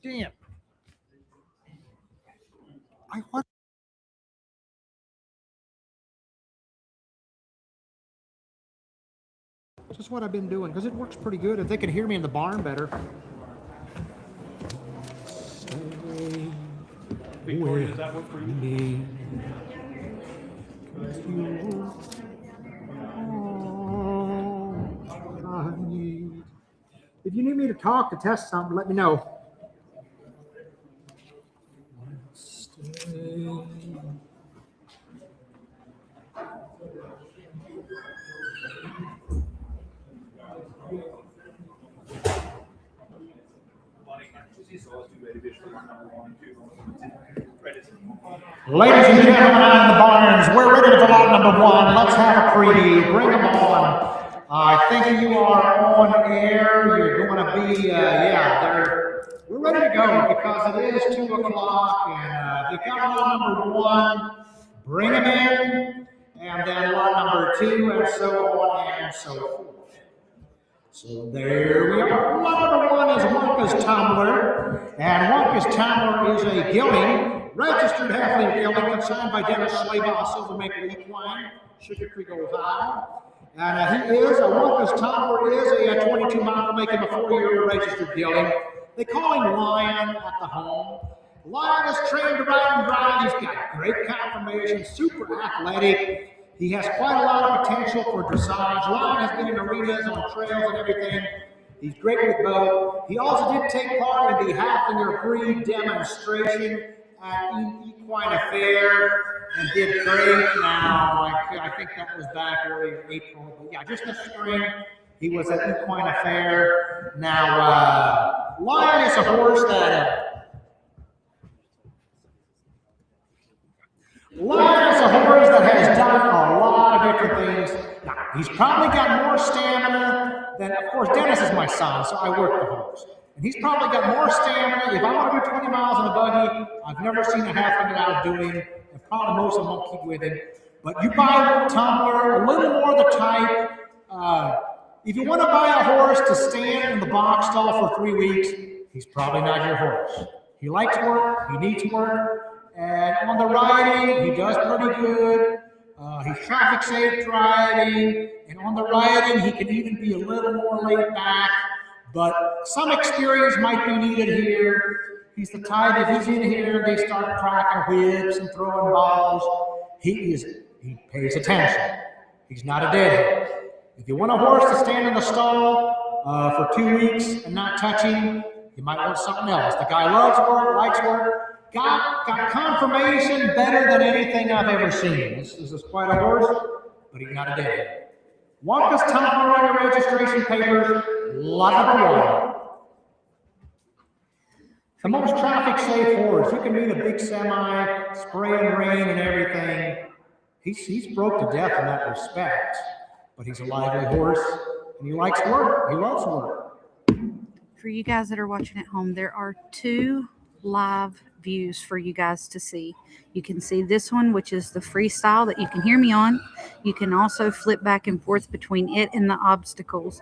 Damn. What? Just what I've been doing, because it works pretty good. If they can hear me in the barn better. Victoria, does that work for you? If you need me to talk to test something, let me know. Ladies and gentlemen on the barns, we're ready for lot number one. Let's have a preview. Bring them on. I think you are on air. You're going to be, we're ready to go because it is 2 o'clock. And we've got lot number one. Bring them in. And then lot number 2, and so on and so forth. So there we are. Lot number 1 is Wonka's Tumbler. And Wonka's Tumbler is a gelding, registered Haflinger gelding, consigned by Dennis Slaybaugh, Silver Maple Equine, Sugar Creek, Ohio. And he is, Wonka's Tumbler is a 22-mile, making a 4-year registered gelding. They call him Lion at the home. Lion is trained to ride and drive. He's got great conformation, super athletic. He has quite a lot of potential for dressage. Lion has been in arenas, on trails, and everything. He's great with both. He also did take part in the Haflinger breed demonstration at Equine Affair and did great. Now, I think that was back early April. But yeah, just this spring, he was at Equine Affair. Now, Lion is a horse that... Lion is a horse that has done a lot of different things. Now, he's probably got more stamina than, of course, Dennis is my son, so I work the horse. And he's probably got more stamina. If I want to do 20 miles in a buggy, I've never seen a Haflinger out doing, and probably most of them won't keep with him. But you buy a Tumbler, a little more the type. If you want to buy a horse to stand in the box stall for 3 weeks, he's probably not your horse. He likes work, he needs work. And on the riding, he does pretty good. He's traffic safe driving. And on the riding, he can even be a little more laid back. But some experience might be needed here. He's the type, if he's in here, they start cracking whips and throwing balls. He pays attention. He's not a deadhead. If you want a horse to stand in the stall for 2 weeks and not touch him, you might want something else. The guy loves work, likes work. Got confirmation better than anything I've ever seen. This is quite a horse, but he's not a deadhead. Wonka's Tumbler on your registration papers, lot number 1. The most traffic safe horse. You can meet a big semi, spray and rain and everything. He's broke to death in that respect, but he's a lively horse and he likes work. He loves work. For you guys that are watching at home, there are 2 live views for you guys to see. You can see this one, which is the freestyle that you can hear me on. You can also flip back and forth between it and the obstacles.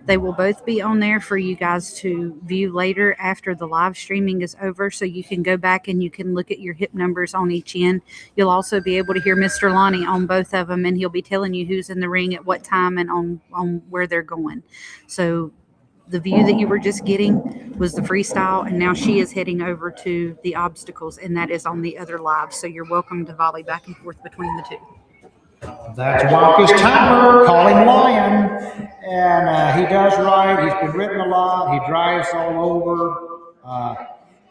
They will both be on there for you guys to view later after the live streaming is over, so you can go back and you can look at your hip numbers on each end. You'll also be able to hear Mr. Lonnie on both of them, and he'll be telling you who's in the ring at what time and on where they're going. So the view that you were just getting was the freestyle, and now she is heading over to the obstacles, and that is on the other live. So you're welcome to volley back and forth between the 2. That's Wonka's Tumbler, calling Lion, and he does ride. He's been ridden a lot. He drives all over.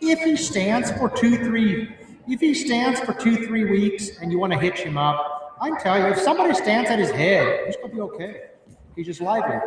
If he stands for 2-3 weeks, and you want to hitch him up, I can tell you, if somebody stands at his head, he's going to be okay. He's just lively.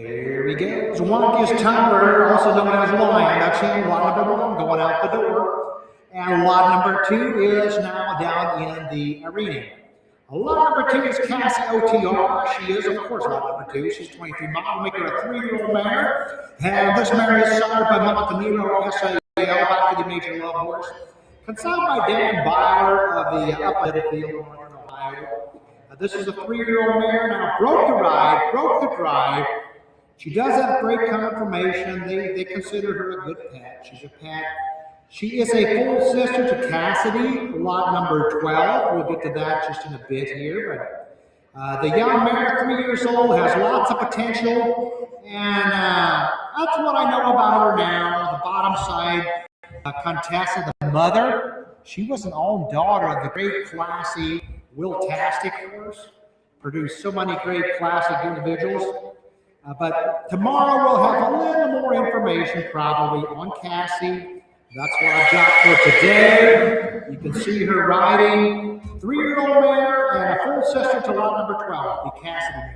There he goes. Wonkus Tumbler, also known as Lion. That's him, lot number 1, going out the door. And lot number 2 is now down in the arena. Lot number 2 is Cassie OTR. She is, of course, lot number 2. She's 23 miles, making her a 3-year-old mare. And this mare is sired by Montenegro SAL, back to the Major Love Horse. Consigned by Dan Byler of the Up Middlefield, Northern Ohio. This is a 3-year-old mare. Now, broke the drive. She does have great conformation. They consider her a good pet. She's a pet. She is a full sister to Cassidy, lot number 12. We'll get to that just in a bit here. But the young mare, 3 years old, has lots of potential. And that's what I know about her now. The bottom side, Contessa, the mother, she was an own daughter of the great classy Will-tastic horse. Produced so many great classic individuals. But tomorrow we'll have a little more information probably on Cassie. That's what I've got for today. You can see her riding, 3-year-old mare and a full sister to lot number 12, the Cassidy mare.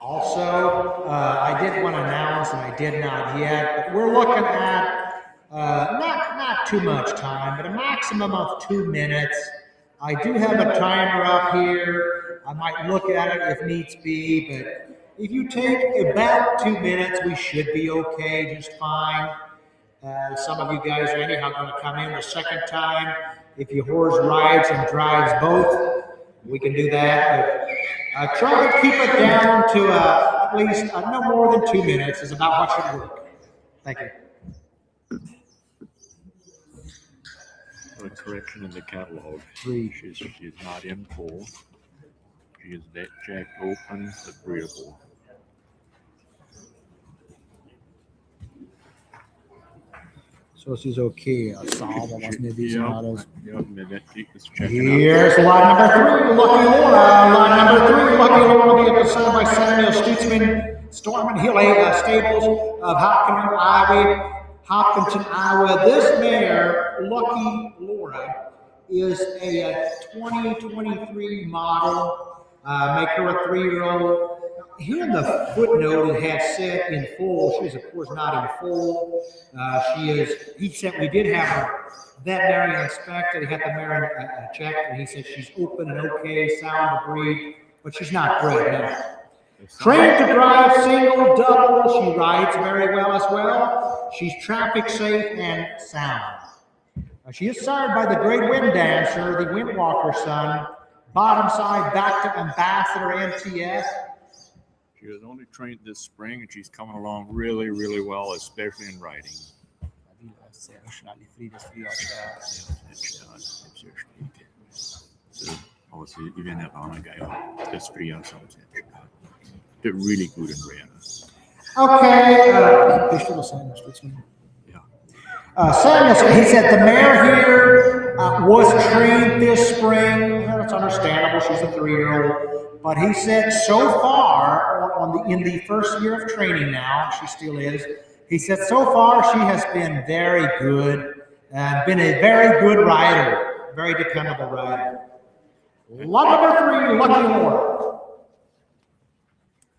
Also, I did want to announce, and I did not yet, but we're looking at not too much time, but a maximum of 2 minutes. I do have a timer up here. I might look at it if needs be, but if you take about 2 minutes, we should be okay, just fine. Some of you guys are anyhow going to come in a second time. If your horse rides and drives both, we can do that. But try to keep it down to at least no more than 2 minutes is about what should work. Thank you. A correction in the catalog. She's not in full. She is vet checked, open, but breedable. So she's okay. Here's lot number 3, Lucky Laura. Lot number 3, Lucky Laura will be consigned by Samuel Stutzman, Storm and Hill Stables of Hopkinton, Iowa. This mare, Lucky Laura, is a 2023 model. Make her a 3-year-old. Here in the footnote, it had said in full. She's, of course, not in full. He said we did have her veterinary inspected. He had the mare checked, and he said she's open and okay, sound to breed, but she's not bred now. Trained to drive single, double. She rides very well as well. She's traffic safe and sound. She is sired by the great wind dancer, the Windwalker son. Bottom side back to Ambassador MTS. She was only trained this spring, and she's coming along really, really well, especially in riding. Also, even if I'm a guy, that's free on some sense. They're really good in riding. Okay. Samuel, he said the mare here was trained this spring. That's understandable. She's a 3-year-old. But he said so far, in the first year of training now, she still is, he said so far she has been very good and been a very good rider, very dependable rider. Lot number 3, Lucky Laura.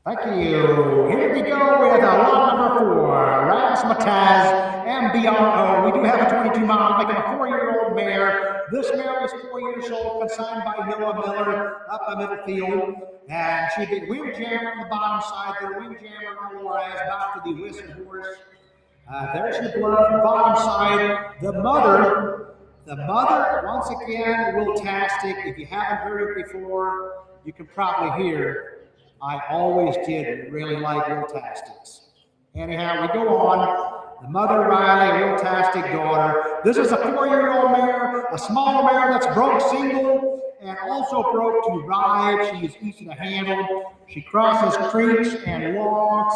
Thank you. Here we go with lot number 4, Razzmatazz MBRO. We do have a 22 mile, making a 4-year-old mare. This mare is 4 years old, consigned by Noah Miller up the middle field. And she'd be Windjammer on the bottom side there. Windjammer Laura is back to the Whistle Horse. There's the blood, bottom side. The mother, once again, Will-tastic. If you haven't heard it before, you can probably hear. I always did really like Will-tastics. Anyhow, we go on. The mother, Riley, a Will-tastic daughter. This is a 4-year-old mare, a small mare that's broke single and also broke to ride. She is easy to handle. She crosses creeks and walks.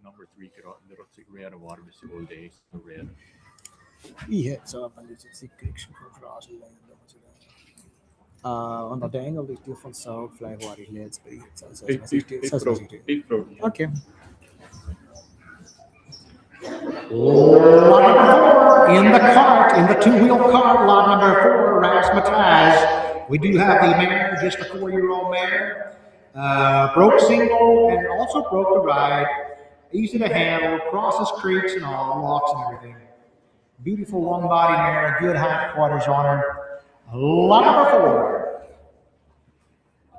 Number 3 red water all day, red. Ihet van dit fiction for Ashland. Und Daniel liegt hier von Saug, vielleicht war ich letzt bei Okay. Lot number 4 in the cart, in the two-wheel cart, lot number 4, Razzmatazz. We do have the mare, just a 4-year-old mare. Broke single and also broke the ride. Easy to handle, crosses creeks and all, locks and everything. Beautiful long body mare, good hind quarters on her. Lot number 4.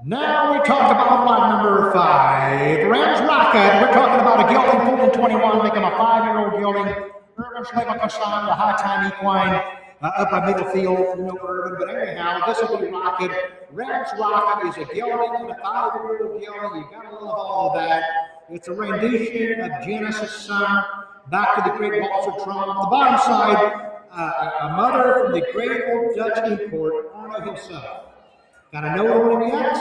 Now we talked about lot number 5, Rams Rocket. We're talking about a gelding, Fulton 21, making a 5-year-old gelding. Urban Schleber consigned, a high-time equine, up by middle field, Urban. But anyhow, this will be Rocket. Rams Rocket is a gelding, a 5-year-old gelding. You gotta love all of that. It's a rendition of Genesis' son, back to the great balls of Trump. On the bottom side, a mother from the great old Dutch import, Arno himself. Got a note on him yet?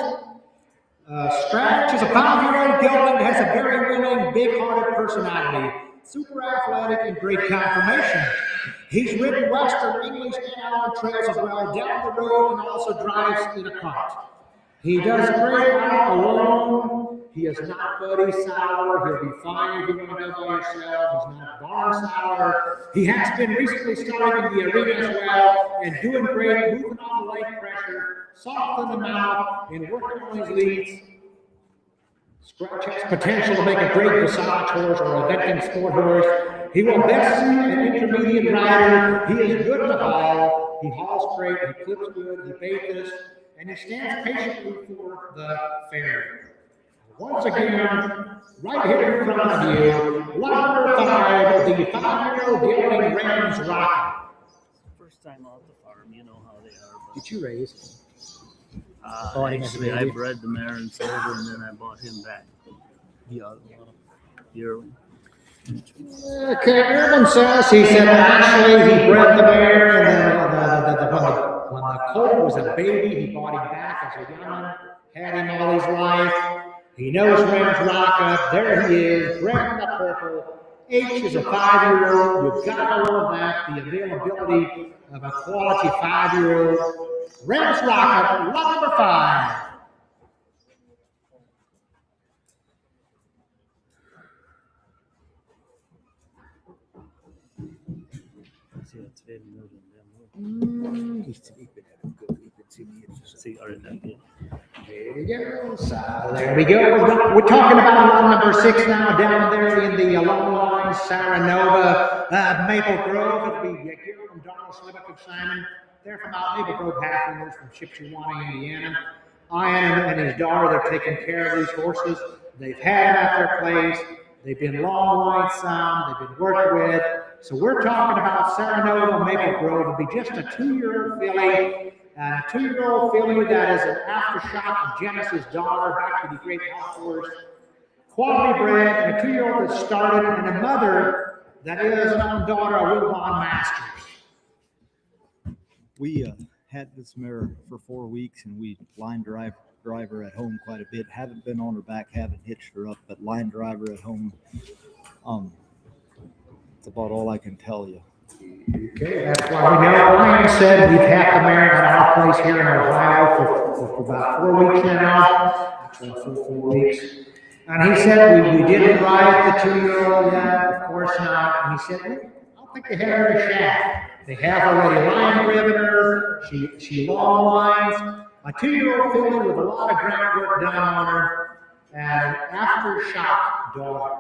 Scratch is a 5-year-old gelding that has a very willing, big-hearted personality. Super athletic and great conformation. He's ridden Western, English, and Allen trails as well, down the road, and also drives in a cart. He does great out alone. He is not buddy sour. He'll be fine if you want to go by yourself. He's not barn sour. He has been recently starting in the arena as well and doing great, moving on the leg pressure, soft in the mouth, and working on his leads. Scratch has potential to make a great dressage horse or a eventing sport horse. He will best suit an intermediate rider. He is good to haul. He hauls great. He clips good. He baits, and he stands patiently for the fair. Once again, right here in front of you, lot number 5, the 5-year-old gelding Rams Rocket. First time off the farm, you know how they are. Did you raise? Actually, I bred the mare and sold her, and then I bought him back. Yearling. Okay, Urban says he said actually he bred the mare, and then when the colt was a baby, he bought him back as a young one, had him all his life. He knows Rams Rocket. There he is, bred in the purple. H is a 5-year-old. You've got to love that, the availability of a quality 5-year-old. Rams Rocket, lot number 5. See, are that good? There we go. So there we go. We're talking about lot number 6 now, down there in the long line, Saranova, Maple Grove. It'll be Gil from Donald Slivick of Simon. They're from out Maple Grove, Haflingers from Chippewa, Indiana. Ian and his daughter, they're taking care of these horses. They've had them at their place. They've been long line sound. They've been worked with. So we're talking about Saranova, Maple Grove. It'll be just a 2-year-old filly. And a 2-year-old filly that is an aftershock of Genesis' daughter, back to the great horse. Quality bred, and a 2-year-old that started, and a mother that is an own daughter of Wilbon Masters. We had this mare for 4 weeks, and we line drive her at home quite a bit. Haven't been on her back, haven't hitched her up, but line drive her at home. That's about all I can tell you. Okay, that's why we know. Ryan said we've had the mare at our place here in Ohio for about 4 weeks now. Actually, 4 weeks. And he said we didn't ride the 2-year-old yet, of course not. And he said, I don't think they have her in a shaft. They have already line driven her. She long lines. A 2-year-old filly with a lot of groundwork done on her. And aftershock daughter.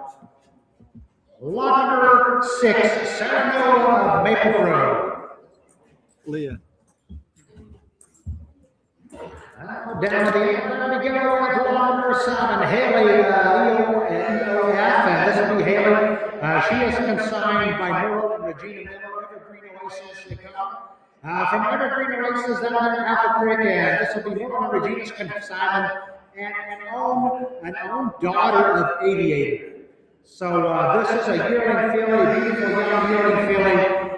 Lot number 6, Saranova of Maple Grove. Leah. Down to the end, there we go. Lot number 7, Haley EOF, and this will be Haley. She is consigned by Merle and Regina Miller, Evergreen Oasis. They come from Evergreen Oasis down there at Apple Creek, and this will be Merle and Regina's consignment, and an own daughter of Aviator. So this is a yearling filly, beautiful young yearling filly,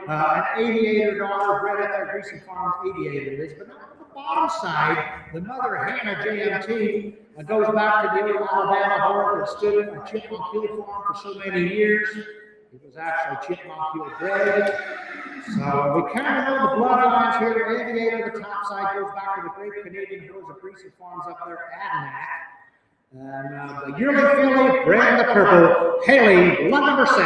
an Aviator daughter bred at their Greasy Farms Aviator is. But on the bottom side, the mother, Hannah JMT, goes back to the old Alabama horse that stood on Chipmunk Hill Farm for so many years. It was actually Chipmunk Hill bred. So we kind of know the bloodlines here. Aviator, the top side, goes back to the great Canadian horse of Greasy Farms up there at Adanac. And the yearling filly, bred in the purple, Haley, lot number 7.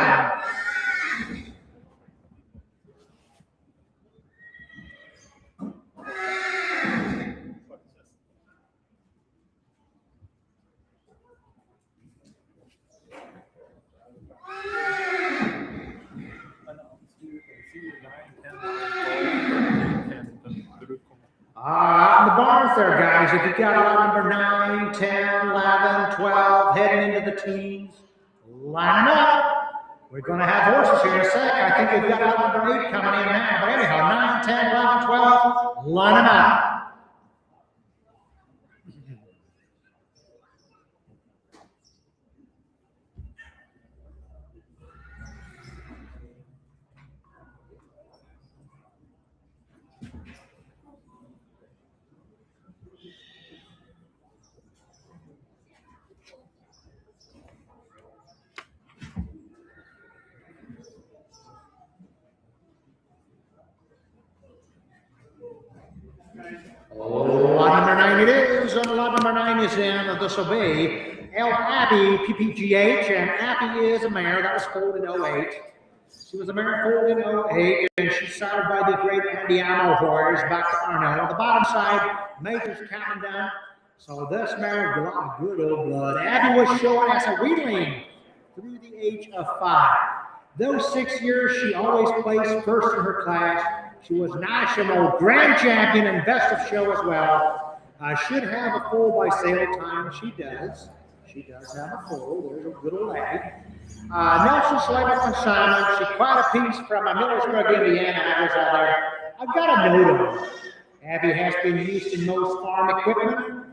Out in the barns there, guys. If you got lot number 9, 10, 11, 12, heading into the teens, line them up. We're going to have horses here in a sec. I think we've got lot number 8 coming in now. But anyhow, 9, 10, 11, 12, line them up. Lot number 9 it is, and lot number 9 is in. This will be El Abbey PPGH, and Abbey is a mare that was foaled in 08. She was a mare foaled in 08, and she's sired by the great Andy Amo horse back to Arnold. On the bottom side, Major's counting down. So this mare got good old blood. Abbey was showing as a weanling through the age of 5. Those 6 years, she always placed first in her class. She was national grand champion and best of show as well. Should have a foal by sale time. She does. She does have a foal. There's a good old lady. Nelson Slater from Simon. She quite a piece from Millersburg, Indiana. I was out there. I've got a note on her. Abby has been used in most farm equipment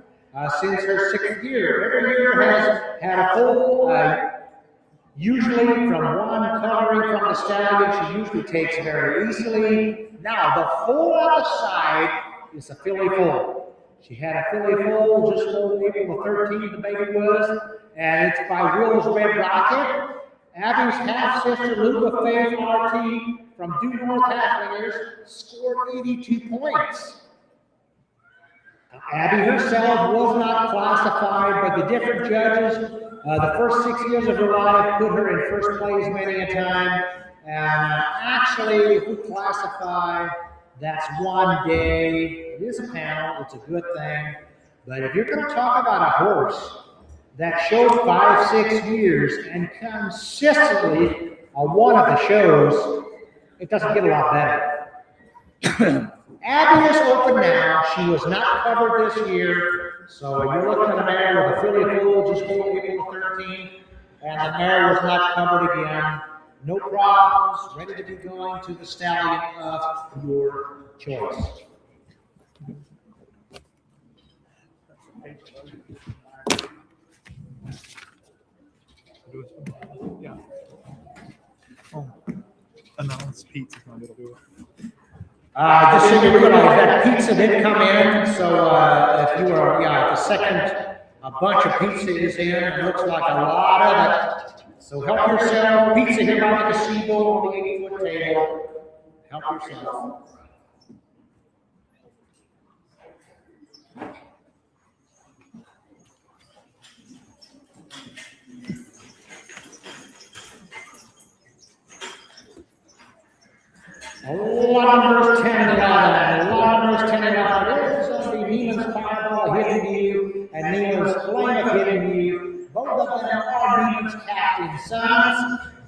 since her 6th year. Every year has had a foal. Usually from one coloring from the stallion, she usually takes very easily. Now, the foal on the side is a filly foal. She had a filly foal just on April the 13th, the baby was, and it's by Will's Red Rocket. Abby's half-sister, Luca Faye RT from Due North Haflingers, scored 82 points. Abby herself was not classified, but the different judges, the first 6 years of her life put her in first place many a time. And actually, if we classify, that's one day. It is a panel. It's a good thing. But if you're going to talk about a horse that showed 5, 6 years and consistently on one of the shows, it doesn't get a lot better. Abby is open now. She was not covered this year. So you're looking at a mare with a filly foal just going April 13th, and the mare was not covered again. No problems, ready to be going to the stallion of your choice. Yeah. Oh, announce pizza's not gonna do it. Just so you realize that pizza did come in, so if you are, the second bunch of pizza is in, it looks like a lot of it. So help yourself, pizza here by the gazebo on the 8-foot table. Help yourself. Lot numbers 10 and 11. Lot numbers 10 and 11. There's going to be Neiman's Fireball hitting you and Neiman's Flame hitting you. Both of them are Neiman's captain sons.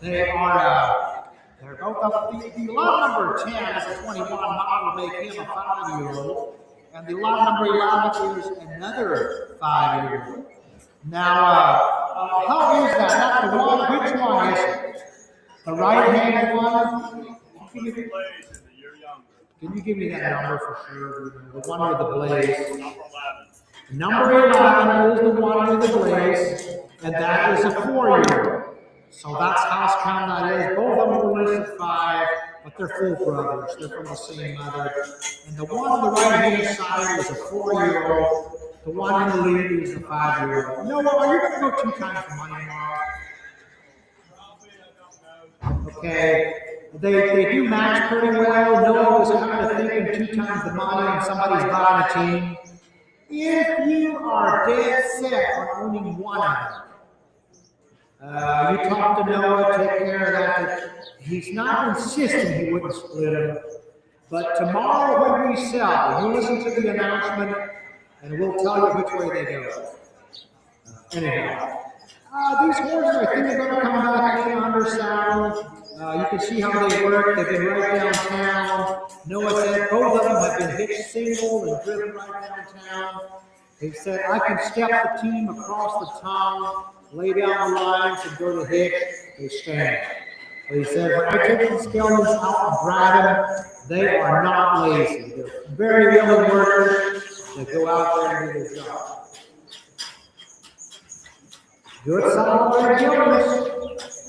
They are, they're both of the lot number 10 is a 21 model, make him a 5-year-old. And the lot number 11 is another 5-year-old. Now, how is that? Not the one, which one is it? The right-handed one? Can you give me that number for sure? The one with the blaze. Number 11 is the one with the blaze, and that is a 4-year-old. So that's house count that is. Both of them were listed 5, but they're full brothers. They're from the same mother. And the one on the right-hand side is a 4-year-old. The one in the lead is a 5-year-old. You know what? Are you going to go 2 times for money tomorrow? Okay. They do match pretty well. Noah was kind of thinking 2 times the money and somebody's buying a team. If you are dead set on owning one of them, you talk to Noah, take care of that. He's not insisting he wouldn't split them. But tomorrow when we sell, you listen to the announcement and we'll tell you which way they go. Anyhow, These horses, I think, are going to come back in under saddle. You can see how they work. They've been right downtown. Noah said both of them have been hitched single and driven right downtown. He said, I can step the team across the tongue, lay down the lines, and go to hitch. They stand. He said, when I take the skeletons out and drive them, they are not lazy. They're very willing workers that go out there and do their job. Good solid regulars.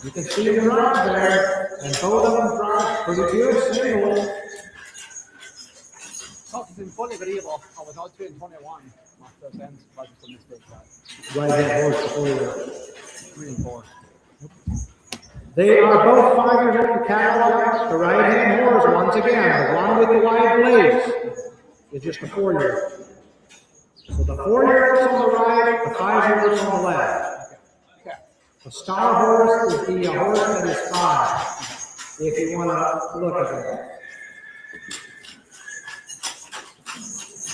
You can see them drive there, and both of them drive pretty good single. Talking to fully variable. I was out 2 and 21. My first end was from this big guy. Right hand horse before you. 3 and 4. They are both 5 years old for cattle. The right hand horse, once again, the one with the wide blades is just a 4-year. So the 4-year horse on the right, the 5-year horse on the left. The star horse is the horse that is 5, if you want to look at that.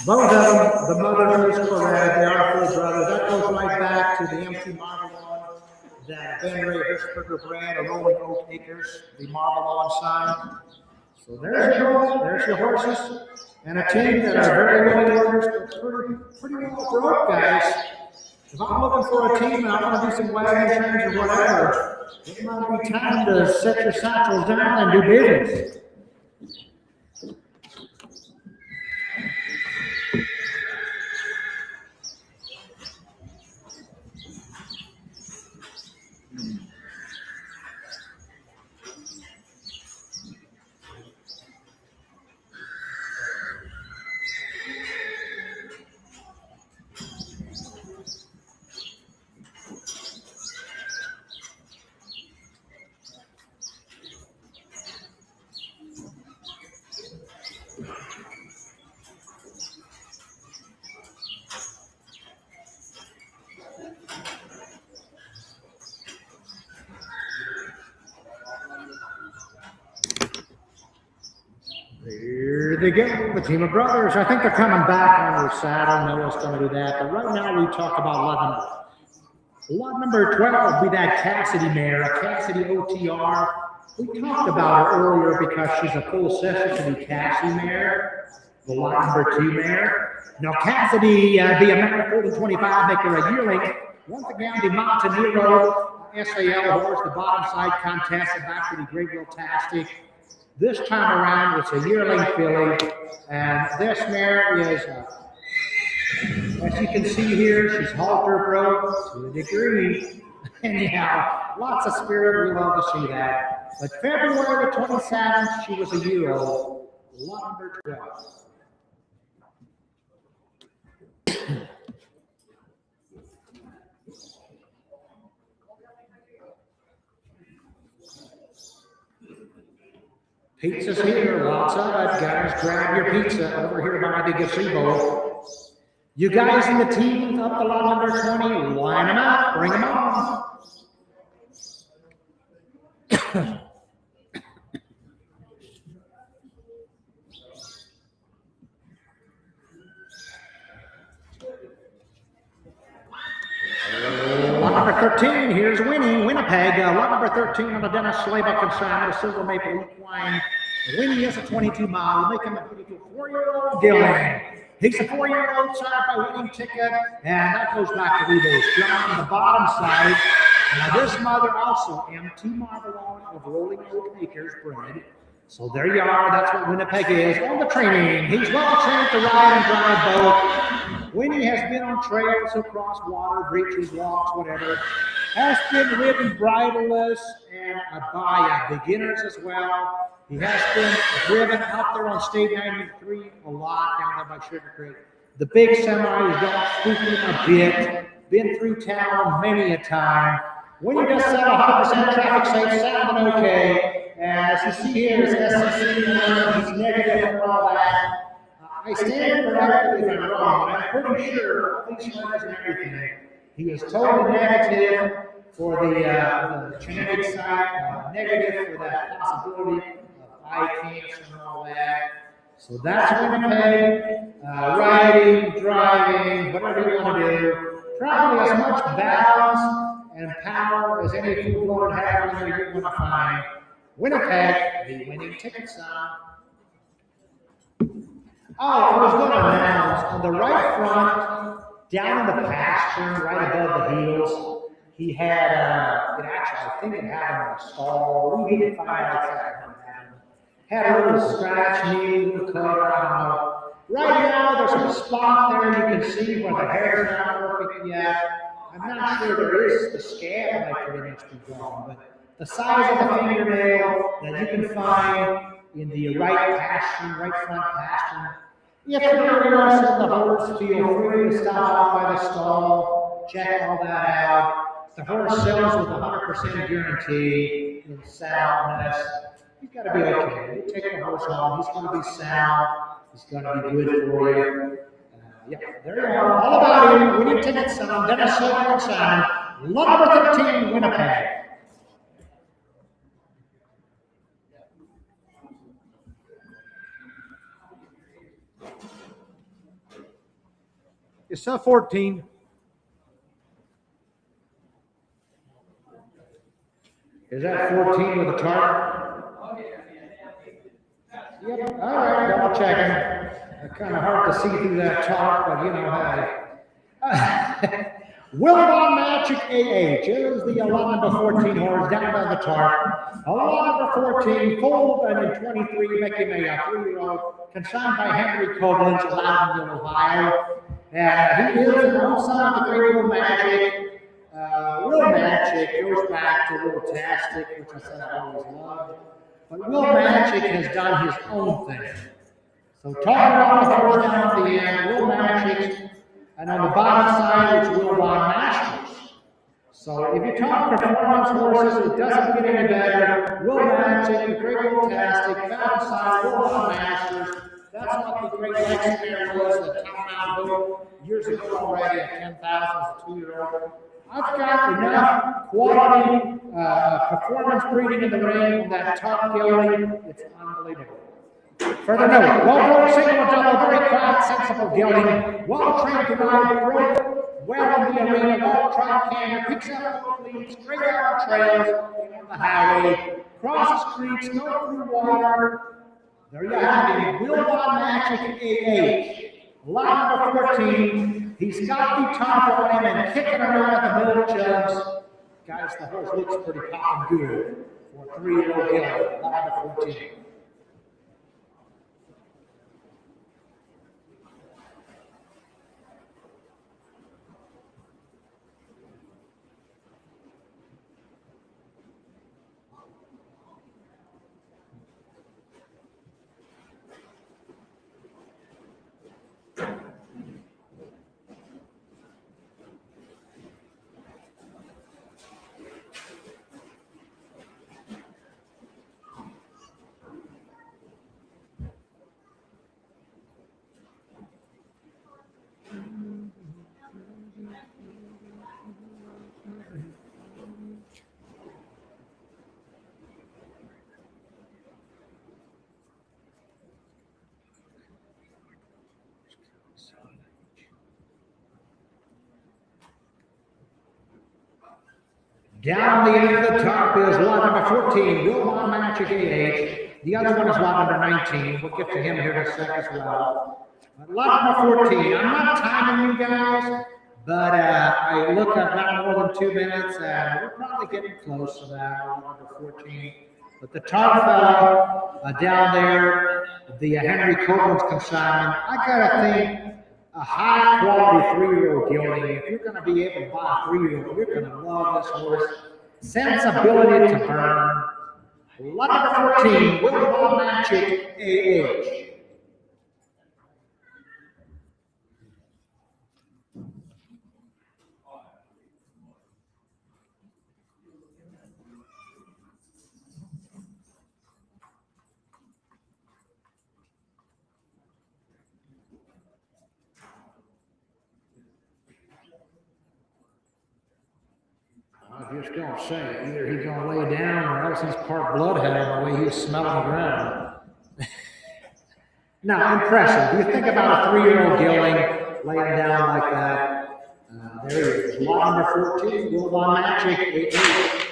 Both of them, the mother is correct. They are full brothers. That goes right back to the empty marble lawn that Ben Ray Hirschberger bred, a Rolling Oak Acres, the marble lawn sign. So there's your horses, and a team that are very willing workers, but pretty well broke, guys. If I'm looking for a team and I want to do some wagon trains or whatever, it might be time to set your satchels down and do business. Here they go, the team of brothers. I think they're coming back on their saddle. Noah's going to do that. But right now we talk about lot number 12 will be that Cassidy mare, a Cassidy OTR. We talked about her earlier because she's a full session to the Cassidy mare, the lot number 2 mare. Now Cassidy, the American 40-25, make her a yearling. Once again, the Montenegro SAL horse, the bottom side contest, back to the Great Wheel-tastic. This time around, it's a yearling filly, and this mare is, as you can see here, she's halter broke to a degree. Anyhow, lots of spirit, we love to see that. But February the 27th, she was a year old, lot number 12. Pizza's here, lots of it. Guys, grab your pizza over here by the gazebo. You guys in the team up to lot number 20, line them out, bring them on. Lot number 13, here's Winnie, Winnipeg. Lot number 13 on the Dennis Slaybuck consignment, a silver maple equine. Winnie is a 22-mile, making him a beautiful 4-year-old Gillian. He's a 4-year-old signed by winning ticket, and that goes back to Rebo's John on the bottom side. Now this mother also MT Marvelon of Rolling Oak Acres bred. So there you are, that's what Winnipeg is. On the training, he's well trained to ride and drive both. Winnie has been on trails across water, breaches, walks, whatever. Has been ridden bridleless and abaya, beginners as well. He has been driven out there on State 93 a lot down there by Sugar Creek. The big semis don't spook him a bit. Been through town many a time. When you just set 100% traffic safe, sounding okay. And as you see here, his SEC, he's negative and all that. I stand corrected if I'm wrong, but I'm pretty sure all these letters and everything. He is totally negative for the genetic side, negative for that possibility of eye cancer and all that. So that's Winnipeg, riding, driving, whatever you want to do. Probably as much balance and power as any full-blooded Haflinger you're going to find. Winnipeg, the winning ticket sign. Oh, I was going to announce on the right front, down in the pasture, right above the heels, he had, it actually, I think it had him in a stall. We didn't find out exactly what happened. Had a little scratch, knee, little cut, I don't know. Right now, there's a spot there you can see where the hair's not perfect yet. I'm not sure there is the scab might pretty much be gone, but the size of the fingernail that you can find in the right pastern, right front pastern. If you're interested in the horse, feel free to stop off by the stall, check all that out. The horse sells with 100% guarantee in soundness. He's got to be okay. You take the horse home, he's going to be sound, he's going to be good for you. Yeah, there you are. All about him. Winning ticket sign, Dennis Silver sign, lot number 13, Winnipeg. It's 14. Is that 14 with a target? Yep. All right, double checking. Kind of hard to see through that tarp, but you know, hey. Wilbon Magic AH is the lot number 14 horse down by the tarp. Lot number 14, full and in 23, making a 3-year-old, consigned by Henry Koblenz, Loudonville, Ohio. He is an old son of the great Will Magic. Will Magic goes back to Will Tastic, which I said I always loved. But Will Magic has done his own thing. So talking about the horse down at the end, Will Magic, and on the bottom side, it's Wilbon Masters. So if you talk performance horses, it doesn't get any better. Will Magic, the great Will Tastic, bottom side, Wilbon Masters. That's what the great legendary was that Tom Mount built years ago already at 10,000 as a 2-year-old. I've got enough quality performance breeding in the ring on that top gelding. It's unbelievable. Further note, well-bred, single, double, very quiet, sensible gelding, well-trained to ride, broke well in the arena, well-tried canter, picks up both leads, straight out on trails, on the highway, crosses creeks, go through water. There you have it, Wilbon Magic AH, lot number 14. He's got the top on him and kicking around the middle jugs. Guys, the horse looks pretty popping good for a 3-year-old gelding, lot number 14. Down the end of the top is lot number 14, Wilbon Magic AH. The other one is lot number 19. We'll get to him here in a second as well. Lot number 14. I'm not timing you guys, but I look at not more than 2 minutes, and we're probably getting close to that. Lot number 14. But the top fellow down there, the Henry Koblenz consignment, I gotta think a high quality 3-year-old gelding. If you're going to be able to buy a 3-year-old, you're going to love this horse. Sensibility to burn. Lot number 14, Wilbon Magic AH. I just don't say it. Either he's going to lay down or else he's part bloodhound the way he was smelling the ground. Now, impressive. You think about a 3-year-old gelding laying down like that. There he is. is lot number 14, Worldwide Magic, 8-8.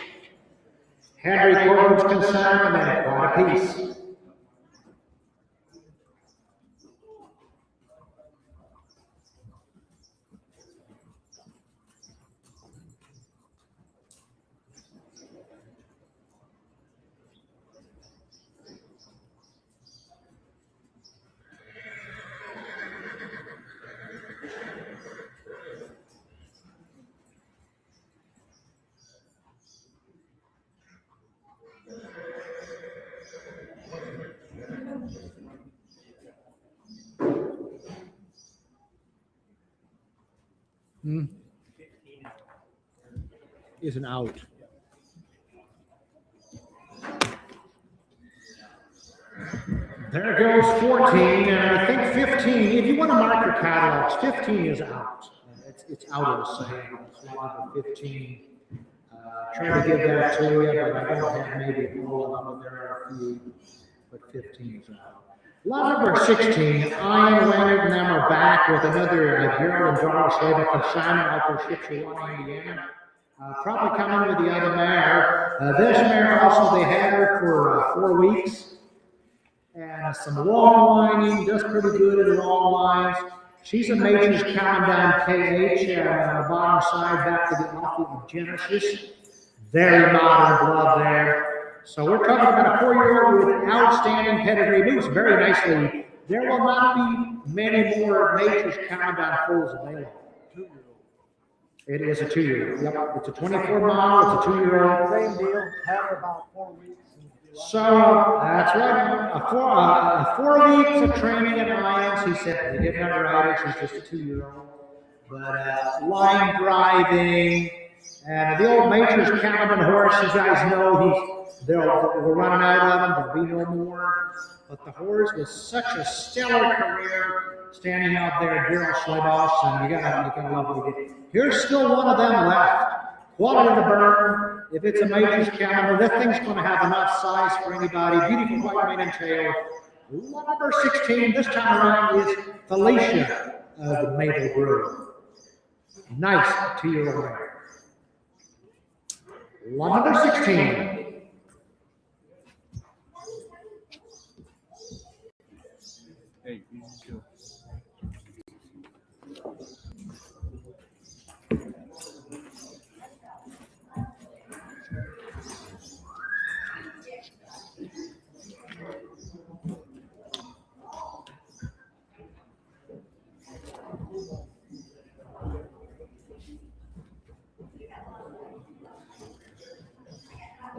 Henry Corbin's concerned, and then quite a piece. Is an out. There goes 14, and I think 15. If you want to mark your catalogs, 15 is out. It's out of the sale. It's lot number 15. Trying to give that to you, but I don't have maybe a whole number. There are a few, but 15 is out. Lot number 16, I am Leonard, and them are back with another Gerald and Darrell Slater consignment out there, Shipshewana, Indiana. Probably coming with the other mare. This mare also, they had her for 4 weeks. And some long lining, does pretty good in long lines. She's a Major's counting down KH on the bottom side back to the outfit of Genesis. Very modern blood there. So we're talking about a 4-year-old with outstanding pedigree. Moves very nicely. There will not be many more Major's counting down foals available. It is a 2-year-old. Yep, it's a 24 model. It's a 2-year-old. Same deal. Had her about 4 weeks. So that's right. 4 weeks of training at Lions. He said they didn't have a rider. She's just a 2-year-old. But line driving and the old Major's Counting horse. You guys know we're running out of them. There'll be no more. But the horse was such a stellar career standing out there, Daryl Schleibos, and you gotta love what he did. Here's still one of them left. Quality of the burn. If it's a Major's calendar, this thing's going to have enough size for anybody. Beautiful white mane and tail. Lot number 16 this time around is Felicia of the Maple Grove. Nice 2-year-old mare. Lot number 16. Hey, you too.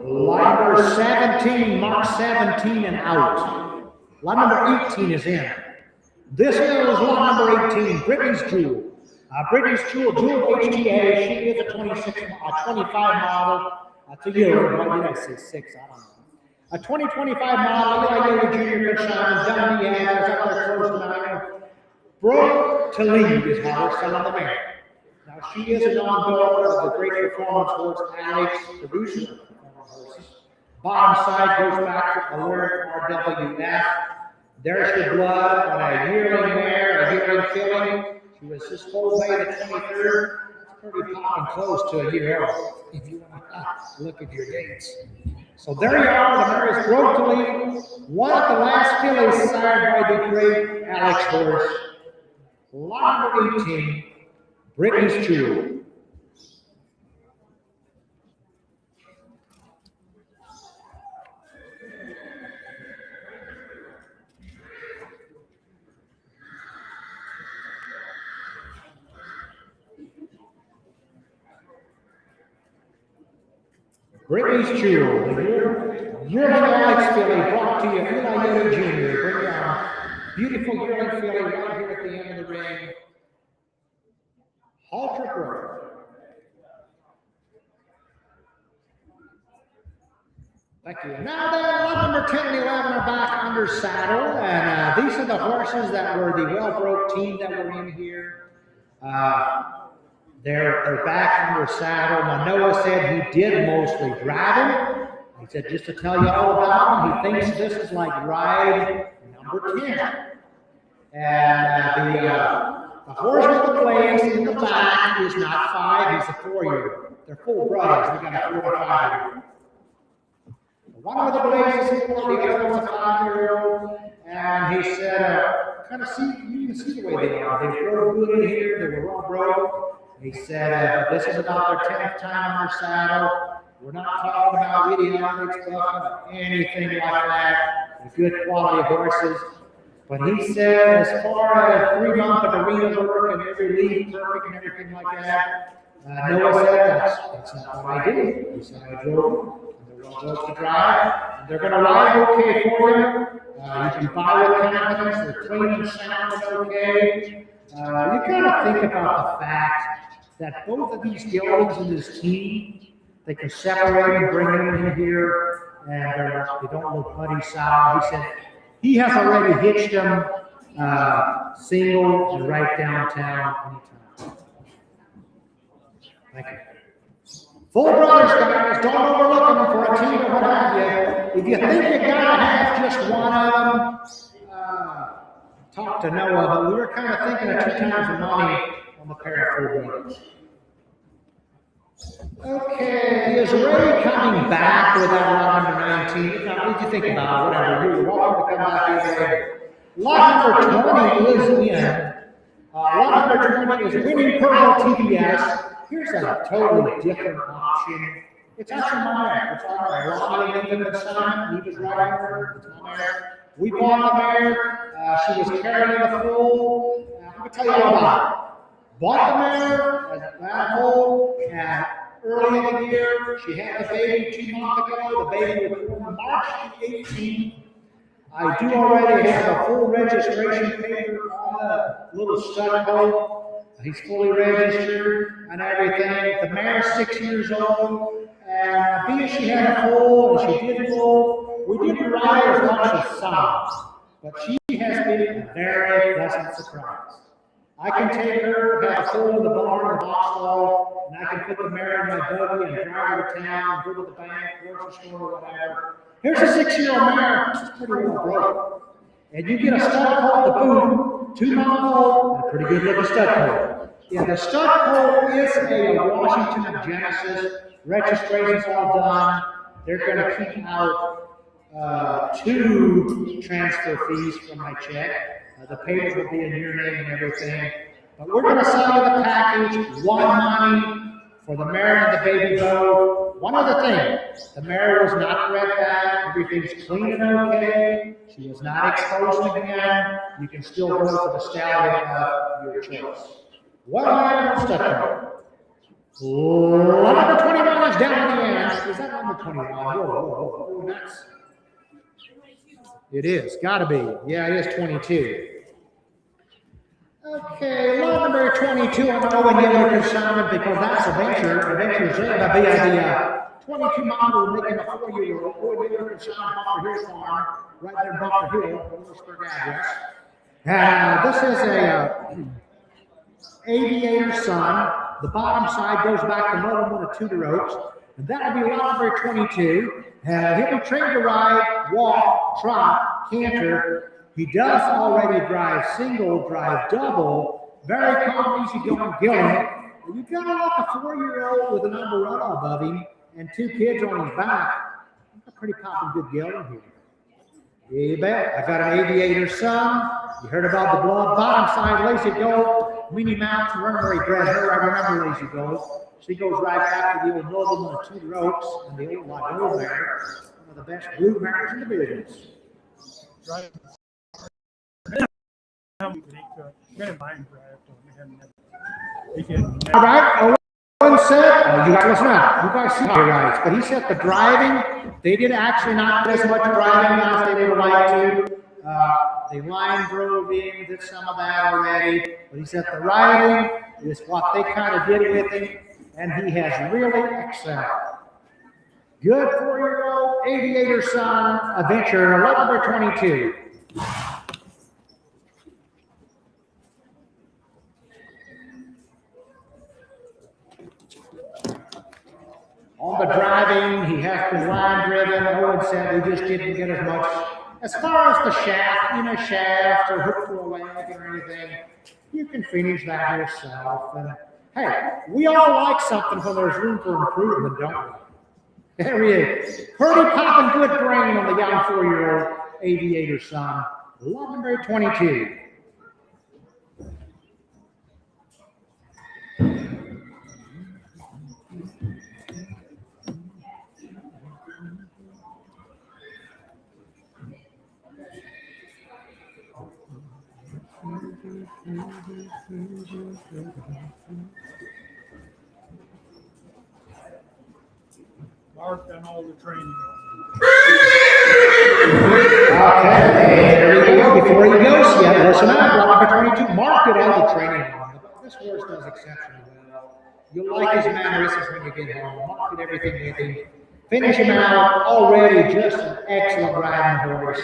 Lot number 17, mark 17 and out. Lot number 18 is in. This is lot number 18, Brittany's Jewel. Brittany's Jewel, Jewel HTA. She is a 25 model. That's a year. Why did I say 6? I don't know. A 2025 model, Eli Junior Consignment, done the ads, up there close to 9. Broke to lead is how we're selling the mare. Now she is a non-daughter of the great performance horse Alex, producer of performance horses. Bottom side goes back to Alert RWF. There's your blood on a yearling mare, a yearling filling. She was just full May the 23rd. That's pretty popping close to a year old, if you want to look at your dates. So there you are, the mare is broke to lead. One of the last fillies sired by the great Alex horse. Lot number 18, Brittany's Jewel. Brittany's Jewel, yearling Alex filly brought to you, Eli Jr. Bring down beautiful yearling filly right here at the end of the ring. Halter Brook. Thank you. Now then, lot number 10 and 11 are back under saddle, and these are the horses that were the well-broke team that were in here. They're back under saddle. Manoa said he did mostly driving. He said, just to tell you all about him, he thinks this is like ride number 10. And The horse with the blades in the back is not 5, he's a 4-year-old. They're full brothers, they got a 4 to 5-year-old. One with the blades is 4, the other one's a 5-year-old. And he said, kind of see, you can see the way they are. They drove good in here, they were all broke. He said, this is about their 10th time on their saddle. We're not talking about idiotic stuff, anything like that. They're good quality horses. But he said, as far as 3 months of arena work and every lead perfect and everything like that, Noah said, that's not what I did. He said, I drove, and they're well built to drive, and they're going to ride okay for you. You can buy with confidence, they're clean and sound and okay. You got to think about the fact that both of these geldings in this team, they can separate and bring them in here, and they don't look bloody sour. He said he has already hitched them single and right downtown anytime. Thank you. Full brothers, guys, don't overlook them for a team or what have you. If you think you gotta have just one of them, talk to Noah, but we were kind of thinking of 2 times the money on the pair of full brothers. Okay, is Ray coming back with that lot number 19? Now, what did you think about it? Whatever, you're welcome to come back in. Lot number 20 is in. Lot number 20 is winning purple TBS. Here's a totally different option. It's actually my mare. It's our mare. Lonnie Lincoln and Son, he was riding her. It's my mare. We bought the mare. She was carrying the foal. I'm going to tell you all about it. Bought the mare at that foal, and early in the year, she had the baby 2 months ago. The baby was born March 18th. I do already have a full registration paper on the little stud coat. He's fully registered and everything. The mare's 6 years old, and being she had a foal and she did foal, we didn't ride her as much as some, but she has been a very pleasant surprise. I can take her, have a foal in the barn or box stall, and I can put the mare in my buggy and drive her to town, go to the bank, grocery store, or whatever. Here's a 6-year-old mare. She's pretty well broke. And you get a stud colt to boot, 2-month old, and a pretty good looking stud colt. Yeah, the stud colt is a Washington of Genesis. Registration's all done. They're going to keep out 2 transfer fees from my check. The papers will be in your name and everything. But we're going to sell you the package, 1 money for the mare and the baby bow. One other thing, the mare was not bred back. Everything's clean and okay. She was not exposed again. You can still go for the stallion of your choice. What am I going to step on? Number 21 is down at the end. Is that number 21? Whoa, nuts. It is, gotta be. Yeah, it is 22. Okay, lot number 22, I'm going to get concerned because that's a venture. A venture is going to be a 22 model making a 4-year-old. Boy, they were concerned Bunker Hill Farm, right there in Bunker Hill, Williamsburg address. And this is a aviator son. The bottom side goes back to Mother One of Tudor Oaks. And that will be lot number 22. He'll be trained to ride, walk, trot, canter. He does already drive single, drive double, very calm, easy-going gelding. You've got like a 4-year-old with an umbrella above him and 2 kids on his back. That's a pretty popping good gelding here. Yeah, you bet. I got an aviator son. You heard about the blood. Bottom side, Lazy Gold, Winnie Mountain, Runaway bred her. I remember Lazy Gold. She goes right back to the old Northern One of Tudor Oaks and the old Lago mare. One of the best blue mares in the business. Right. All right, Owen said, you guys listen up. You guys see here, guys. But he said the driving, they did actually not get as much driving as they would like to. They line drove in, did some of that already. But he said the riding is what they kind of did with him, and he has really excelled. Good 4-year-old aviator son, adventure, number 22. On the driving, he has been line driven. Owen said we just didn't get as much. As far as the shaft, shaft or hook for a wagon or anything, you can finish that yourself. And hey, we all like something when there's room for improvement, don't we? There he is. Pretty popping good brain on the young 4-year-old aviator son. Lot number 22. Mark done all the training. Okay, there he goes. Before he goes yet, listen up. Lot number 22. Mark did all the training on him. This horse does exceptionally well. You'll like his mannerisms when you get home. Mark did everything with him. Finish him out. Already just an excellent riding horse.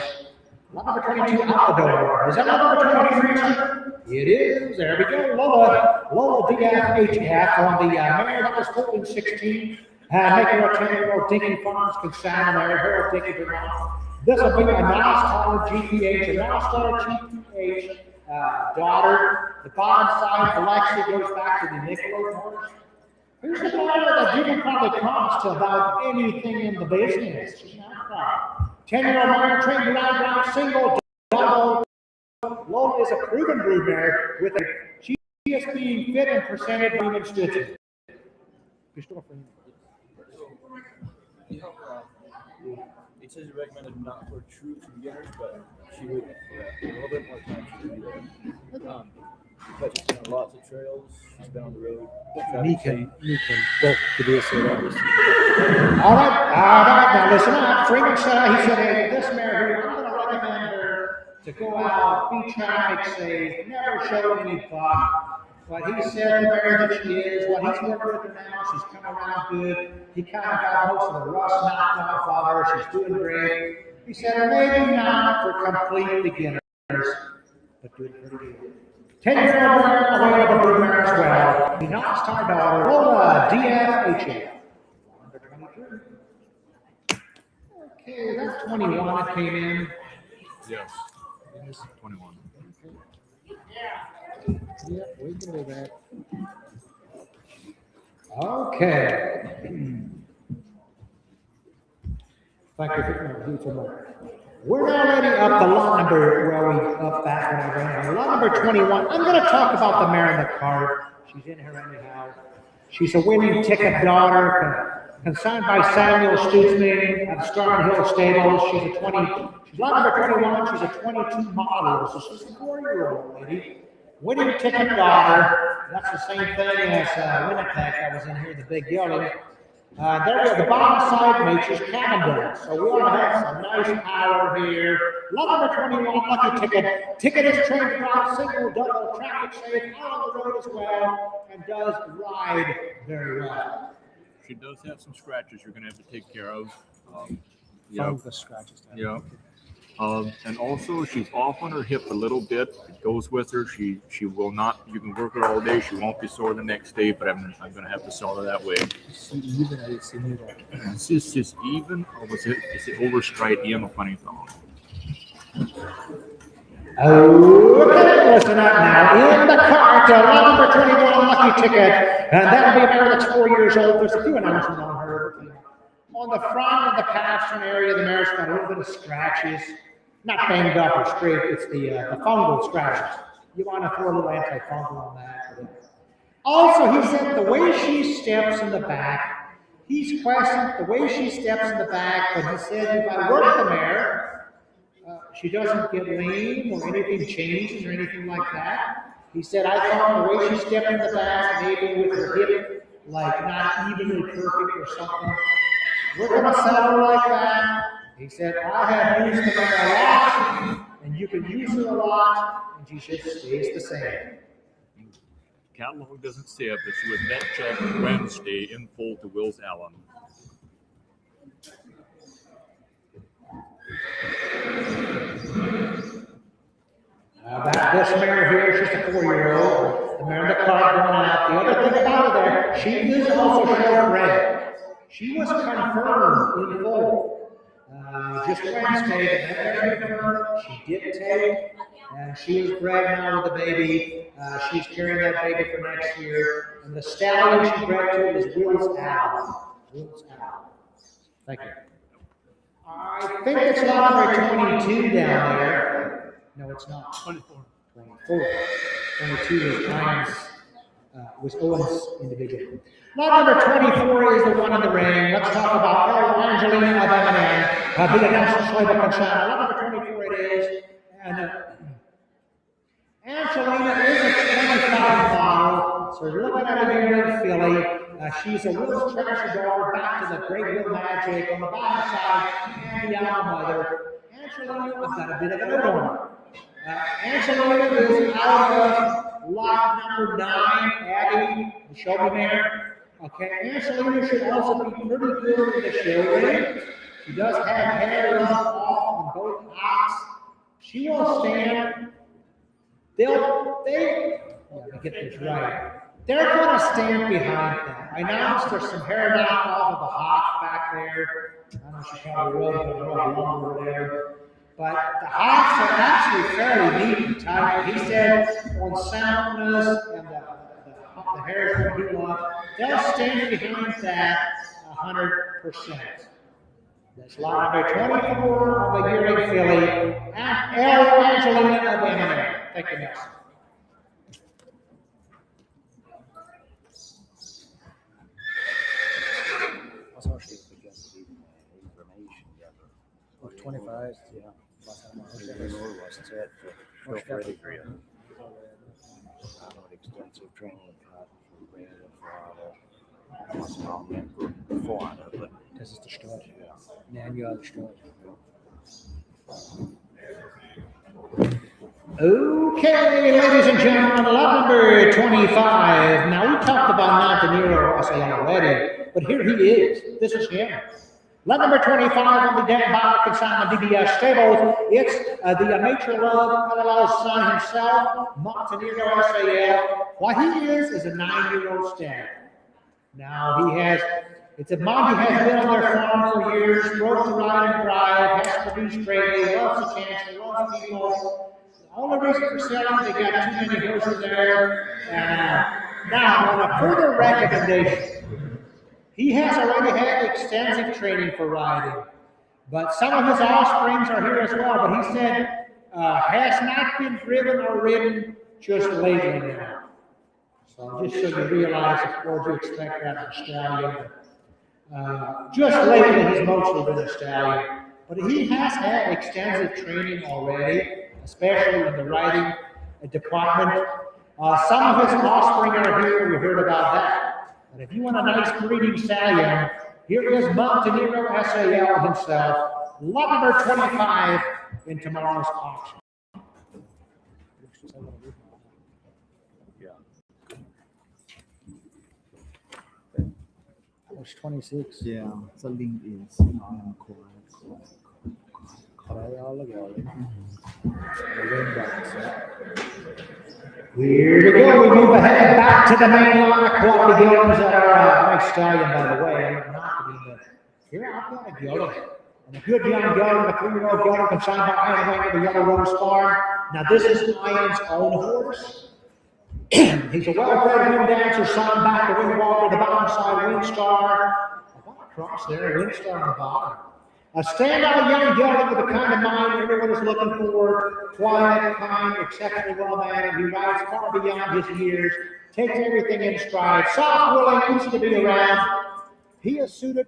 Lot number 22 out the door. Is that lot number 23? It is. There we go. Lola DFHF on the mare that was pulled in 16. Making her 10-year-old Dinky Farms consign there. Harold Dinky Vermont. This will be a non-star GPH, a non-star GPH daughter. The bottom side, Alexia, goes back to the Nicola horse. Who's the daughter that didn't probably cost about anything in the business? 10-year-old mare trained around single, double. Lola is a proven brood mare with a she is being fit and presented being stitching. It says recommended not for true beginners, but she would a little bit more time to do that. But she's been on lots of trails. She's been on the road. Me can both to this or that. All right. Now listen up. Freeman said he said, hey, this mare here, I'm going to recommend her to go out, be traffic safe, never show any buck. But he said the mare that she is, what he's working with her now, she's come around good. He kind of got most of the rust knocked off of her. She's doing great. He said maybe not for complete beginners, but doing pretty good. 10-year-old mare, away of a brood mare as well. The non-star daughter, Lola DFHF. Number 23. Okay, that's 21 that came in. Yes. 21. Yeah, we can do that. Okay. Thank you for more. We're already up to lot number, we up that one already. Lot number 21. I'm going to talk about the mare in the cart. She's in here anyhow. She's a winning ticket daughter, consigned by Samuel Stutzman at Starn Hill Stables. She's lot number 21. She's a 22 model, so she's a 4-year-old lady. Winning ticket daughter. That's the same thing as Winnipeg that was in here, the big yellow. There was the bottom side matrix Canada. So we ought to have some nice power here. Lot number 21, lucky ticket. Ticket is trained to drive single, double, traffic safe, out on the road as well, and does ride very well. She does have some scratches you're going to have to take care of. Fungus scratches. Yeah. And also, she's off on her hip a little bit. It goes with her. She will not. You can work her all day. She won't be sore the next day. But I'm going to have to sell her that way. Is this just even, or is it overstride in a funny thong? Okay, listen up now. In the cart, lot number 21, lucky ticket, and that'll be a mare that's 4 years old. There's a few announcements on her. On the front of the pastern area, the mare's got a little bit of scratches. Not banged up or straight, it's the fungal scratches. You want to throw a little antifungal on that. Also, he said the way she steps in the back, he's questioned the way she steps in the back, but he said if I work the mare, she doesn't get lame or anything changes or anything like that. He said, I thought the way she stepped in the back, maybe with her hip, like not evenly perfect or something. We're going to sell her like that. He said, I have used the mare a lot, and you can use her a lot, and she just stays the same. Catalog doesn't say it, but she was net checked Wednesday in full to Wills Allen. About this mare here, she's a 4-year-old. The mare in the cart going out. The other thing about her there, she is also short-bred. She was confirmed in full just Wednesday. She did take And she is bred now with the baby. She's carrying that baby for next year. And the stallion she bred to is Will's Owl. Will's Owl. Thank you. I think it's lot number 22 down there. No, it's not. 24. 24. 22 is Ryan's, was Owen's individual. Lot number 24 is the one in the ring. Let's talk about Angelina of M&M. Be a national slave of Conchana. Lot number 24 it is. And Angelina is a 25 model. So you're looking at a yearling filly. She's a Will's treasure daughter back to the great Will Magic on the bottom side and the alpha mother. Angelina, I've got a bit of a note on her. Angelina is out of lot number 9, Abby, the Shelby mare. Okay, Angelina should also be pretty good in the show ring. She does have hair off on both eyes. She will stand. Let me get this right. They're going to stand behind that. I noticed there's some hair knocked off of the hawk back there. I know she probably will be a little longer there. But the hawks are actually fairly neat and tight. He said on soundness and the hairs that he loves, they'll stand behind that 100%. That's lot number 24 of the yearling filly, Angelina of M&M. Thank you, next. What, 25? Yeah. Extensive training das ist der Start. Ja, ein Jahr der Start. Okay, ladies and gentlemen, lot number 25. Now, we talked about Montenegro Rossi already, but here he is. This is him. Lot number 25 on the Den Bauer Consignment DBS stables. It's the Nature Love Carlisle's son himself, Montenegro SAL. What he is a 9-year-old stag. Now, it's a mom he has been on their farm for years, broke the ride and drive, has produced greatly, loves the chance, loves people. The only reason for selling, they got too many horses there. Now, on a further recommendation, he has already had extensive training for riding, but some of his offsprings are here as well. But he said has not been driven or ridden just lately now. So just so you realize, of course, you expect that of a stallion. Just lately, he's mostly been a stallion, but he has had extensive training already, especially in the riding department. Some of his offspring are here. We heard about that. And if you want a nice breeding stallion, here is Montenegro SAL himself, lot number 25 in tomorrow's auction. It's 26. Yeah, so link is Here we go. We move ahead back to the main line of quality geldings that are nice stallion, by the way. I'm not to be, but here I've got a gelding. And a good young gelding, a 3-year-old gelding consigned by Iron Wing of the Yellow Rose Farm. Now, this is Iron's own horse. He's a well-bred wind dancer, son back to Wind Walker, the bottom side, Wind Star. What a cross there, Wind Star on the bottom. A standout young gelding with the kind of mind everyone is looking for. Quiet, kind, exceptionally well-mannered. He rides far beyond his years, takes everything in stride. Soft, willing, easy to be around. He is suited.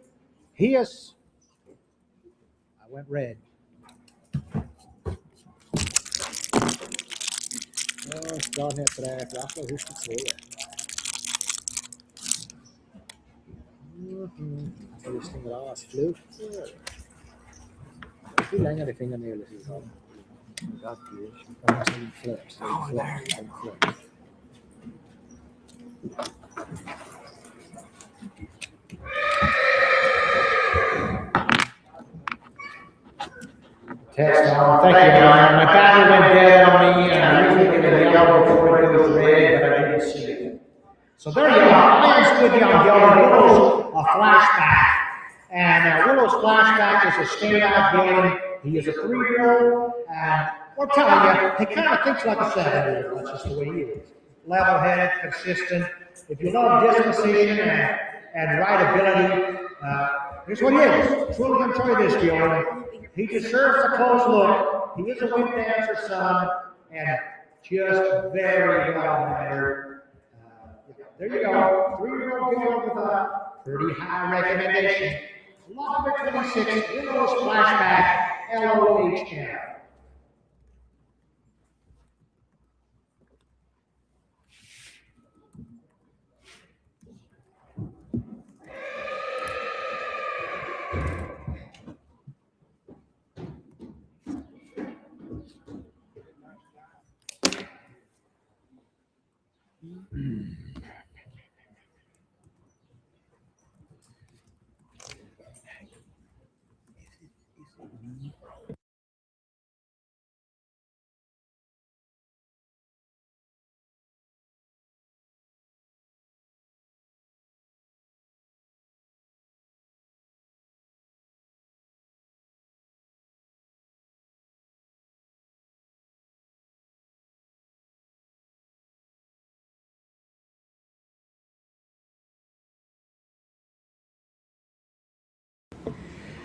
I went red. God net trek, laat wel hoe het weer. Dus ging raas, vloog. Hoe langer de vingernagels is al. Dat is. Dan is het flips. Test on. Thank you, John. My battery went dead on me, and I usually get a yellow before it goes red, but I didn't see it. So there you are. Iron's good young gelding. Willow's a flashback. And Willow's flashback is a standout gelding. He is a 3-year-old, and We're telling you, he kind of thinks like a 7-year-old. That's just the way he is. Level-headed, consistent. If you love disposition and rideability, here's what he is. Truly going to tell you this, Gillian. He deserves a close look. He is a wind dancer son, and just very well mannered. There you go. 3-year-old Gillian with a pretty high recommendation. Lot number 26, Willow's Flashback, LOHM.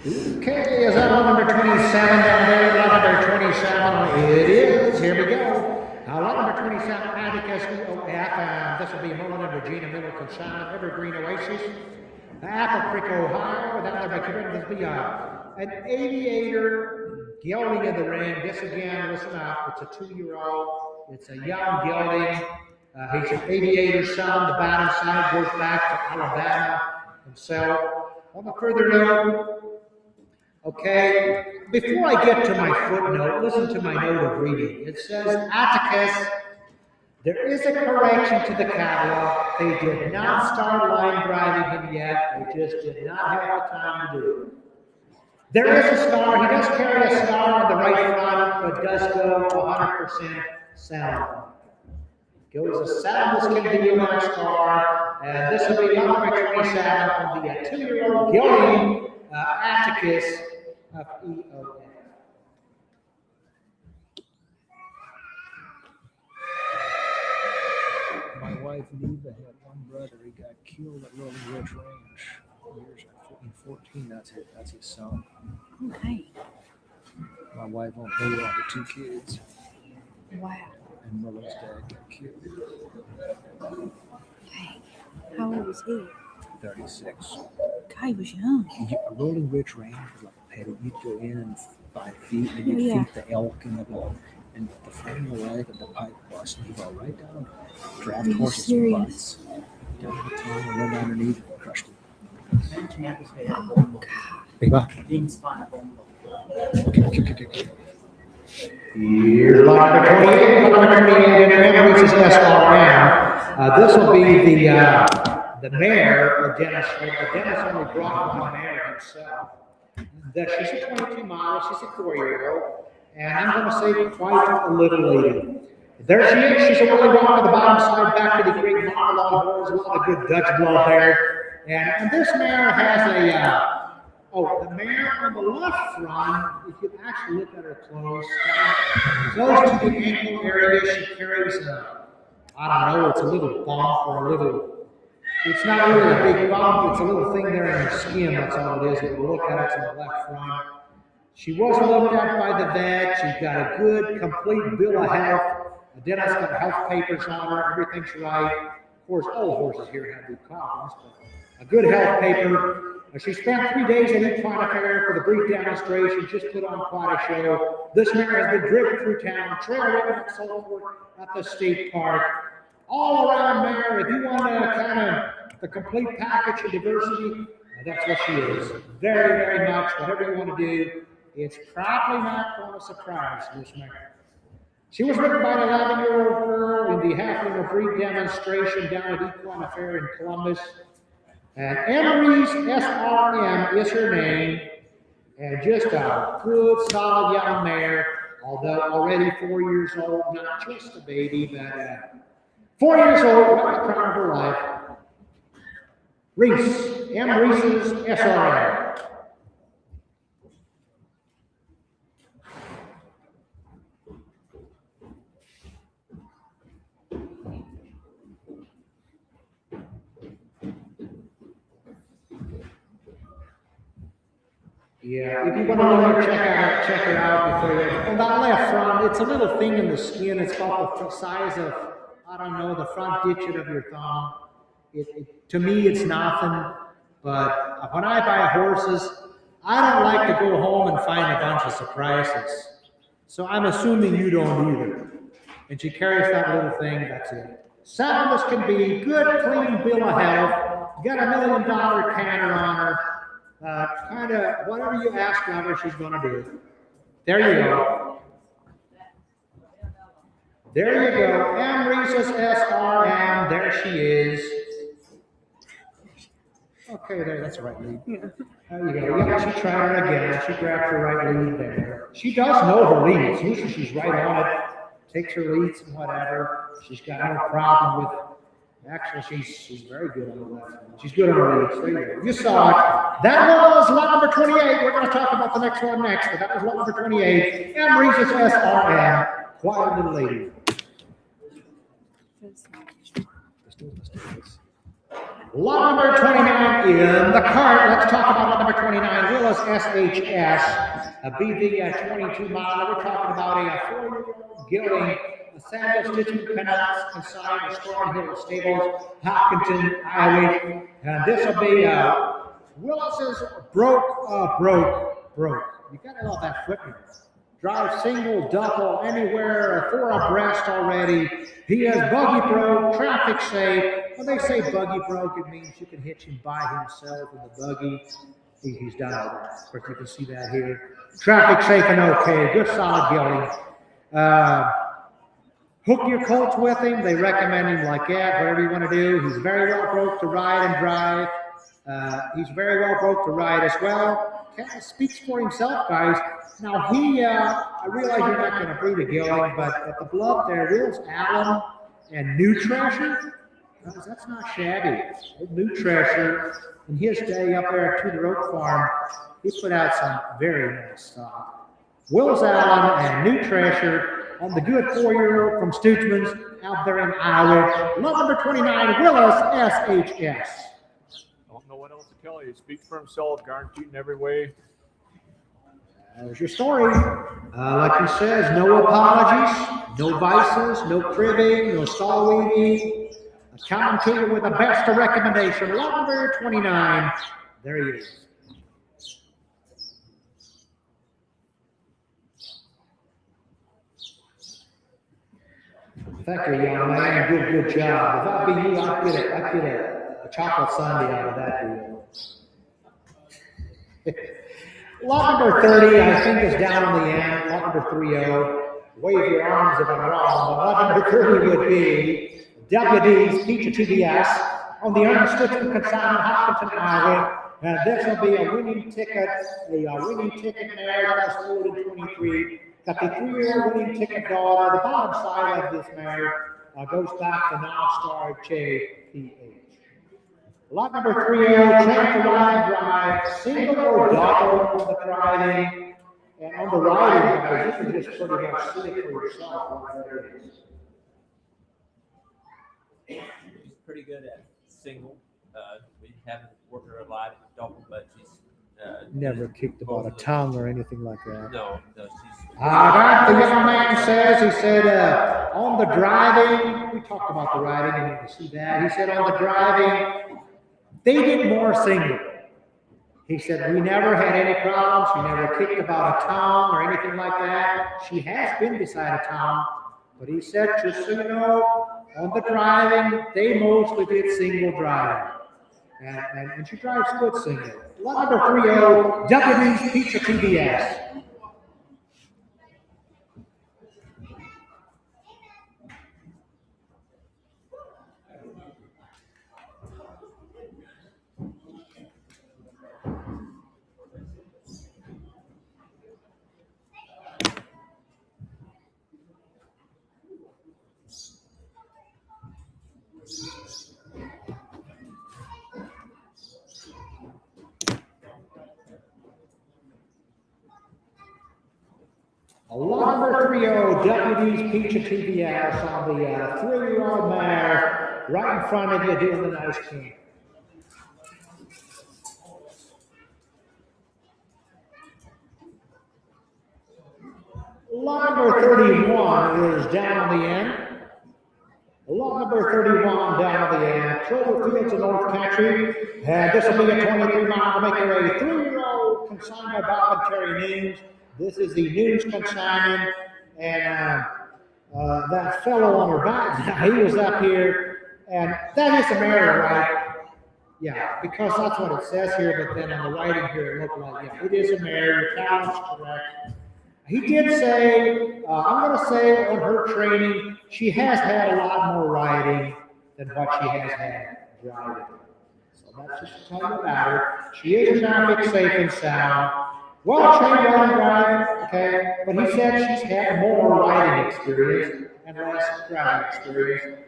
Okay, is that lot number 27 down there? Lot number 27, it is. Here we go. Lot number 27, Atticus EOF. This will be Mullen and Regina Miller Consignment, Evergreen Oasis. Apple Creek, Ohio. That will be an aviator gelding in the ring. This again, listen up, it's a 2-year-old. It's a young gelding. He's an aviator son. The bottom side goes back to Alabama himself. On a further note, okay, before I get to my footnote, listen to my note of reading. It says, Atticus, there is a correction to the catalog. They did not start line driving him yet. They just did not have the time to do it. There is a star. He does carry a star on the right front, but does go 100% sound. Goes as sound as can be on that star. And this will be number 27 on the 2-year-old gelding Atticus of EOF. My wife Neva had one brother. He got killed at Rolling Ridge Range. Years in 14. That's his son. Okay. My wife won't know all the 2 kids. Wow. And Merlin's dad got killed. Dang. How old was he? 36. God, he was young. A Rolling Ridge Range was like a petty. You'd go in and buy feed, and you'd feed the elk and the front of the leg and the pipe bust, and he'd go right down. Draft horses butts. Down the tongue and run underneath and crushed him. Oh, God. Okay. Here's lot number 28. Lot number 28 in memories is SRM. This will be the mare of Dennis. Dennis only brought one mare himself. She's a 22 mile. She's a 4-year-old. And I'm going to say quite a little lady. There she is. She's a willing rock on the bottom side, back to the great monologue horse. A lot of good Dutch blood there. And this mare has the mare on the left front, if you actually look at her close, close to the ankle area, she carries I don't know, it's a little bump or a little, it's not really a big bump, it's a little thing there in her skin, that's all it is. If you look at it, it's on the left front. She was looked at by the vet. She's got a good, complete bill of health. Dennis got health papers on her. Everything's right. Of course, all the horses here have good coffins, but a good health paper. She spent 3 days at Equine Fair for the brief demonstration. Just put on quite a show. This mare has been driven through town, trail ridden at Salford at the state park. All around mare. If you want kind of the complete package of diversity, that's what she is. Very, very much. Whatever you want to do. It's probably not going to surprise this mare. She was ridden by an 11-year-old girl in the Haflinger breed demonstration down at Equine Fair in Columbus. And Emery's SRM is her name. And just a good, solid young mare, although already 4 years old, not just a baby, but 4 years old, right at the prime of her life. Reese, Emery's SRM. Yeah, if you want to look check her out before you. On that left front, it's a little thing in the skin. It's about the size of, I don't know, the front digit of your thumb. To me, it's nothing. But when I buy horses, I don't like to go home and find a bunch of surprises. So I'm assuming you don't either. And she carries that little thing, that's it. Sound as can be, good, clean bill of health, got $1 million canter on her. Kind of whatever you ask of her, she's going to do. There you go. There you go. M. Reese's SRM. There she is. Okay, there. That's the right lead. There you go. Yeah, she tried her again. She grabbed her right lead there. She does know her leads. Usually she's right on it. Takes her leads and whatever. She's got no problem with. Actually, she's very good on the left. She's good on her leads. There you go. You saw it. That was lot number 28. We're going to talk about the next one next, but that was lot number 28. M. Reese's SRM. Quiet little lady. Lot number 29 in the cart. Let's talk about lot number 29. Willis SHS, a BV 22 mile. We're talking about a 4-year-old gelding, a Samuel Stitchman Canucks consigned to Storm Hill Stables, Hopkinton, Iowa. And this will be Willis's broke. You got to love that footman. Drive single, double, anywhere, 4 abreast already. He has buggy broke, traffic safe. When they say buggy broke, it means you can hitch him by himself in the buggy. He's done all that. Of course, you can see that here. Traffic safe and okay. Good solid gelding. Hook your colts with him. They recommend him like that, whatever you want to do. He's very well broke to ride and drive. He's very well broke to ride as well. Kind of speaks for himself, guys. Now, I realize you're not going to breed a gelding, but at the bluff there, Will's Allen and New Treasure. That's not shabby. Old New Treasure, in his day up there at Tudor Oak Farm, he put out some very nice stock. Will's Allen and New Treasure on the good 4-year-old from Stootsman's out there in Iowa. Lot number 29, Willis SHS. Don't know what else to tell you. He speaks for himself, guaranteed in every way. There's your story. Like he says, no apologies, no vices, no cribbing, no stall weaving. Coming to you with the best of recommendation. Lot number 29. There he is. Thank you, young man. Good job. If I be you, I'd get a chocolate sundae out of that deal. Lot number 30, I think, is down on the end. Lot number 30. Wave your arms if I'm wrong. But lot number 30 would be WD's Feature TBS on the Unrestricted Consignment, Hopkinton, Iowa. And this will be a winning ticket mare that's old in 23. Got the 3-year winning ticket daughter. The bottom side of this mare goes back to now star JPH. Lot number 30, train to ride and drive, single or double on the driving. And on the riding, guys, you can just pretty much see it for yourself. There it is. She's pretty good at single. We haven't worked her a lot at double, but she's Never kicked about a tongue or anything like that. No, she's. The young man says, he said, on the driving, we talked about the riding, and you can see that. He said, on the driving, they did more single. He said, we never had any problems. She never kicked about a tongue or anything like that. She has been beside a tongue, but he said, just so you know, on the driving, they mostly did single driving. And she drives good single. Lot number 30, WD's Pizza TBS. Lot number 30, WD's Pizza TBS on the 3-year-old mare right in front of you doing the nice king. Lot number 31 is down on the end. Lot number 31 down on the end. Cloverfields in North Country. And this will be a 23-mile maker, a 3-year-old consigned by Bob and Terry Nunes. This is the Nunes consignment. And that fellow on her back, he was up here. And that is a mare, right? Yeah, because that's what it says here, but then on the writing here, it looked like, yeah, it is a mare. Your count's correct. He did say, I'm going to say on her training, she has had a lot more riding than what she has had driving. So that's just to tell you about her. She is traffic safe and sound. Well trained riding drive, okay, but he said she's had more riding experience and less driving experience.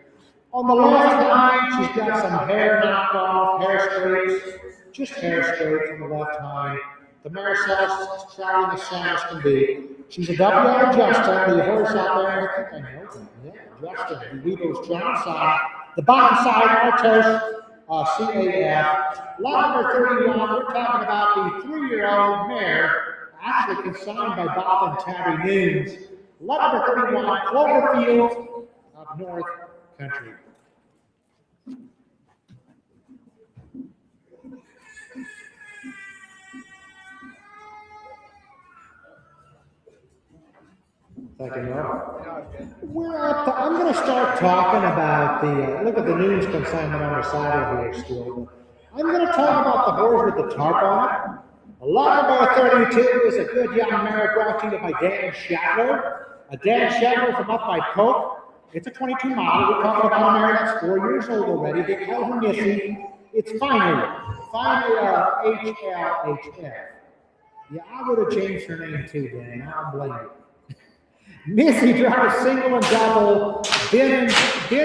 On the left hind, she's got some hair knocked off, hair scrapes, just hair scrapes on the left hind. The mare sells sound as sound as can be. She's a WR Justin, the horse out there. I know, yeah, Justin, the Weebo's John side. The bottom side, Artos, CAF. Lot number 31, we're talking about the 3-year-old mare, actually consigned by Bob and Tabby Nunes. Lot number 31, Cloverfield of North Country. Thank you, Noah. I'm going to start talking about the, look at the Nunes consignment on the side of here still. I'm going to talk about the horse with the tarp on it. Lot number 32 is a good young mare brought to you by Dan Shatler. Dan Shatler from up by Polk. It's a 22-mile. We're talking about a mare that's 4 years old already. They call her Missy. It's finally HLHF. Yeah, I would have changed her name too, Dan. I don't blame you. Missy drives single and double, been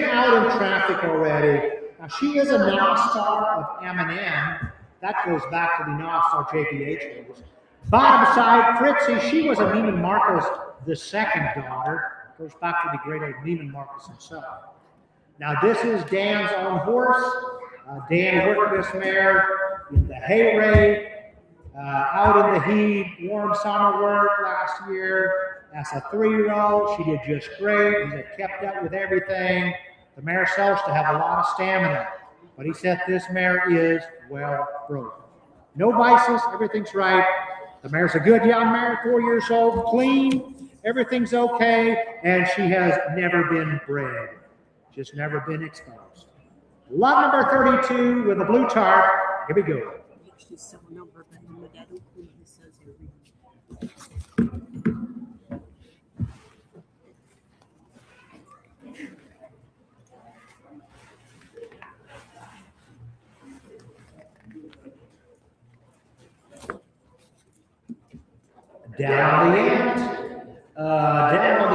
out in traffic already. Now, she is a non-star of M&M. That goes back to the non-star JPH days. Bottom side, Fritzy, she was a Neiman Marcus, the second daughter. Goes back to the great old Neiman Marcus himself. Now, this is Dan's own horse. Dan worked this mare in the hay out in the heat, warm summer work last year. As a 3-year-old, she did just great. He had kept up with everything. The mare sells to have a lot of stamina, but he said this mare is well broken. No vices, everything's right. The mare's a good young mare, 4 years old, clean, everything's okay, and she has never been bred, just never been exposed. Lot number 32 with the blue tarp. Here we go. Down on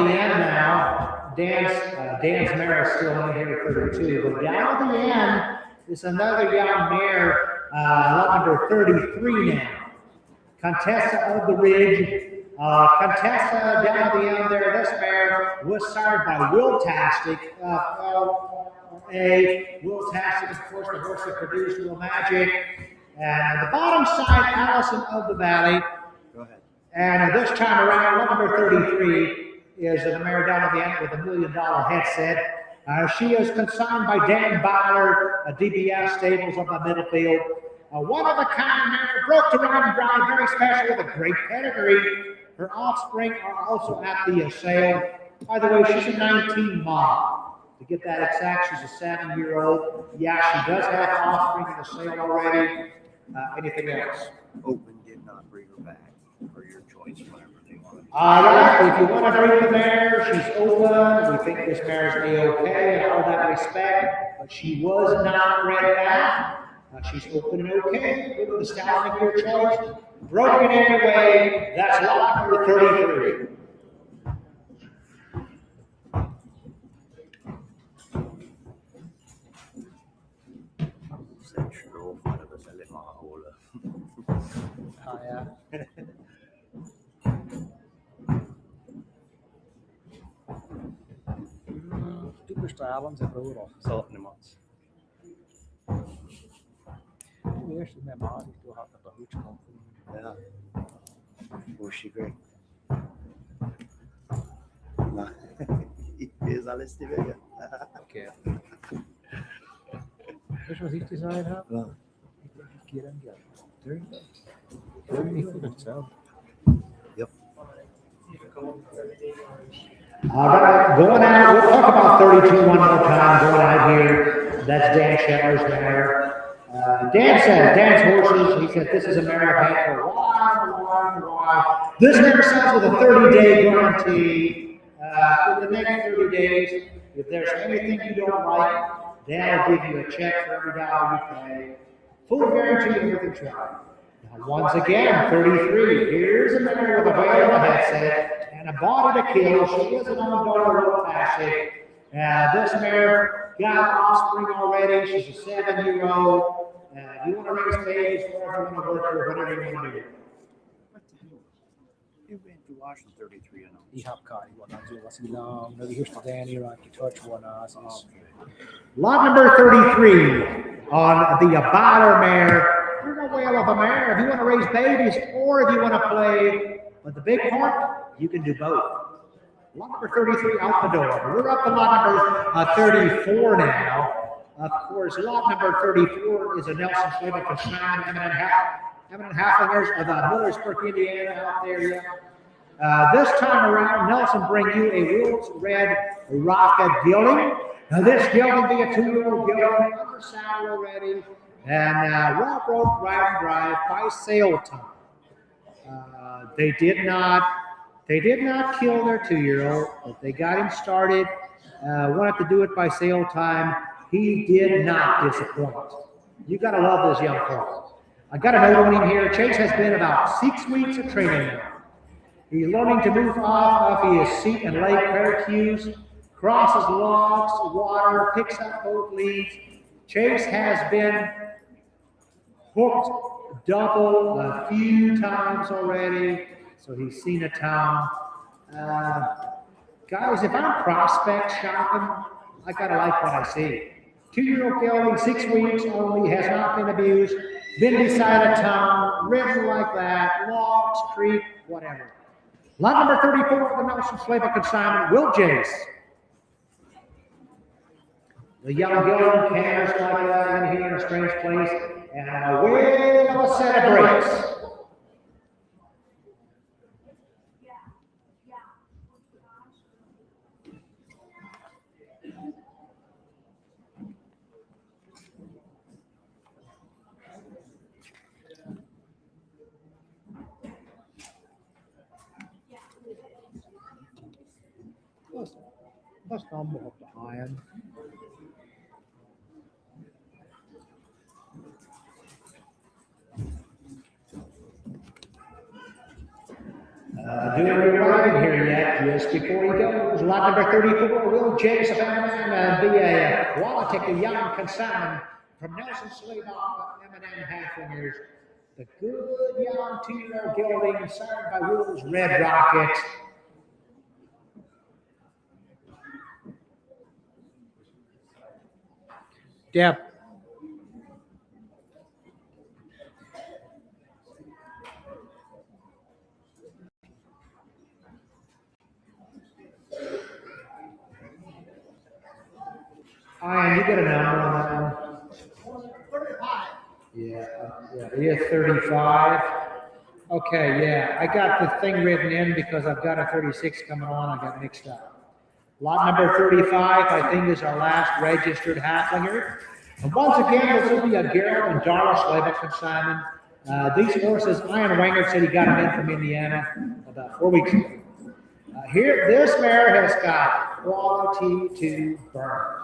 the end now, Dan's mare is still in here 32, but down at the end is another young mare, lot number 33 now. Contessa of the Ridge. Contessa down at the end there, this mare was sired by Will Tastic, Will Tastic, of course, the horse that produced Will Magic. And the bottom side, Allison of the Valley. Go ahead. And this time around, lot number 33 is the mare down at the end with $1 million headset. She is consigned by Dan Byler, DBS Stables on the middle field. One of a kind mare, broke to ride and drive, very special with a great pedigree. Her offspring are also at the sale. By the way, she's a 19-mile. To get that exact, she's a 7-year-old. Yeah, she does have offspring in the sale already. Anything else? Open did not bring her back for your choice, whatever they want. All right, if you want to bring the mare, she's open. We think this mare is A-okay in all that respect, but she was not bred back. She's open and okay. Go to the stallion of your choice. Broken anyway. That's lot number 33. Du bestrahlung är bra så ni måste. Det är så med mat du har på huskom. Yeah. Was she great? va. Is alles die Wege. Okay. Which was each design have? Well, Get them, get them. There you go. So. All right, going out. We'll talk about 32 one more time. Going out here. That's Dan Shetler's mare. Dan says, Dan's horses. He said this is a mare I've had for a while. This mare sells with a 30-day guarantee. In the next 30 days, if there's anything you don't like, Dan will give you a check for every dollar you pay. Full guarantee everything's right. Now, once again, 33. Here's a mare with a whale on the headset and a body to kill. She is an on-dollar classic. This mare got offspring already. She's a 7-year-old. If you want to raise babies for her, if you want to work her, whatever you want to do. You went to Washington 33 and all. Ihop Kari, whatnot, was long, maybe here's the Danny, right? To touch one, Lot number 33 on the Baller mare. You're a whale of a mare. If you want to raise babies or if you want to play with the big part, you can do both. Lot number 33 out the door. We're up to lot number 34 now. Of course, lot number 34 is a Nelson Slavic consignment, eminent Haflingers of Millersburg, Indiana, out there. Yeah. This time around, Nelson bring you a Wills Red Rocket gelding. Now this gelding be a 2-year-old gelding, under saddle already, and well broke, right and drive by sale time. They did not kill their 2-year-old, but they got him started. Wanted to do it by sale time. He did not disappoint. You got to love this young fellow. I got a note on him here. Chase has been about 6 weeks of training now. He's learning to move off of his seat and leg prayer cues, crosses logs, water, picks up both leads. Chase has been hooked double a few times already, so he's seen a town. Guys, if I'm prospect shopping, I gotta like what I see. 2-year-old gelding, 6 weeks only, has not been abused, been beside a town, ridden like that, logs, creek, whatever. Lot number 34 of the Nelson Slavic consignment, Will Jace. The young gelding canters like that in here in a strange place, and a whale of a set of brakes. Let's number up the iron. Doing right in here yet, just before he goes. Lot number 34, Will James of M&M, be a quality young consignment from Nelson Slavic M&M Haflingers. The good young 2-year-old gelding signed by Will's Red Rocket. Deb. Ian, you get a number on that one? 35. Yeah, he is 35. Okay, yeah, I got the thing written in because I've got a 36 coming on. I got mixed up. Lot number 35, I think, is our last registered Haflinger. And once again, this will be a Garrett and Darla Slavic consignment. These horses, Ian Wenger said he got them in from Indiana about 4 weeks ago. Here, this mare has got quality to burn.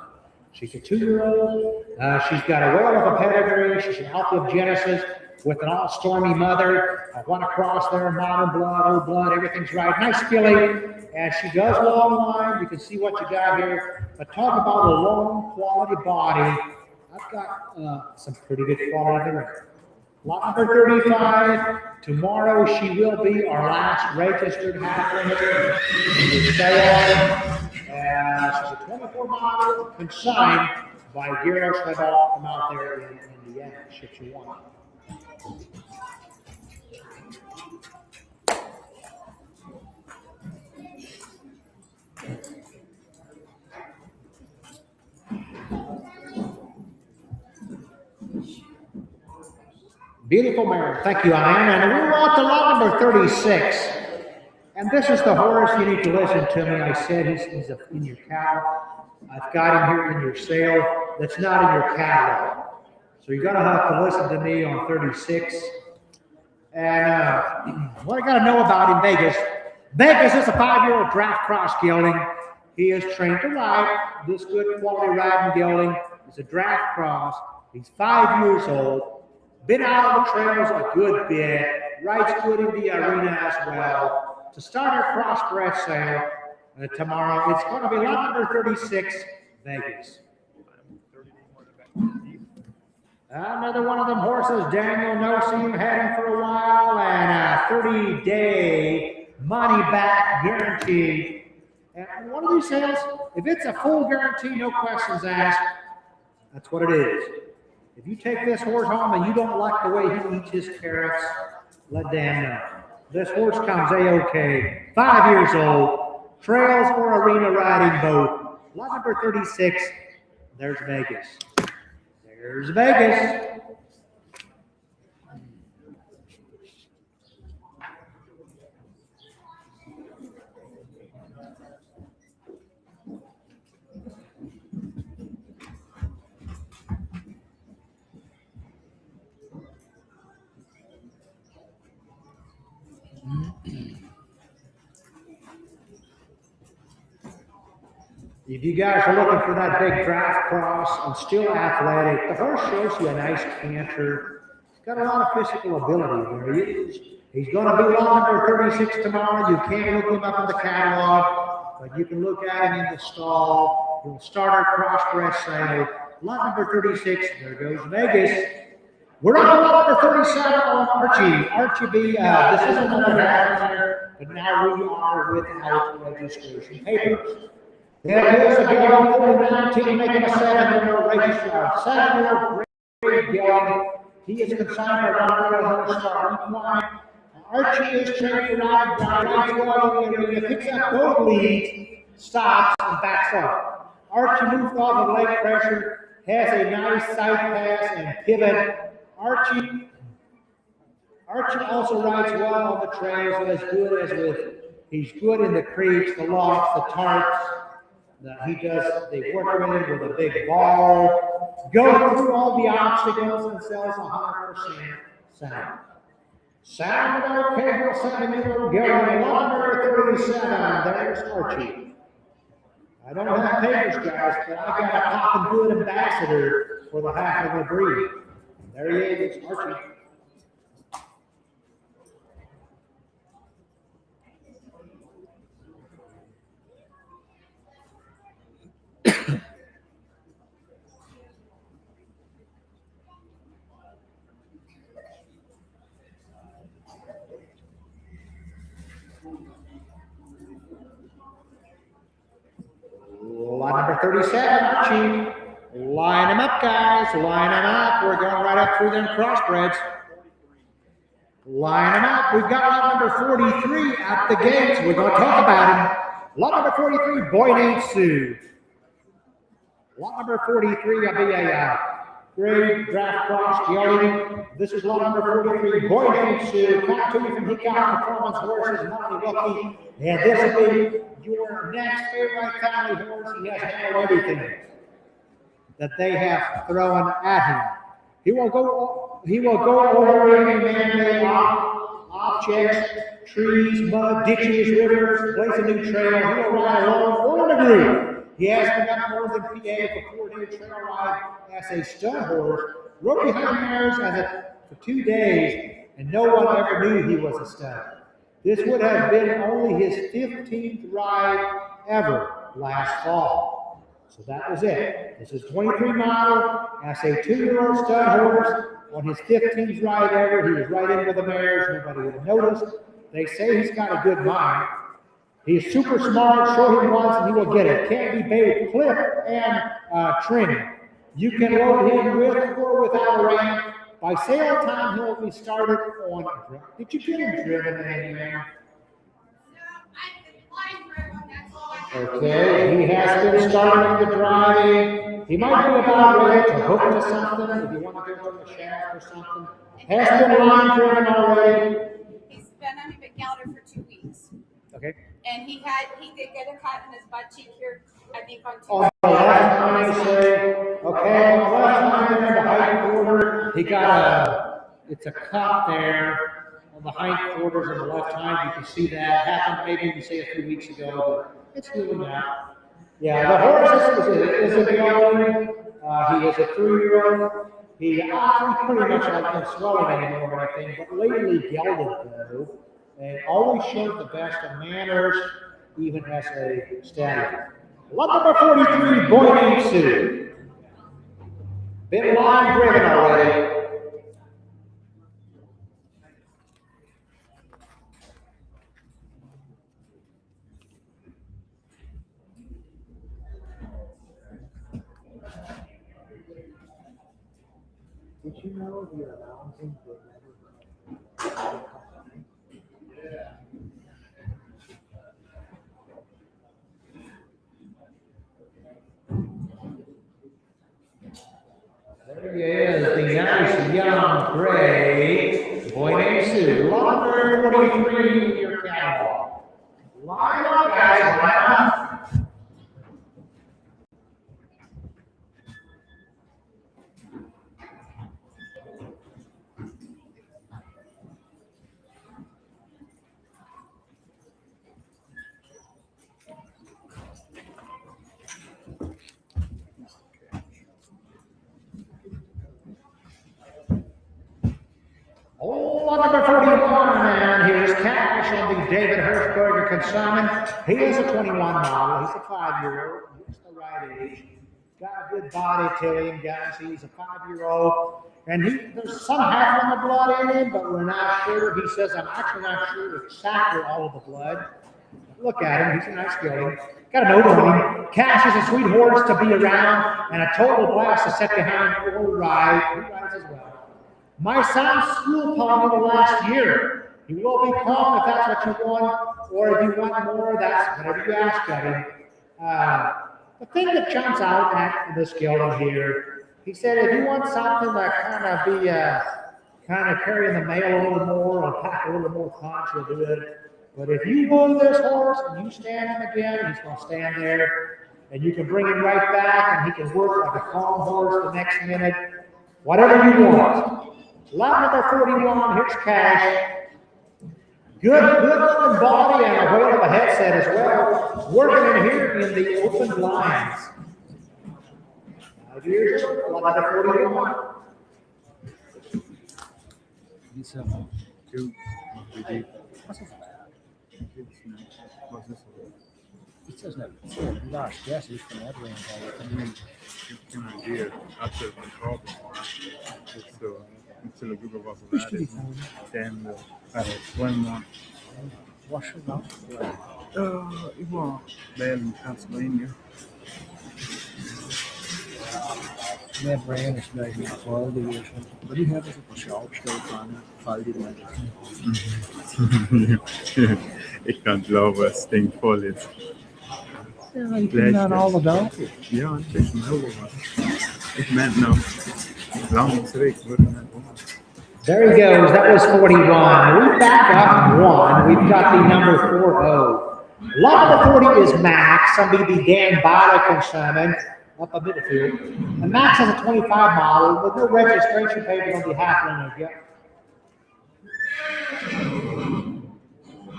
She's a 2-year-old. She's got a whale of a pedigree. She's an Alpha of Genesis with an all-stormy mother. I want to cross there, modern blood, old blood, everything's right. Nice filly. And she does long line. You can see what you got here. But talk about a long quality body. I've got some pretty good quality there. Lot number 35. Tomorrow she will be our last registered Haflinger. Stay on. And she's a 24 model consigned by Garrett Slavic from out there in Indiana, 61. Beautiful mare. Thank you, Ian. And we want to lot number 36. And this is the horse you need to listen to me. I said he's in your cattle. I've got him here in your sale. That's not in your catalog. So you're going to have to listen to me on 36. And what I got to know about in Vegas. Vegas is a 5-year-old draft cross gelding. He is trained to ride this good quality riding gelding. It's a draft cross. He's 5 years old. Been out on the trails a good bit. Rides good in the arena as well. To start our crossbred sale tomorrow, it's going to be lot number 36, Vegas. Another one of them horses, Daniel Nosim, had him for a while, and a 30-day money-back guarantee. And one of these sales, if it's a full guarantee, no questions asked, that's what it is. If you take this horse home and you don't like the way he eats his carrots, let Dan know. This horse comes A-OK, 5 years old, trails or arena riding both. Lot number 36, there's Vegas. There's Vegas. If you guys are looking for that big draft cross and still athletic, the horse shows you a nice canter. He's got a lot of physical ability. There he is. He's going to be lot number 36 tomorrow. You can't look him up in the catalog, but you can look at him in the stall. He'll start our crossbred sale. Lot number 36. There goes Vegas. We're on lot number 37 on Archie. Archie B. This isn't another Haflinger, but now we are without registration papers. There is a gelding, 49, making a 7-year-old registrar. 7-year-old great gelding. He is consigned for Rockville Horse Starting Point. Archie is trained to ride well in the arena, picks up both leads, stops, and backs up. Archie moves off of leg pressure, has a nice side pass and pivot. Archie also rides well on the trails, as good as with. He's good in the creeks, the locks, the tarps. They work with a big ball, go through all the obstacles and sells 100% sound. Sound of okay, 7-year-old gelding, number 37. There's Archie. I don't have papers, guys, but I got a pop and good ambassador for the Haflinger breed. There he is, Archie. Lot number 37, Archie. Line them up, guys. Line them up. We're going right up through them crossbreds. Line them up. We've got lot number 43 at the gates. We're going to talk about him. Lot number 43, Boy Named Sue. Lot number 43, I'll be a great draft cross gelding. This is lot number 43, Boy Named Sue. Coming to you from Hickok Performance Horses, Monty Lucky. And this will be your next favorite family horse. He has handled everything that they have thrown at him. He will go over any man-made objects, trees, mud, ditches, rivers, place a new trail. He will ride alone or in a group. He has been up northern PA for 4-day trail ride as a stud horse. Rode behind mares for 2 days, and no one ever knew he was a stud. This would have been only his 15th ride ever last fall. So that was it. This is 23 model as a 2-year-old stud horse. On his 15th ride ever, he was right in with the mares. Nobody would have noticed. They say he's got a good mind. He's super smart. Show him once and he will get it. Can't be bait, clip, and trim. You can load him with or without a ramp. By sale time, he'll be started on. Did you get him driven, man? Okay, he has been starting the driving. He might be about ready to hook to something if you want to go to the shaft or something. Has been line driven already. He's been on a gelded for 2 weeks. Okay. And he did get a cut in his butt cheek here, I think on Tuesday. On the left hind say, okay, on the left hind there, the hind quarter, he got it's a cut there on the hind quarters on the left hind. You can see that happened maybe you say a few weeks ago, but it's healing now. Yeah, the horse is a gelding. He is a 3-year-old. He's pretty much like no swelling anymore or anything, but lately gelded though, and always showed the best of manners, even as a stallion. Lot number 43, Boy Named Sue. Been line driven already. Did you know you're announcing the There he is, the nice young gray Boy Named Sue. Lot number 43 in your catalog. Line up, guys, line up. Oh, number 41, and here's Cash on the David Hirschberger consignment. He is a 21 model. He's a 5-year-old. He's the right age. Got a good body to him, guys. He's a 5-year-old. And there's some Haflinger blood in him, but we're not sure. He says, I'm actually not sure exactly all of the blood. Look at him. He's a nice gelding. Got a note on him. Cash is a sweet horse to be around, and a total blast to set behind or ride. He rides as well. My son's school pony the last year. He will be calm if that's what you want, or if you want more, that's whatever you ask of him. The thing that jumps out at this gelding here, he said if you want something that kind of be kind of carrying the mail a little more or pack a little more punch, you'll do it. But if you move this horse and you stand him again, he's going to stand there, and you can bring him right back, and he can work like a calm horse the next minute, whatever you want. Lot number 41, here's Cash. Good looking body and a whale of a headset as well. Working in here in the open blinds. 5 years old, lot number 41. He's 2, 3 deep. What's this about? What's this about? It says no. It's a large guesses from that range. Give me an idea. After the problem, it's a group of us. Then one more. What's your mouth? It was there in Pennsylvania. Med brand is measured for the years. But you have a sharp stroke on it. Ich kan glaube, es stinkt voll jetzt. Ja, ich bin dann alle da. Ja, het is een heel wat. Ik ben nog lang terug. There he goes. That was 41. We back up one. We've got the number 40. Lot number 40 is Max. Somebody the Dan Bada consignment up a midfield. And Max has a 25 model with no registration paper on the Haflinger yet.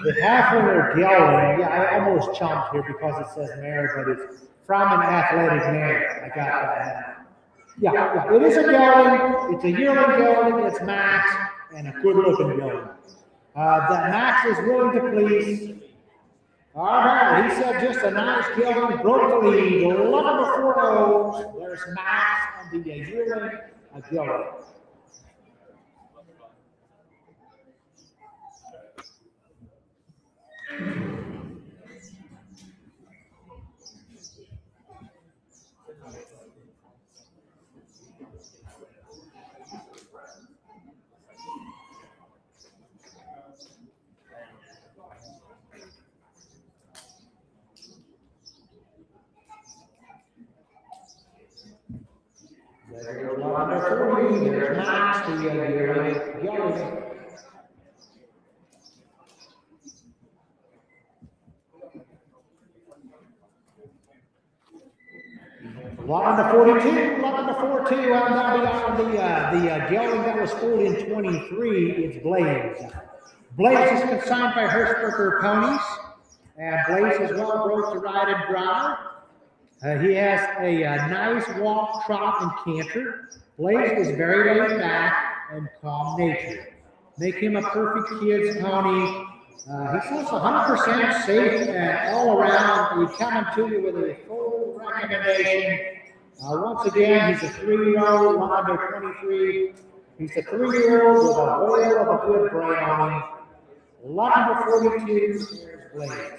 The Haflinger gelding, yeah, I almost jumped here because it says mare, but it's from an athletic mare. I got that. Yeah, it is a gelding. It's a yearling gelding. It's Max and a good-looking gelding. That Max is willing to please. All right, he said just a nice gelding, broke the lead. Lot number 40. There's Max and the yearling gelding. there's Max, the gelding. Lot number 42, lot number 42, I'm down beyond the gelding that was foaled in 23, it's Blaze. Blaze is consigned by Hershberger Ponies, and Blaze is well broke to ride and drive. He has a nice walk, trot, and canter. Blaze is very laid back and calm natured. Make him a perfect kid's pony. He feels 100% safe and all around. We come to you with a full recommendation. Once again, he's a 3-year-old, under 23. He's a 3-year-old with a whale of a good brain on him. Lot number 42, there's Blaze.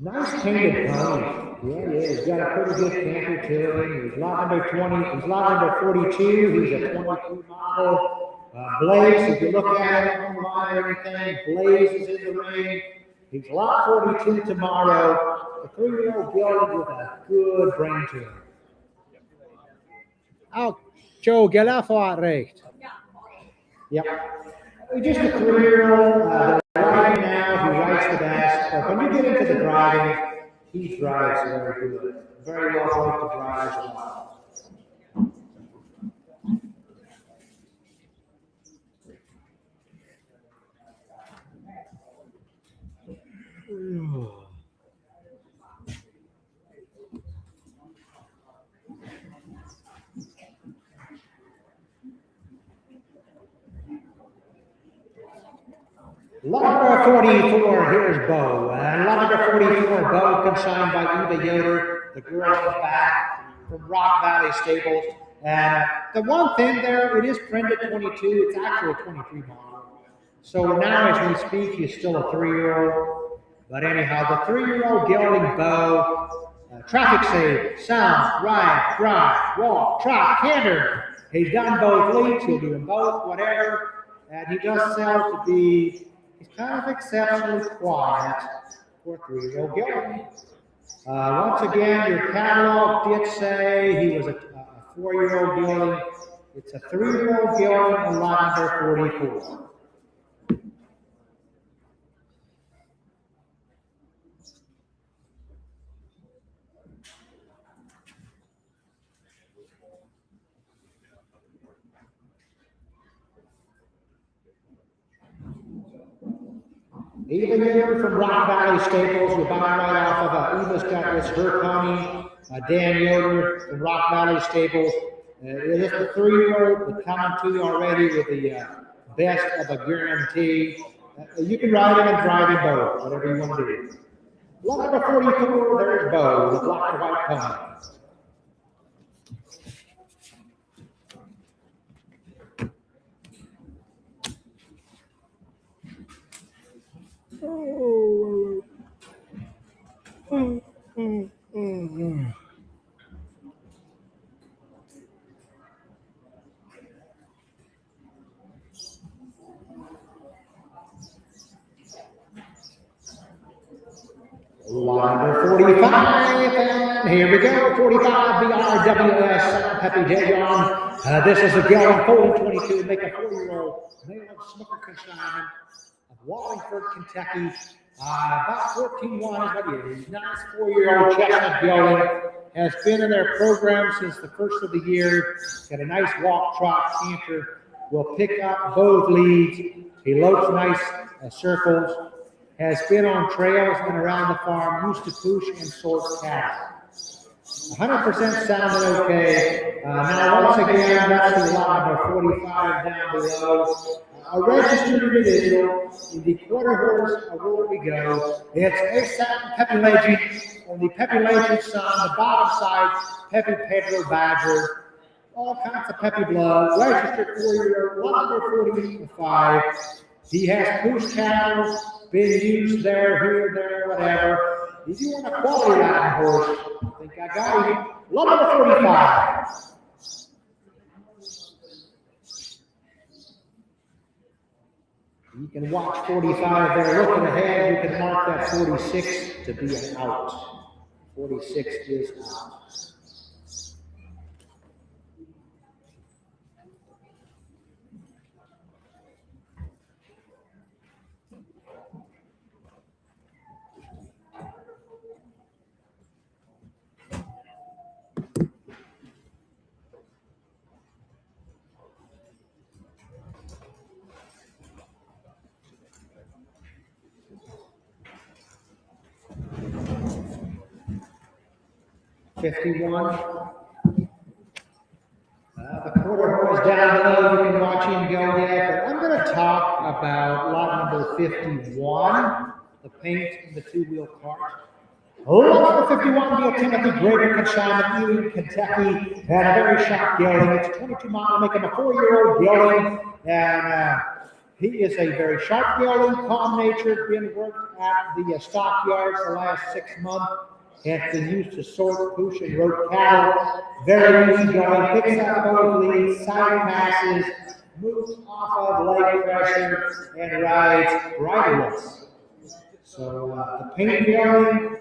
Nice painted pony. Yeah, he's got a pretty good canter to him. He's lot number 20. He's lot number 42. He's a 22 model. Blaze, if you look at it online or anything, Blaze is in the ring. He's lot 42 tomorrow. A 3-year-old gelding with a good brain to him. Oh, Joe, get off all right. Yep. Just a 3-year-old. Right now, he rides the best. But when you get into the driving, he drives very good. Very well liked to drive as well. Lot number 44, here's Bo. Lot number 44, Bo, consigned by Eva Yoder, the girl in the back from Rock Valley Stables. And the one thing there, it is printed 22, it's actually a 23 model. So now as we speak, he's still a 3-year-old. But anyhow, the 3-year-old gelding Bo, traffic save, sound, ride, drive, walk, trot, canter. He's done both leads, he'll do them both, whatever. And he does sell to be, he's kind of exceptionally quiet for a 3-year-old gelding. Once again, your catalog did say he was a 4-year-old gelding. It's a 3-year-old gelding in lot number 44. Eva Yoder from Rock Valley Stables, we're buying right off of Eva's got this her pony. Dan Yoder from Rock Valley Stables. It is the 3-year-old, but coming to you already with the best of a guarantee. You can ride him and drive him both, whatever you want to do. Lot number 44, there's Bo, the black and white pony. Number 45, and here we go, 45 BRWS, Peppy J. John. This is a gelding folding 22, make a 4-year-old male snooker consignment of Wallingford, Kentucky. About 14-1 is what he is. Nice 4-year-old chestnut gelding. Has been in their program since the first of the year. Got a nice walk, trot, canter. Will pick up both leads. He lopes nice circles. Has been on trails and around the farm. Used to push and sort cattle. 100% sounded okay. Now, once again, that's the lot number 45 down below. A registered individual in the quarter horse of where we go. It's a Pepe Legend. On the Pepe Legend side, the bottom side, Pepe Pedro Badger. All kinds of Pepe blood. Registered 4-year-old, lot number 45. He has push cattle, been used there, here, there, whatever. If you want a quality riding horse, I think I got him. Lot number 45. You can watch 45 there. Looking ahead, you can mark that 46 to be an out. 46 is out. The quarter horse down below, you can watch him go yet, but I'm going to talk about lot number 51, the paint and the two-wheel cart. Lot number 51, Neil Timothy, Greater Consignment, Ewing, Kentucky, had a very sharp gelding. It's 22 mile, make him a 4-year-old gelding, and he is a very sharp gelding, calm-natured, been worked at the stockyards the last 6 months. Has been used to sort, push, and rope cattle. Very easy going, picks up both leads, side passes, moves off of leg pressure, and rides bridleless. So the paint gelding,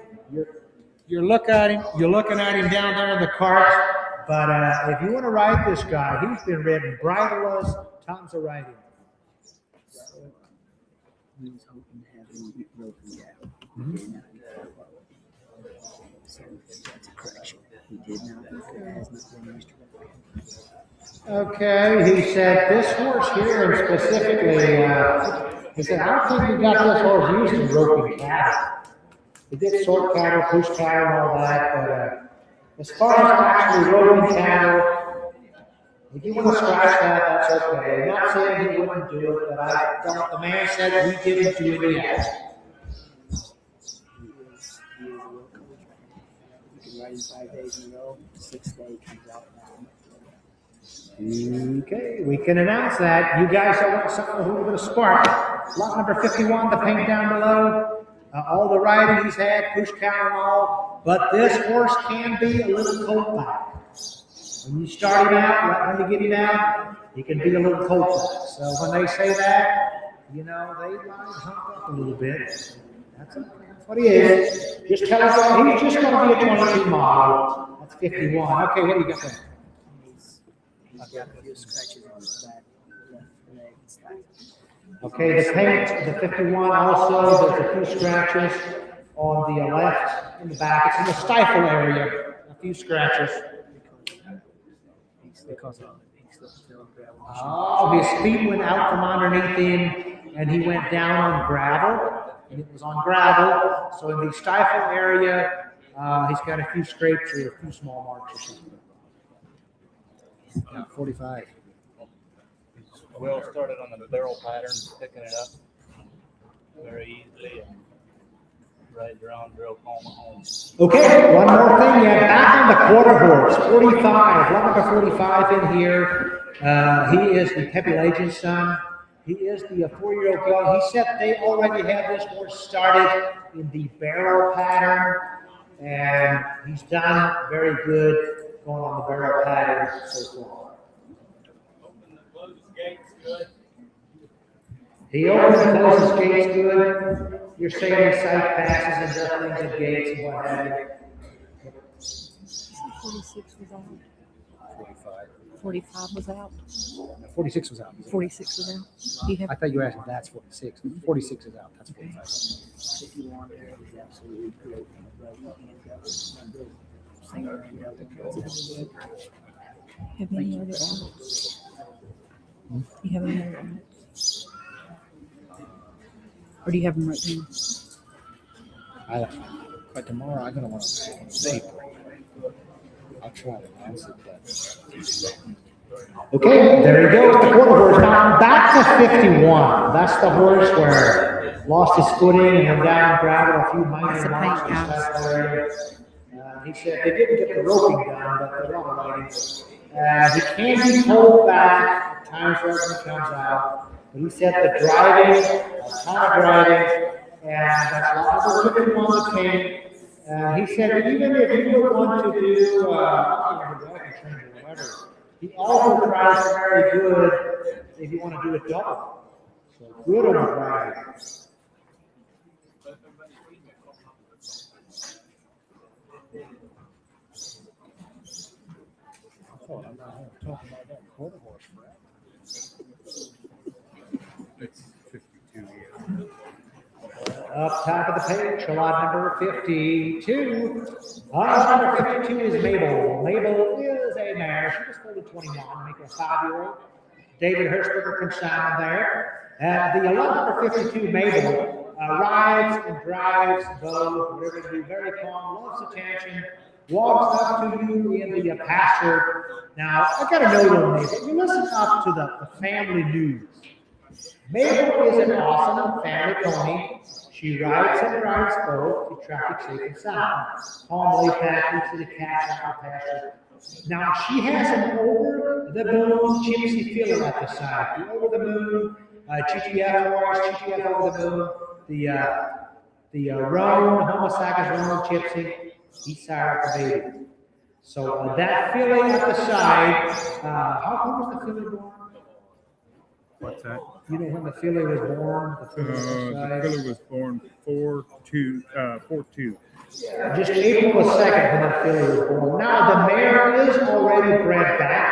you're looking at him down there in the cart. But if you want to ride this guy, he's been ridden bridleless, tons of riding. We was hoping to have him broken down. So that's a correction. He did not, has not been used to. Okay, he said this horse here specifically, he said, I don't think we got this horse used in roping cattle. He did sort cattle, push cattle, and all that, but as far as actually roping cattle, if you want to scratch that, that's okay. I'm not saying he wouldn't do it, but I don't, the man said we didn't do it yet. 5 days in a row, 6th day comes out now. Okay, we can announce that. You guys are something who we're going to spark. Lot number 51, the paint down below. All the riding he's had, push cattle and all. But this horse can be a little cold back. When you start him out, when you get him out, he can be a little cold back. So when they say that, you know, they might hump up a little bit. That's okay. That's what he is. Just tell him he's just going to be a 22 model. That's 51. Okay, what do you got there? He's got a few scratches on his back, left leg, and slack. Okay, the paint, the 51 also, there's a few scratches on the left in the back. It's in the stifle area, a few scratches. Because he's still gravel. Oh, his feet went out from underneath him, and he went down on gravel. And it was on gravel, so in the stifle area, he's got a few scrapes or a few small marks or something. Yeah, 45. Will started on the barrel pattern, picking it up very easily and right around drill home at home. Okay, one more thing. Yeah, back on the quarter horse, 45. Lot number 45 in here. He is the Pepe Legends son. He is the 4-year-old girl. He said they already had this horse started in the barrel pattern, and he's done very good going on the barrel pattern so far. He opens and closes gates good. You're saying the side passes and does things at gates and what have you. 46 was out. 45. 45 was out. 46 was out. 46 was out. You have I thought you were asking that's 46. 46 is out. That's 45. 51 there is absolutely great. have any other outs? You have any other outs? Or do you have them right now? But tomorrow I'm going to want to say I'll try to announce it, but. Okay, there he goes, the quarter horse. Now back to 51. That's the horse where lost his footing and went down gravel a few minor marks in the stifle area. He said they didn't get the roping done, but they're all riding. He can be pulled back at times where he comes out. But he said the driving, a ton of driving, and that's lots of 51 to paint. He said even if you would want to do, whatever, he also tries very good if you want to do a double. So good on the ride. I thought I'm not talking about that quarter horse, Brad. It's 52 years. Up top of the page, lot number 52. Lot number 52 is Mabel. Mabel is a mare. She just folded 21, make her a 5-year-old. David Hirschberger consignment there. And the lot number 52, Mabel, rides and drives both. We're going to be very calm, loves attention, walks up to you in the pasture. Now, I got to know on Mabel. You listen up to the family news. Mabel is an awesome family pony. She rides and drives both. She traffic safe and sound. Calmly packed into the cat's out pasture. Now she has an over the moon gypsy filly at the side. The over the moon GTF horse, GTF over the moon. The roan homozygous roan gypsy. He's sire of the baby. So that filly at the side. How was the filly born? What's that? You know when the filly was born? The filly was born 4-2. Just April the 2nd when that filly was born. Now the mare is already bred back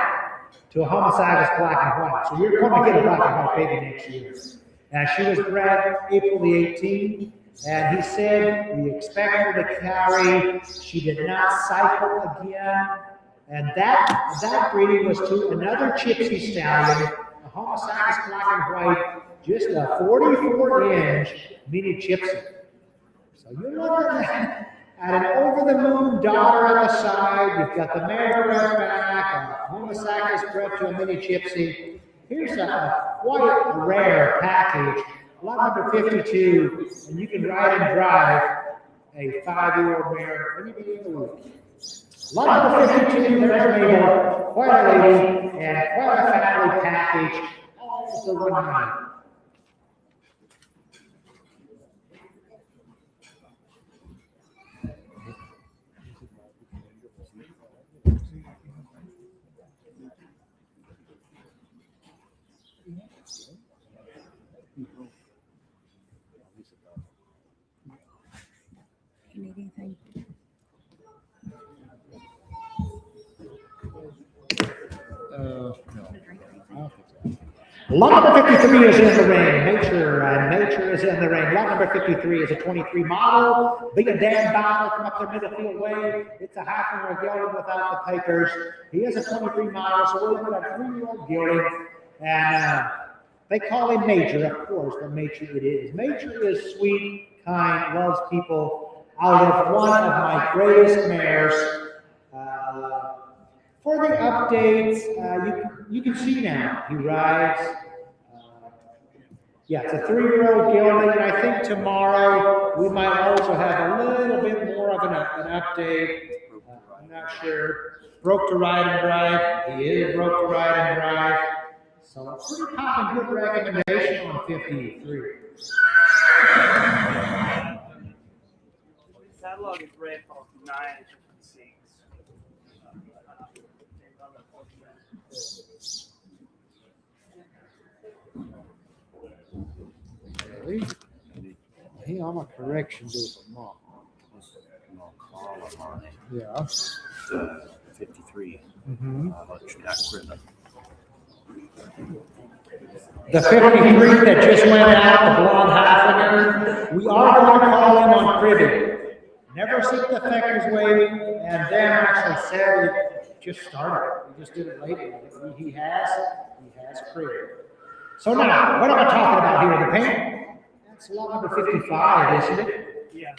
to a homozygous black and white. So we're going to get a black and white baby next year. And she was bred April the 18th. And he said we expect her to carry. She did not cycle again. And that breeding was to another gypsy stallion, a homozygous black and white, just a 44-inch mini gypsy. So you're looking at an over-the-moon daughter at the side. You've got the mare bred back, a homozygous bred to a mini gypsy. Here's a quite rare package. Lot number 52, and you can ride and drive a 5-year-old mare. Lot number 52, there's Mabel, quite a lady, and quite a family package, all for one night. You need anything? Lot number 53 is in the ring. Nature is in the ring. Lot number 53 is a 23 model. Big and Dan Bauer from up the middle field way. It's a Haflinger gelding without the papers. He is a 23 model, so we're looking at a 3-year-old gelding. And they call him Major, of course, but Major it is. Major is sweet, kind, loves people. Out of one of my greatest mares. For the updates, you can see now he rides. Yeah, it's a 3-year-old gelding, and I think tomorrow we might also have a little bit more of an update. I'm not sure. Broke to ride and drive. He is broke to ride and drive. So pretty popping good recommendation on 53. Catalog is red for 9 different scenes. He on a correction do for mom. Yeah. 53. The 53 that just went out, the blonde Haflinger, we are going to call him on cribbing. Never seek the Fecker's way, and Dan actually said it just started. He just did it later. He has crib. So now, what am I talking about here? The paint? That's lot number 55, isn't it? Yeah.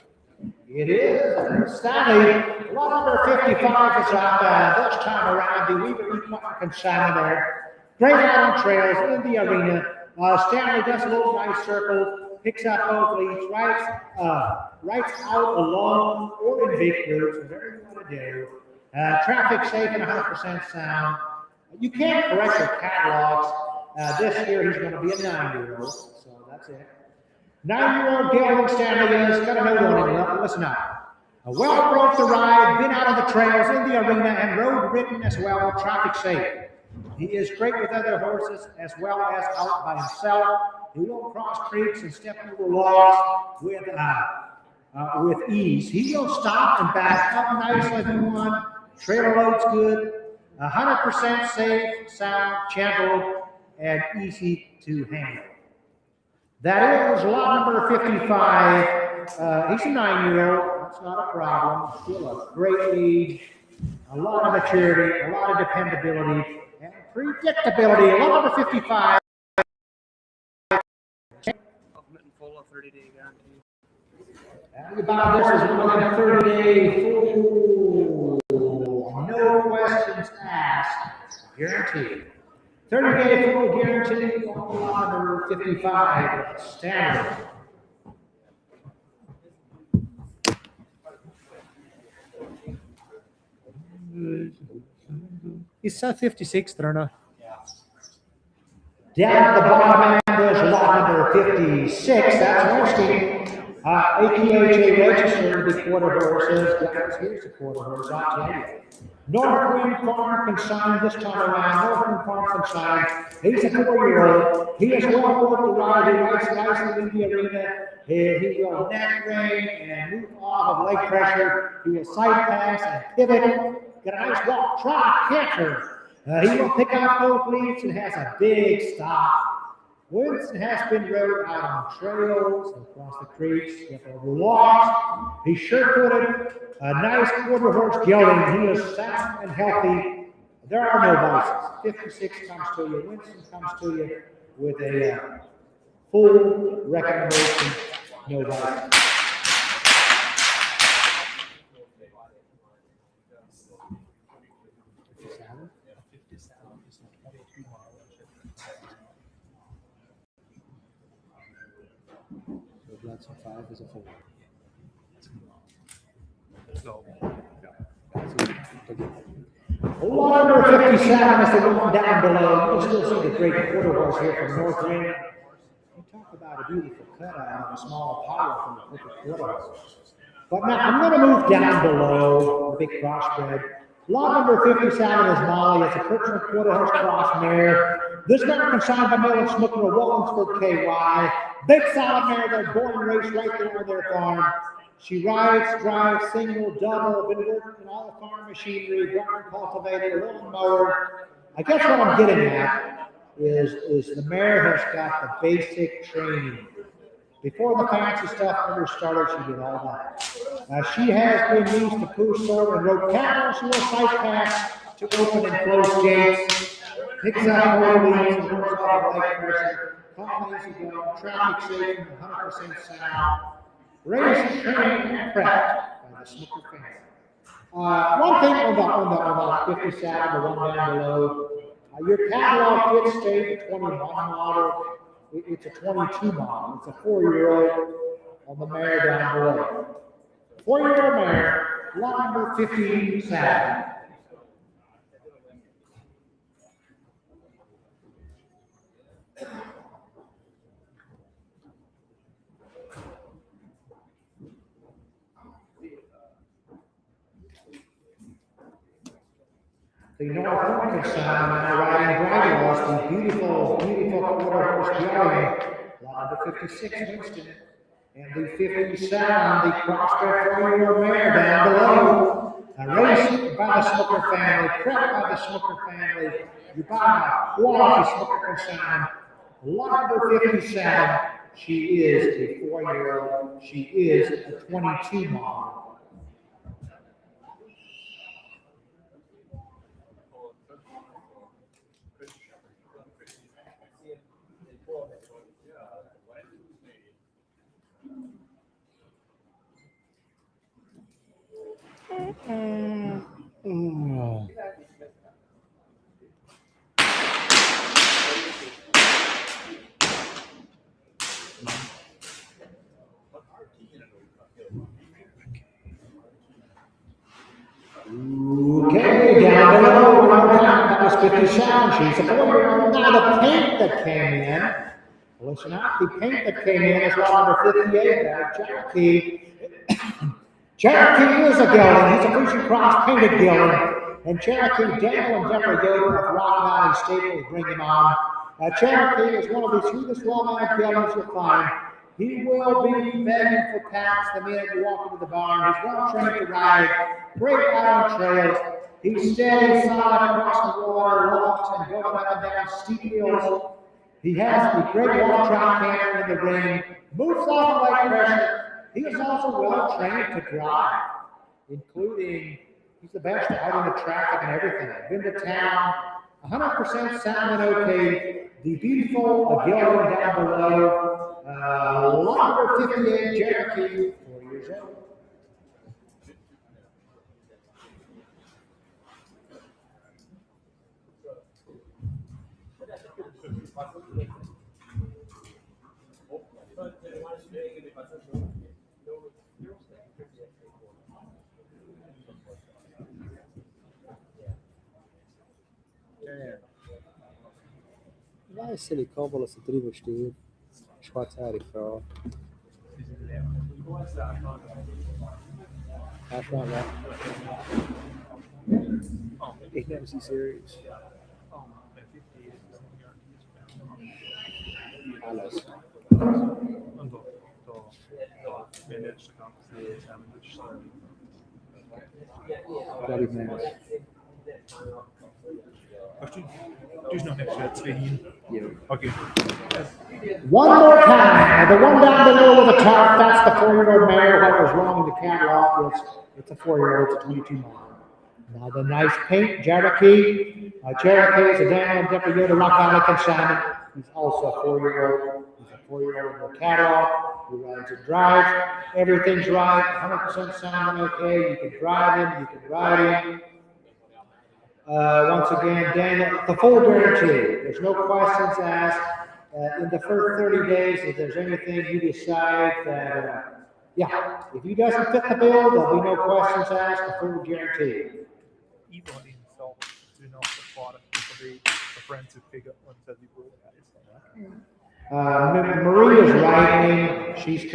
It is. Stanley, lot number 55 is up this time around. The Weaver Equipment consignment there. Great out on trails in the arena. Stanley does a little nice circle, picks up both leads, rights out along or in victory, whatever you want to do. Traffic safe and 100% sound. You can't correct your catalogs. This year he's going to be a 9-year-old, so that's it. 9-year-old gelding Stanley is. Got a note on him. Listen up. Well broke the ride, been out of the trails in the arena and road ridden as well. Traffic safe. He is great with other horses as well as out by himself. He will cross creeks and step over logs with ease. He will stop and back up nicely if you want. Trailer load's good. 100% safe, sound, gentle, and easy to handle. That is lot number 55. He's a 9-year-old. That's not a problem. Still a great age. A lot of maturity, a lot of dependability, and predictability. Lot number 55. Ultimate and full of 30-day guarantee. About this is one of 30-day full, no questions asked, guaranteed. 30-day full guarantee on lot number 55, standard. It's 56, Trana. Down at the bottom end is lot number 56. That's Holstein. AQHA registered the quarter horses. Here's the quarter horse, I'll tell you. Northwind Farm consigned this time around. Northwind Farm consigned. He's a 4-year-old. He is well worth the ride. He rides nicely in the arena. He will neck rein and move off of leg pressure. He will side pass and pivot. Got a nice walk, trot, canter. He will pick out both leads and has a big stop. Winston has been rode out on trails, across the creeks, over logs. He's sure-footed, a nice quarter horse gelding. He is sound and healthy. There are no vices. 56 comes to you. Winston comes to you with a full recommendation. No vices. That's a 5 is a 4. Lot number 57 is the one down below. You can still see the great quarter horse here from Northwind. You talk about a beautiful cutout and a small power from the quarter horse. But now I'm going to move down below the big crossbred. Lot number 57 is Molly. It's a Kirchner quarter horse cross mare. This mare consigned by Miller Smith of Wallensford, KY. Big solid mare, they're born and raised right there on their farm. She rides, drives, single, double, been working in all the farm machinery, garden cultivator, lawn mower. I guess what I'm getting at is the mare has got the basic training. Before the fancy stuff ever started, she did all that. She has been used to push sort and rope cattle. She will sight pass to open and close gates. Picks up more leads and works off leg pressure. Calm, easy going, traffic safe, 100% sound. Raised, trained, and prepped by the Snooker family. One thing on the 57, the one down below, your catalog did state a 21 model. It's a 22 model. It's a 4-year-old on the mare down below. 4-year-old mare, lot number 57. The Northwind sound now riding bridle the beautiful quarter horse gelding, lot number 56 Winston, and the 57, the Crossbred 4-year-old mare down below. Raced by the Snooker family, prepped by the Snooker family. You buy a quality Snooker consignment. Lot number 57, she is a 4-year-old. She is a 22 model. Okay, down below, that was 57. She's a 4-year-old. Now the paint that came in, listen up, the paint that came in is lot number 58, Cherokee. Cherokee is a gelding. He's a Frisian Cross painted gelding. And Cherokee, Daniel and Deborah Yoder of Rock Valley Stable bring him on. Cherokee is one of the sweetest, well-mannered geldings you'll find. He will be begging for pats the minute you walk into the barn. He's well trained to ride, great out on trails. He's steady, solid across the water, lofts, and going up and down steep hills. He has a great walk trot canter in the ring, moves off light pressure. He is also well trained to drive, including he's the best out in the traffic and everything. Been to town, 100% sound and okay. The beautiful gelding down below, number 58 Cherokee, 4 years old. Vai se ele cobra se tribo steht. Schwarzhaarig Frau. Ashland, ja. Ich nehme sie serious. Alles. Glaube ich nicht. Du is nog niks twee hier. Okay. One more time. The one down below with the top, that's the 4-year-old mare. What was wrong in the catalog? It's a 4-year-old, it's a 22-mile. Now the nice paint, Cherokee. Cherokee is a Daniel Depriota Rock Valley consignment. He's also a 4-year-old. He's a 4-year-old in the catalog. He rides and drives. Everything's right. 100% sound and okay. You can drive him. You can ride him. Once again, Daniel, the full guarantee. There's no questions asked. In the first 30 days, if there's anything you decide that, if he doesn't fit the bill, there'll be no questions asked. The full guarantee. Even in self, do not support the friends who pick up one of the Marie is riding. She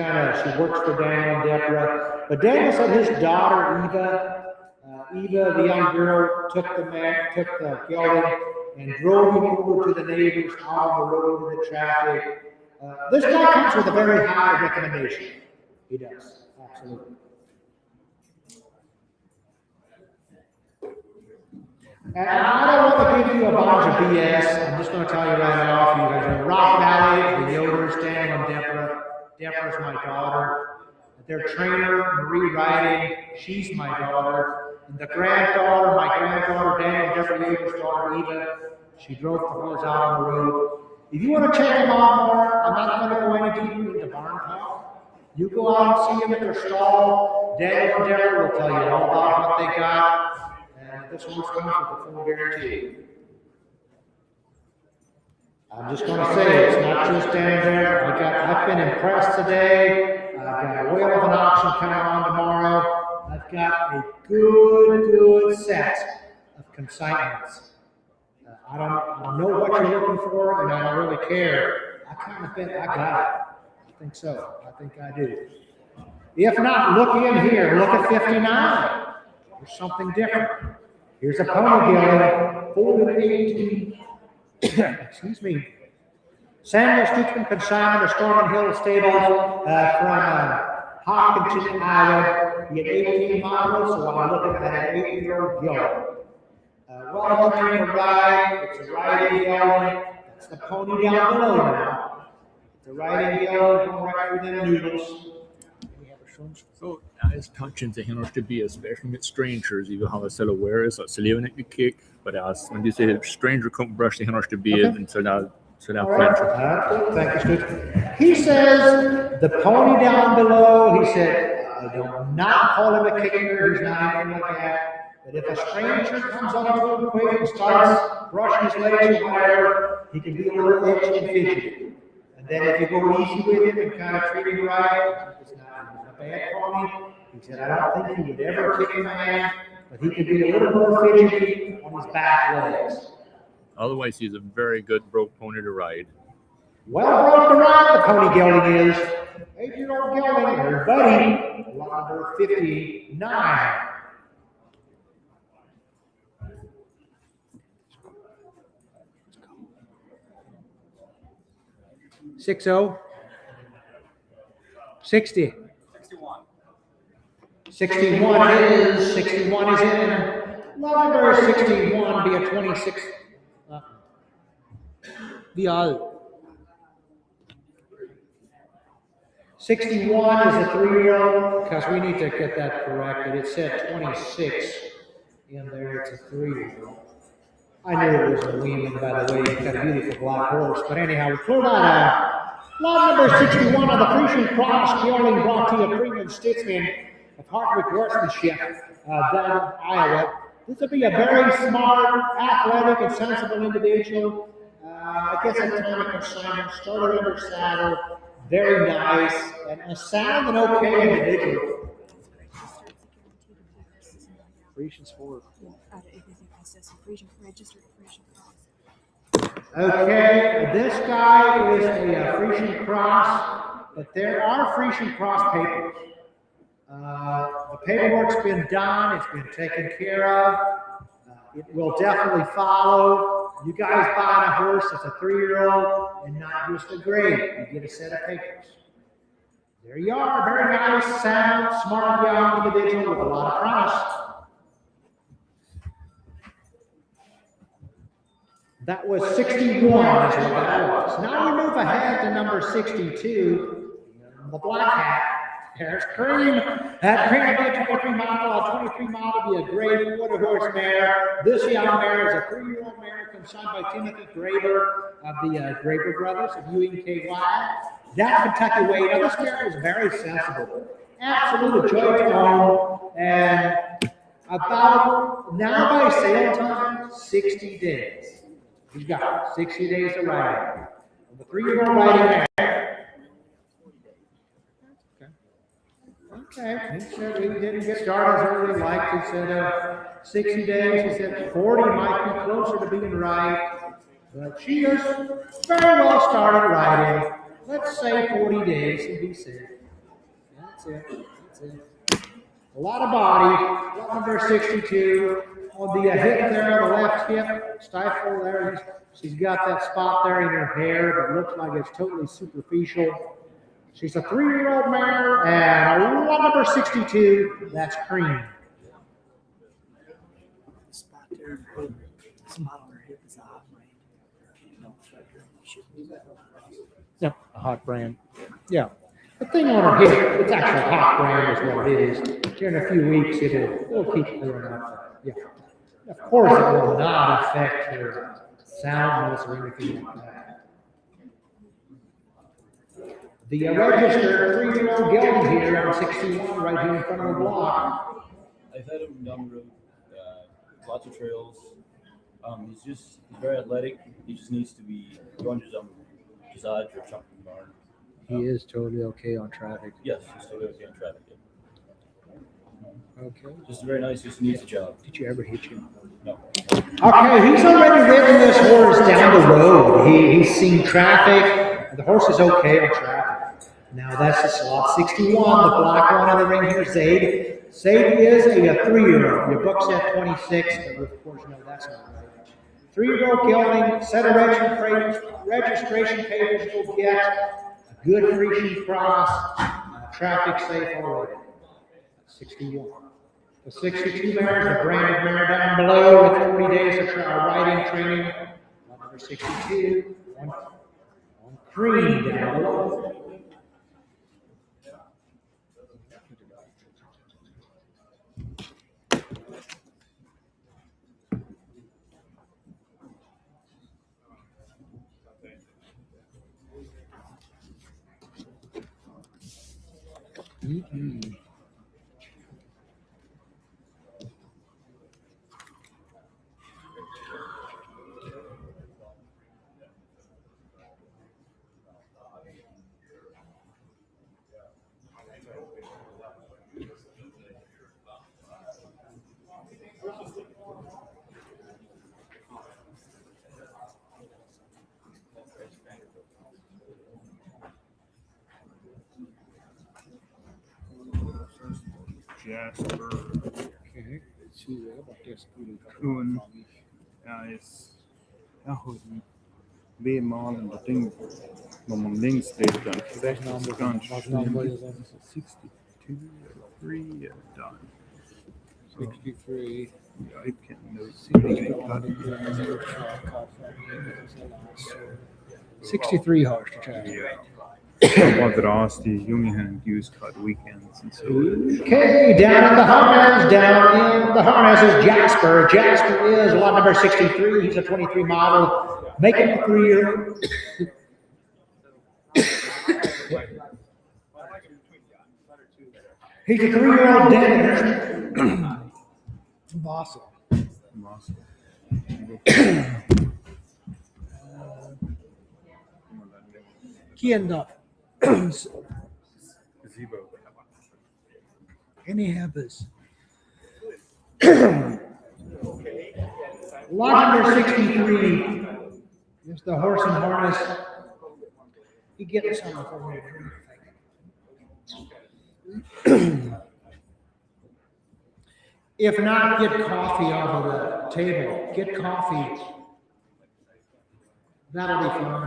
works for Daniel and Deborah. But Daniel said his daughter, Eva, the young girl, took the gelding and drove him over to the neighbors out on the road in the traffic. This guy comes with a very high recommendation. He does, absolutely. And I don't want to give you a bunch of BS. I'm just going to tell you right off. You guys are Rock Valley, the Yoders, Daniel and Deborah. Deborah's my daughter. Their trainer, Marie Riding, she's my daughter. And the granddaughter, my granddaughter, Daniel, Deborah Yoder's daughter, Eva, she drove the horse out on the road. If you want to check them out more, I'm not going to go any deeper into barn talk. You go out and see them at their stall. Daniel and Deborah will tell you all about what they got. And this horse comes with a full guarantee. I'm just going to say, it's not just down there. I've been impressed today. I've got a whale of an auction coming on tomorrow. I've got a good set of consignments. I don't know what you're looking for, and I don't really care. I kind of think I got it. I think so. I think I do. If not, look in here. Look at 59. There's something different. Here's a pony gelding, folded 18. Excuse me. Samuel Stutzman consignment of Storm Hill Stables from Hopkinton, Iowa. He had 18 models, so I'm looking at an 8-year-old gelding. Well trained to ride. It's a riding gelding. That's the pony down below now. It's a riding gelding going right through them noodles. Så es touchen till hinner to be especially with strangers, even how it's aware så så lever inte kick, but as when you say a stranger come brush the hinner to be and so now Thank you, Stu. He says the pony down below, he said, I do not call him a kicker, he's not anything like that. But if a stranger comes up to him quick and starts brushing his legs or whatever, he can be a little itchy and fidgety. And then if you go easy with him and kind of treat him right, it's not a bad pony. He said, I don't think he would ever kick a man, but he could be a little more fidgety on his back legs. Otherwise, he's a very good broke pony to ride. Well broke to ride, the pony gelding is. 8-year-old gelding, everybody, number 59. 60. 60. 61. 61 is in. Number 61 be a 26. Wie alt? 61 is a 3-year-old, because we need to get that corrected. It said 26 in there. It's a 3-year-old. I knew it was a Lehman, by the way. He's got a beautiful black horse. But anyhow, we cleared that out. Lot number 61 of the Frisian Cross gelding brought to you premium statesman of Hardwick horsemanship down in Iowa. This will be a very smart, athletic, and sensible individual. I guess at the time of consignment, started under saddle, very nice, and a sound and okay individual. Frisian sport. Okay, this guy is a Frisian Cross, but there are Frisian Cross papers. The paperwork's been done, it's been taken care of. It will definitely follow. You guys buying a horse that's a 3-year-old and not just a grade. You get a set of papers. There you are, very nice, sound, smart, young individual with a lot of promise. That was 61 is what that was. Now we move ahead to number 62, the black hat. There's Cream. That Cream will be a 23 mile. A 23 mile will be a great quarter horse mare. This young mare is a 3-year-old mare consigned by Timothy Graber of the Graber brothers of UNKY. That Kentucky way. Now this mare is very sensible. Absolute joy to own. And about, now by sale time, 60 days. He's got 60 days to ride. The 3-year-old riding mare. Okay, he said we didn't get started as early as liked. He said 60 days. He said 40 might be closer to being right. But she is very well started riding. Let's say 40 days and be safe. That's it. That's it. A lot of body. Lot number 62. On the hip there, on the left hip, stifle there. She's got that spot there in her hair that looks like it's totally superficial. She's a 3-year-old mare, and lot number 62, that's Cream. The spot there, the spot on her hip is a hot brand. Yeah, a hot brand. Yeah. The thing on her hip, it's actually a hot brand is what it is. Here in a few weeks, it'll keep clearing up. Yeah. Of course, it will not affect her soundness or anything like that. The registered 3-year-old gelding here on 61 right here in front of the block. I've had him down the road, lots of trails. He's very athletic. He just needs to be going to some dressage or something barn. He is totally okay on traffic. Yes, he's totally okay on traffic. Okay. Just very nice. Just needs a job. Did you ever hit him? No. Okay, he's already ridden this horse down the road. He's seen traffic. The horse is okay on traffic. Now that's the slot 61, the black one in the ring here, Zaid. Zaid is a 3-year-old. Your book said 26, but of course, no, that's not right. 3-year-old gelding, set of registration papers will get a good Frisian Cross, traffic safe already. 61. The 62 mare is the branded mare down below with 40 days of riding training. Number 62, on Cream down below. Mm-hmm. Jasper. Okay, let's see what about this. Kuhn. Ist Yahudi. B-malen, det ting når man längst dit den. Those numbers, Kanske those numbers, 62 eller 3 done. 63. Ja, ik ken nu. 63 horse to try. Yeah. Vad dras till Ljunghem used cut weekends and so. Okay, down in the harness, is Jasper. Jasper is lot number 63. He's a 23 model, making a 3-year. He's a 3-year-old Denver. Bossy. Kienda. Any happens. Lot number 63 is the horse and harness. You get some for me. If not, get coffee off of the table. Get coffee. That'll be fun.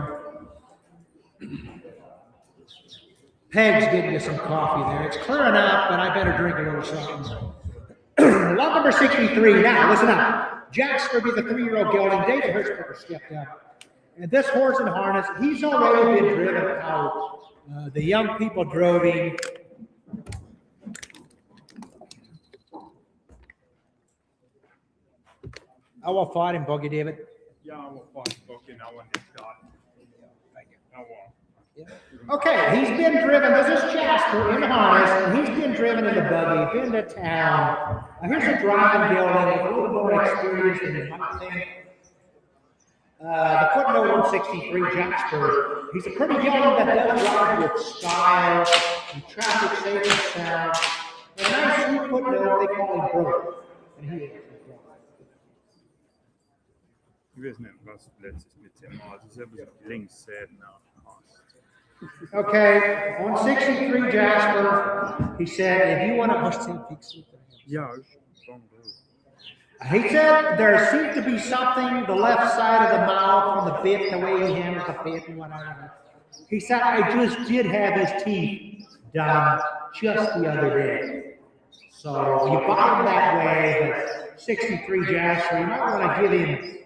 Peg's getting you some coffee there. It's clearing up, but I better drink a little something. Lot number 63. Now, listen up. Jasper be the 3-year-old gelding. David Hertzberger stepped up. And this horse and harness, he's already been driven out. The young people drove him. I will fight him, Bogey David. Ja, I will fight Bogey now when he's got. I won't. Okay, he's been driven. This is Jasper in harness, and he's been driven in the buggy, been to town. Here's a driving gelding with a little more experience than you might think. The footnote 163, Jasper. He's a pretty gelding that does ride with style and traffic saving sound. And a nice sweet footnote, they call him Broke. And he is. Jag vet inte vad som lätt med tema. Det ser ut som längst sedan. Okay, on 63 Jasper, he said, if you want to, Yeah. he said there seemed to be something the left side of the mouth on the bit, the way he handles the bit and whatever. He said, I just did have his teeth done just the other day. So you buy him that way, but 63 Jasper, you might want to give him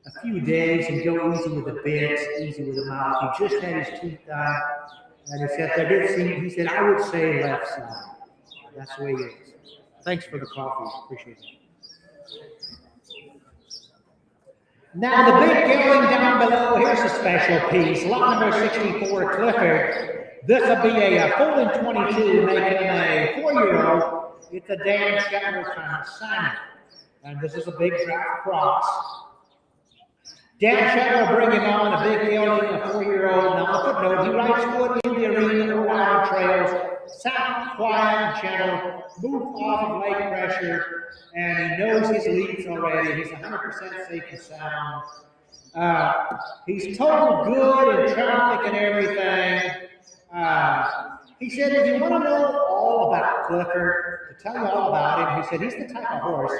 a few days and go easy with the bits, easy with the mouth. He just had his teeth done, and he said there did seem. He said I would say left side. That's the way it is. Thanks for the coffee, appreciate it. Now the big gelding down below. Here's a special piece. Lot number 64, Clifford. This will be a folding 22, making a 4-year-old. It's a Dan Shatner kind of sign, and this is a big draft cross. Dan Shatner bringing on a big gelding, a 4-year-old. Now, a footnote, he rides good in the arena or out on trails, sound quiet and gentle, move off of leg pressure, and he knows his leads already. He's 100% safe and sound. He's total good in traffic and everything. He said, if you want to know all about Clifford, to tell you all about him, he said, he's the type of horse.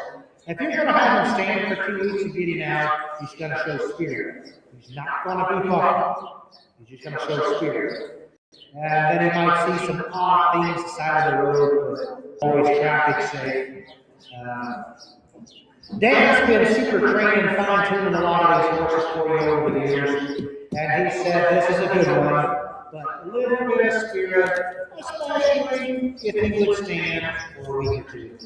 If you're going to have him stand for 2 weeks and get him out, he's going to show spirit. He's not going to be bucked. He's just going to show spirit. And then he might see some odd things aside of the road, but always traffic safe. Dan's been super trained and fine-tuning a lot of these horses for you over the years. And he said this is a good one, but a little bit of spirit, especially if he would stand for a week or two.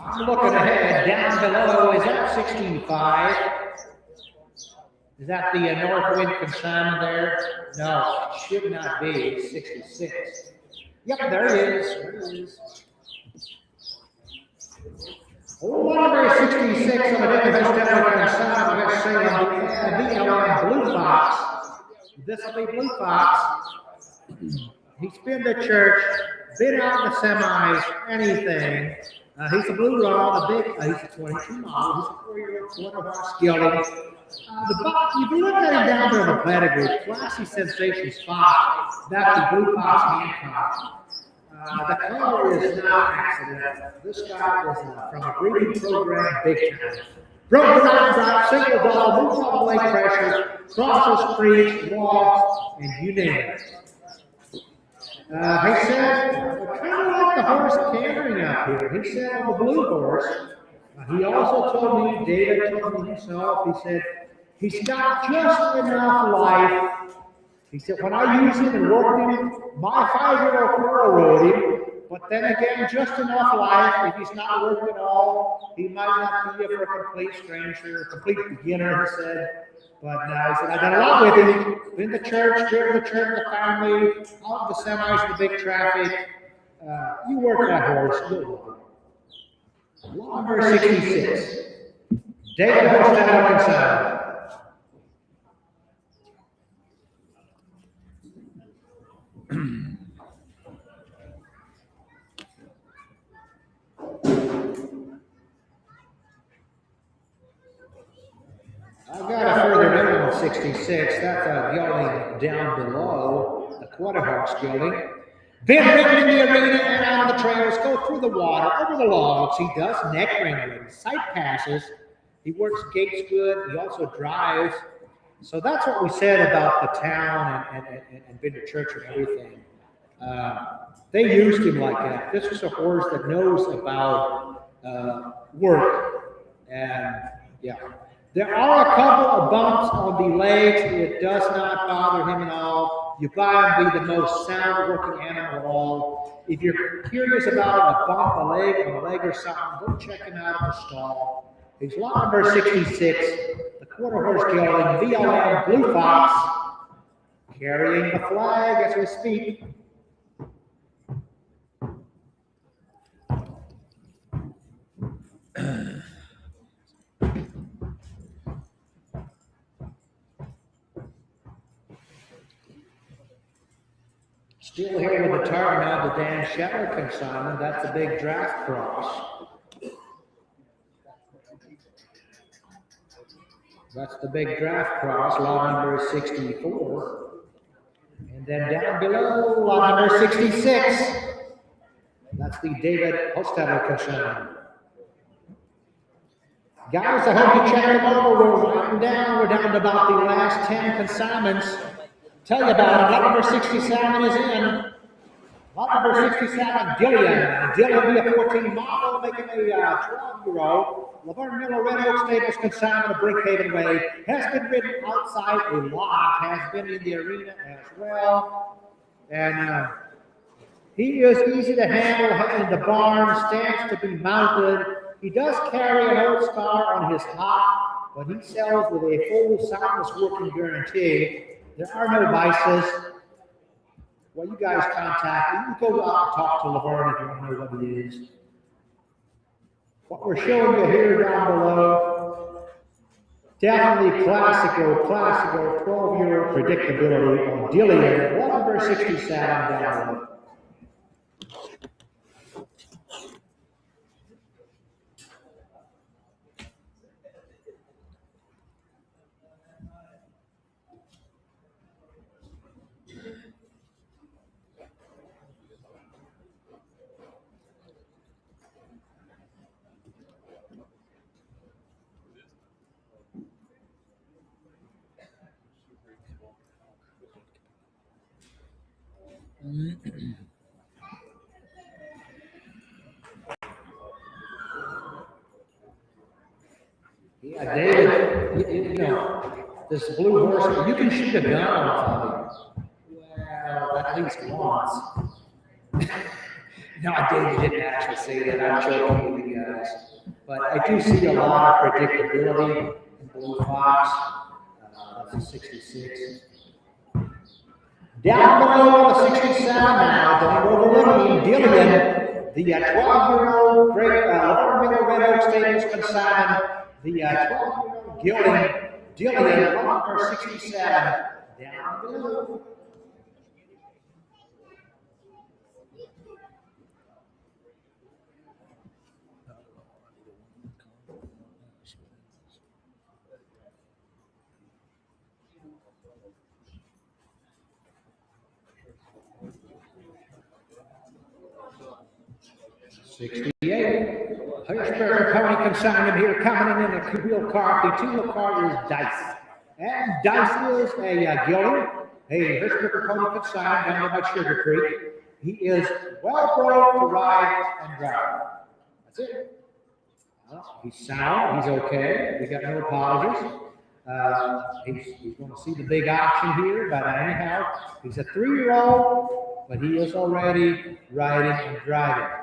I'm looking ahead, down below, is that 65? Is that the north wind consignment there? No, it should not be, it's 66. Yep, there it is, there it is. Oh, number 66 on the David Hertzberger consignment, let's say on the Blue Fox. This will be Blue Fox. He's been to church, been out in the semis, anything. He's a blue rod, a big, he's a 22 model, he's a 4-year-old quarter horse gelding. If you look at him down there on the pedigree, Classy Sensations Fox, back to Blue Fox Hancock. The color is not accidental. This guy is from a breeding program, big time. Broken out, single double, moves off leg pressure, crosses creeks, walks, and you name it. He said, kind of like the horse cantering up here. He said on the blue horse, he also told me, David told me himself, he said, he's got just enough life. He said, when I use him and work him, my 5-year-old girl rode him, but then again, just enough life. If he's not worked at all, he might not be for a complete stranger, a complete beginner, he said. But he said, I got a lot with him. Been to church, driven the church, the family, all the semis, the big traffic. You work that horse, you'll love it. Law number 66. David Hostel, Arkansas. I've got a further note on 66. That's a gelding down below, the quarter horse gelding. Been ridden in the arena and on the trails, go through the water, over the logs. He does neck wrangling, sight passes. He works gates good. He also drives. So that's what we said about the town and been to church and everything. They used him like that. This is a horse that knows about work. And yeah. There are a couple of bumps on the legs. It does not bother him at all. You buy him, be the most sound-working animal of all. If you're curious about a bump, a leg or something, go check him out at the stall. He's lot number 66, the quarter horse gelding, VLM Blue Fox, carrying the flag as we speak. Still here with the tartan now, the Dan Shepherd consignment. That's the big draft cross. That's the big draft cross, lot number 64. And then down below, lot number 66. That's the David Hostetter consignment. Guys, I hope you check them over. We're winding down. We're down to about the last 10 consignments. Tell you about it. Lot number 67 is in. Lot number 67, Gillian. Gillian be a 14 model, making a 12-year-old. Laverne Miller Red Oak Stables consignment of Brinkhaven Way. Has been ridden outside a lot. Has been in the arena as well. And he is easy to handle in the barn. Stands to be mounted. He does carry an old scar on his hop, but he sells with a full soundless working guarantee. There are no vices. Well, you guys contact me. You go out and talk to Laverne if you want to know what he is. What we're showing you here down below, definitely classical 12-year predictability on Dillian, number 67 down below. Yeah, David, you know, this blue horse, you can shoot a gun on it. Well, at least once. No, David didn't actually say that. I'm joking with you guys. But I do see a lot of predictability in Blue Fox. That's a 66. Down below the 67 now, don't overlook Dillian, the 12-year-old great Laverne Miller Red Oak Stables consignment, the 12-year-old Dillian, number 67, down below. 68. Hirschberger pony consignment here coming in a wheel car. The two-wheel car is Dice. And Dice is a gelding. Hey, Hirschberger pony consignment down there by Sugar Creek. He is well bred to ride and drive. That's it. He's sound. He's okay. We got no apologies. He's going to see the big option here, but anyhow, he's a 3-year-old, but he is already riding and driving.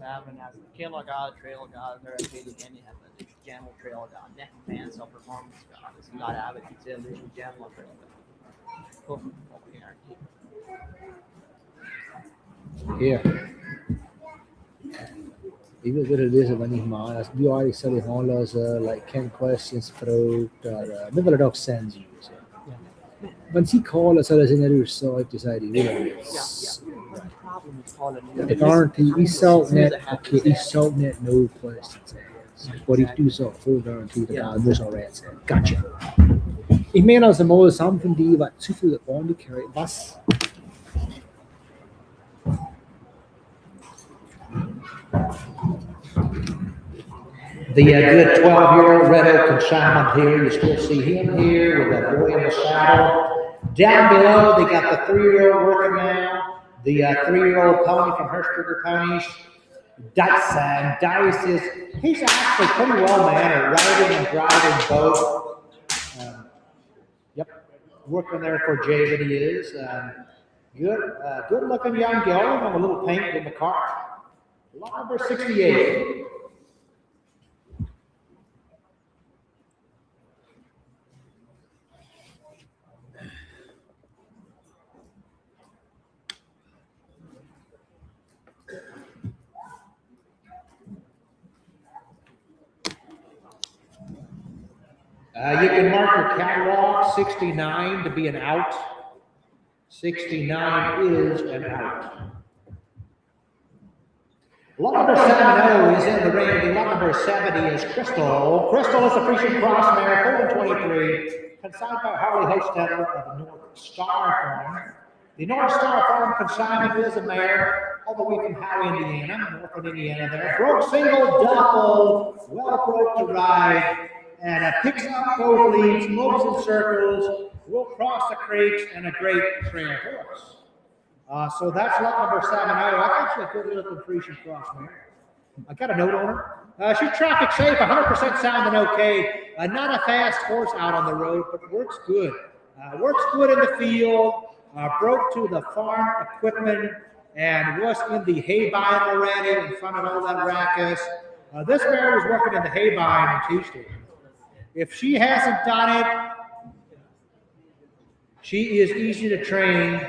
Having as a killer god, trail god, very hated any have a general trail god, neck man, self performance god. It's not avid consideration general trail god. Here. Even with it is when he's mine, as you already said, like 10 questions through the dog sends you. So. When he calls us, as in the so I decided, the guarantee is sold net, okay, is sold net, no questions asked. But he do so full guarantee the guy was already said, gotcha. Ich meine also mal something die was zu viel Bond carry was. The good 12-year-old red oak consignment here. You still see him here with a boy in the saddle. Down below, they got the 3-year-old working now. The 3-year-old pony from Hirschberger Ponies. Dice, and Dice is, he's actually pretty well mannered, riding and driving both. Yep, working there for Jay that he is. Good looking young gelding with a little paint in the car. Lot number 68. You can mark your catalog 69 to be an out. 69 is an out. Lot number 70 is in the ring. Lot number 70 is Crystal. Crystal is a Frisian Cross mare, 4-23, consigned by Harley Hostetter of the North Star Farm. The North Star Farm consignment is a mare all the way from Howe, Indiana, northern Indiana there. Broke single, double, well broke to ride. And picks up both leads, moves in circles, will cross the creeks, and a great trail horse. So that's lot number 70. I think she's a good looking Frisian Cross mare. I got a note on her. She's traffic safe, 100% sounding okay. Not a fast horse out on the road, but works good. Works good in the field. Broke to the farm equipment and was in the hay bine already in front of all that rackus. This mare was working in the hay bine on Tuesday. If she hasn't done it, she is easy to train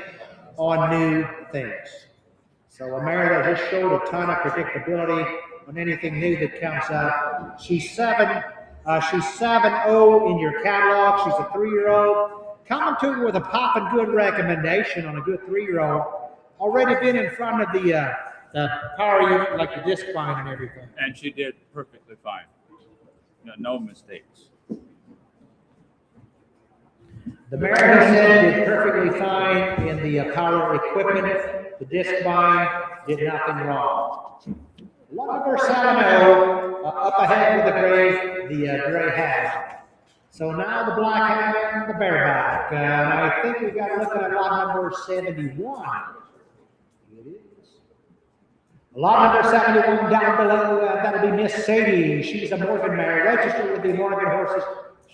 on new things. So a mare that just showed a ton of predictability on anything new that comes up. She's 7-0 in your catalog. She's a 3-year-old. Coming to you with a popping good recommendation on a good 3-year-old. Already been in front of the power unit, like the disc vine and everything. And she did perfectly fine. No mistakes. The mare, he said, did perfectly fine in the power equipment. The disc vine did nothing wrong. Lot number 70, up ahead with the gray hat. So now the black hat and the bareback. I think we've got to look at lot number 71. It is. Lot number 71 down below, that'll be Miss Sadie. She's a Morgan mare, registered with the Morgan horses.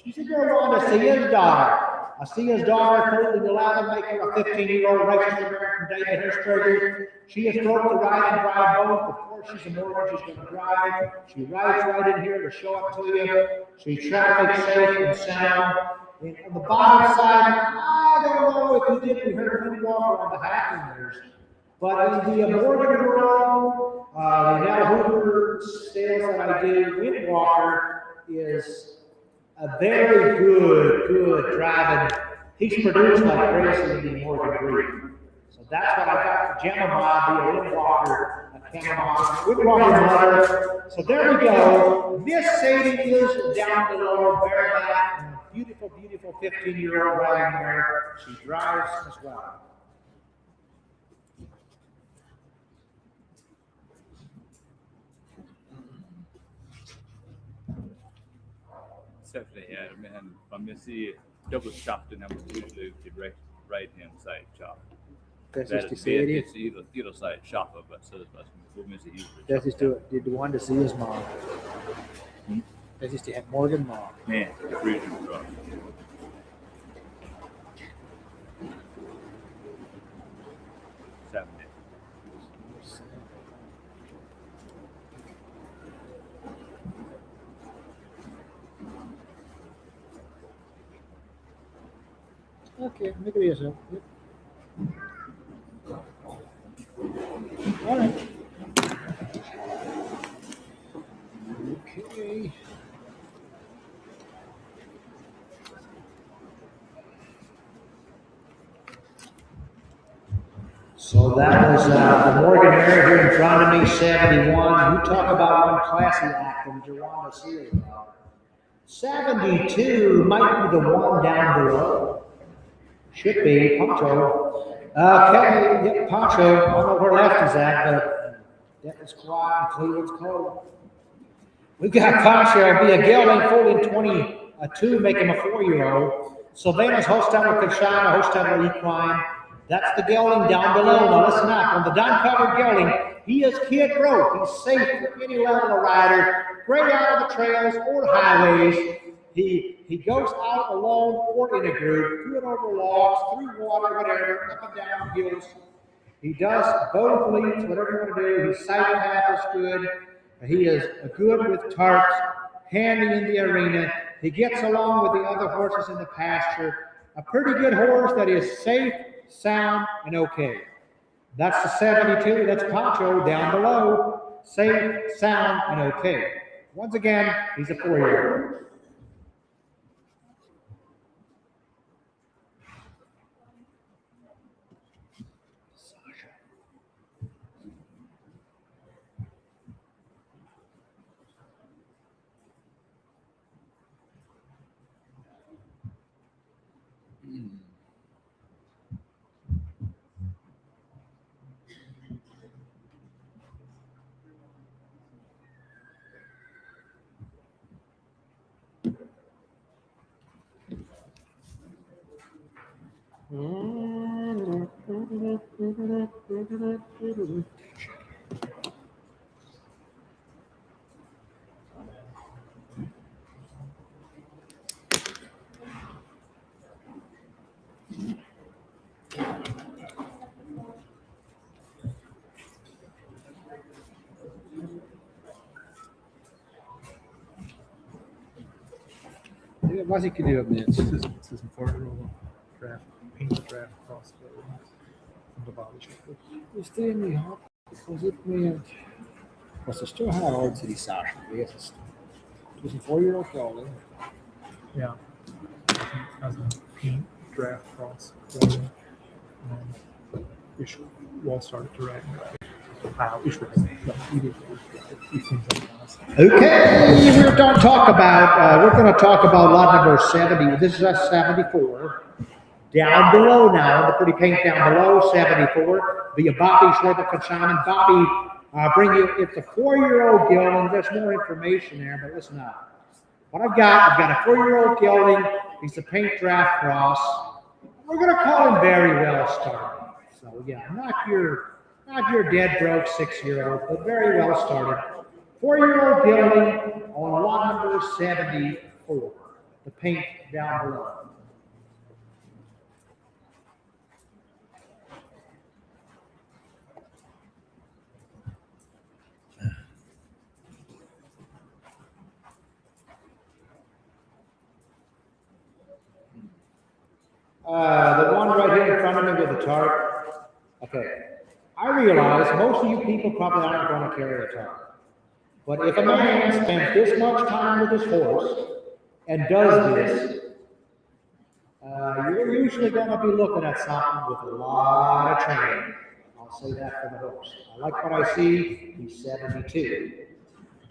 She's a girl on to see his daughter. I see his daughter totally allowed to make her a 15-year-old registered mare from David Hirschberger. She is broke to ride and drive both. Of course, she's a Morgan. She's going to drive. She rides right in here to show up to you. She's traffic safe and sound. And on the bottom side, I don't know if you did. We heard Wind Walker on the Haflingers. But in the Morgan world, the Nell Hoover sales that I do, Wind Walker is a very good driving. He's produced like crazy in the Morgan breed. So that's what I got for Gemma, the Wind Walker, Wind Walker mother. So there we go. Miss Sadie is down below, bareback, and a beautiful 15-year-old riding mare. She drives as well. Stephanie had him, and from you see double chop the number usually the right hand side chop. Das That ist die is Serie. it's either side chop, but so das müssen sie Das ist die one to see is mom. Das ist die Morgan mom. Man, the regional cross. Saturday. Okay, make it yourself. Yep. All right. Okay. So that was the Morgan mare here in front of me, 71. You talk about one classy act from Joanna Sears. 72 might be the one down below. Should be Poncho. Okay, yep, Poncho. I don't know where left is at, but that is quiet and Cleveland's cold. We've got Poncho, be a gelding full in 22, make him a 4-year-old. Sylvana's Holsteiner Conchina, Holsteiner Equine. That's the gelding down below. Now listen up. On the dun-covered gelding, he is kid broke. He's safe for any level of rider. Great out of the trails or highways. He goes out alone or in a group, through and over logs, through water, whatever, up and down hills. He does both leads, whatever you want to do. His sight path is good. He is good with tarps, handy in the arena. He gets along with the other horses in the pasture. A pretty good horse that is safe, sound, and okay. That's the 72. That's Poncho down below. Safe, sound, and okay. Once again, he's a 4-year-old. Was ich gedacht jetzt? Das ist ein Vorderroller Draft, Pink Draft Crossbred from the body shop. Ist der nicht hart? Was ist mir? Was ist still hard hard to decide? Yes. It was a 4-year-old gelding. Yeah. As a Pink Draft Crossbred. Ich wall started to ride. Ich Okay, we're going to talk about lot number 70. This is a 74. Down below now, the pretty pink down below, 74. Via Bobby Schwarber Consignment. Bobby, bring you, it's a 4-year-old gelding. There's more information there, but listen up. What I've got a 4-year-old gelding. He's a Pink Draft Cross. We're going to call him very well started. So yeah, not your dead broke 6-year-old, but very well started. 4-year-old gelding on lot number 74. The pink down below. The one right here in front of me with the tarp. Okay. I realize most of you people probably aren't going to carry a tarp. But if a man spends this much time with his horse and does this, you're usually going to be looking at something with a lot of training. I'll say that for the horse. I like what I see. He's 72.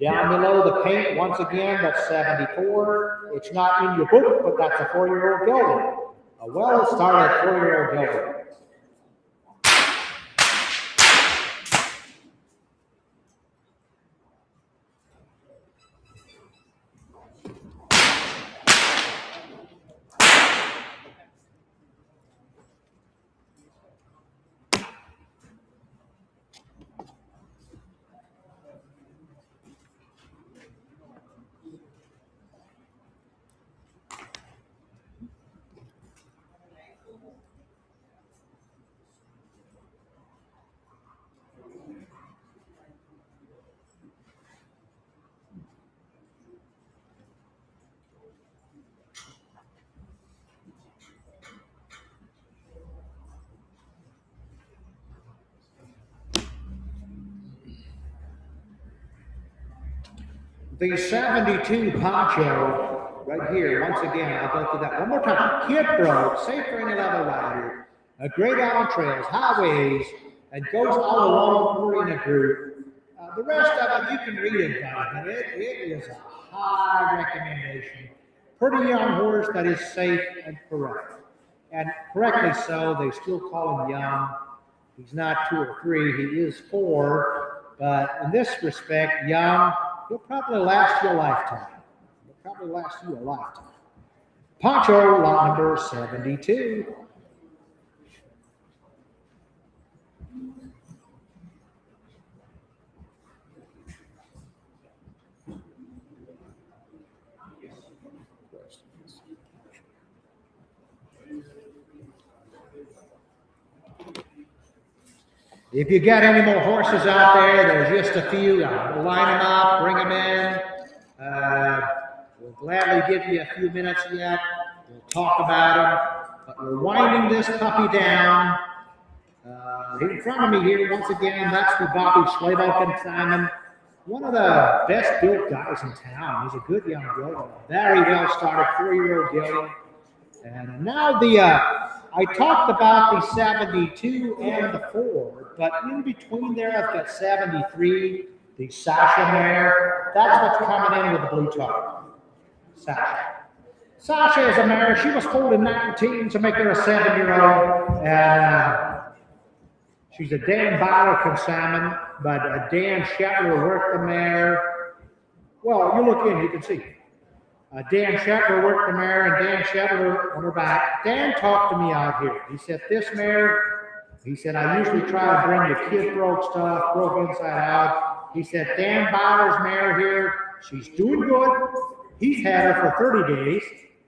Down below the paint, once again, that's 74. It's not in your book, but that's a 4-year-old gelding. A well-started 4-year-old gelding. The 72 Poncho, right here, once again, I'll go through that one more time. Kid broke, safe for any level rider, great out on trails, highways, and goes all alone or in a group. The rest of it, you can read it about it, but it is a high recommendation. Pretty young horse that is safe and correct. And correctly so, they still call him young. He's not 2 or 3, he is 4. But in this respect, young, he'll probably last you a lifetime. He'll probably last you a lifetime. Poncho, lot number 72. If you got any more horses out there, there's just a few. We'll line them up, bring them in. We'll gladly give you a few minutes yet. We'll talk about them. But we're winding this puppy down. In front of me here, once again, that's the Bobby Schwabel Simon. One of the best built guys in town. He's a good young gelding. Very well started 4-year-old gelding. And now I talked about the 72 and the 4, but in between there, I've got 73, the Sasha mare. That's what's coming in with the blue top. Sasha. Sasha is a mare. She was foaled in 19 to make her a 7-year-old. And she's a Dan Byler consignment, but Dan Shetler worked the mare. Well, you look in, you can see. Dan Shetler worked the mare, and Dan Shetler on her back. Dan talked to me out here. He said, this mare, he said, I usually try to bring the kid broke stuff, broke inside out. He said, Dan Byler's mare here, she's doing good. He's had her for 30 days,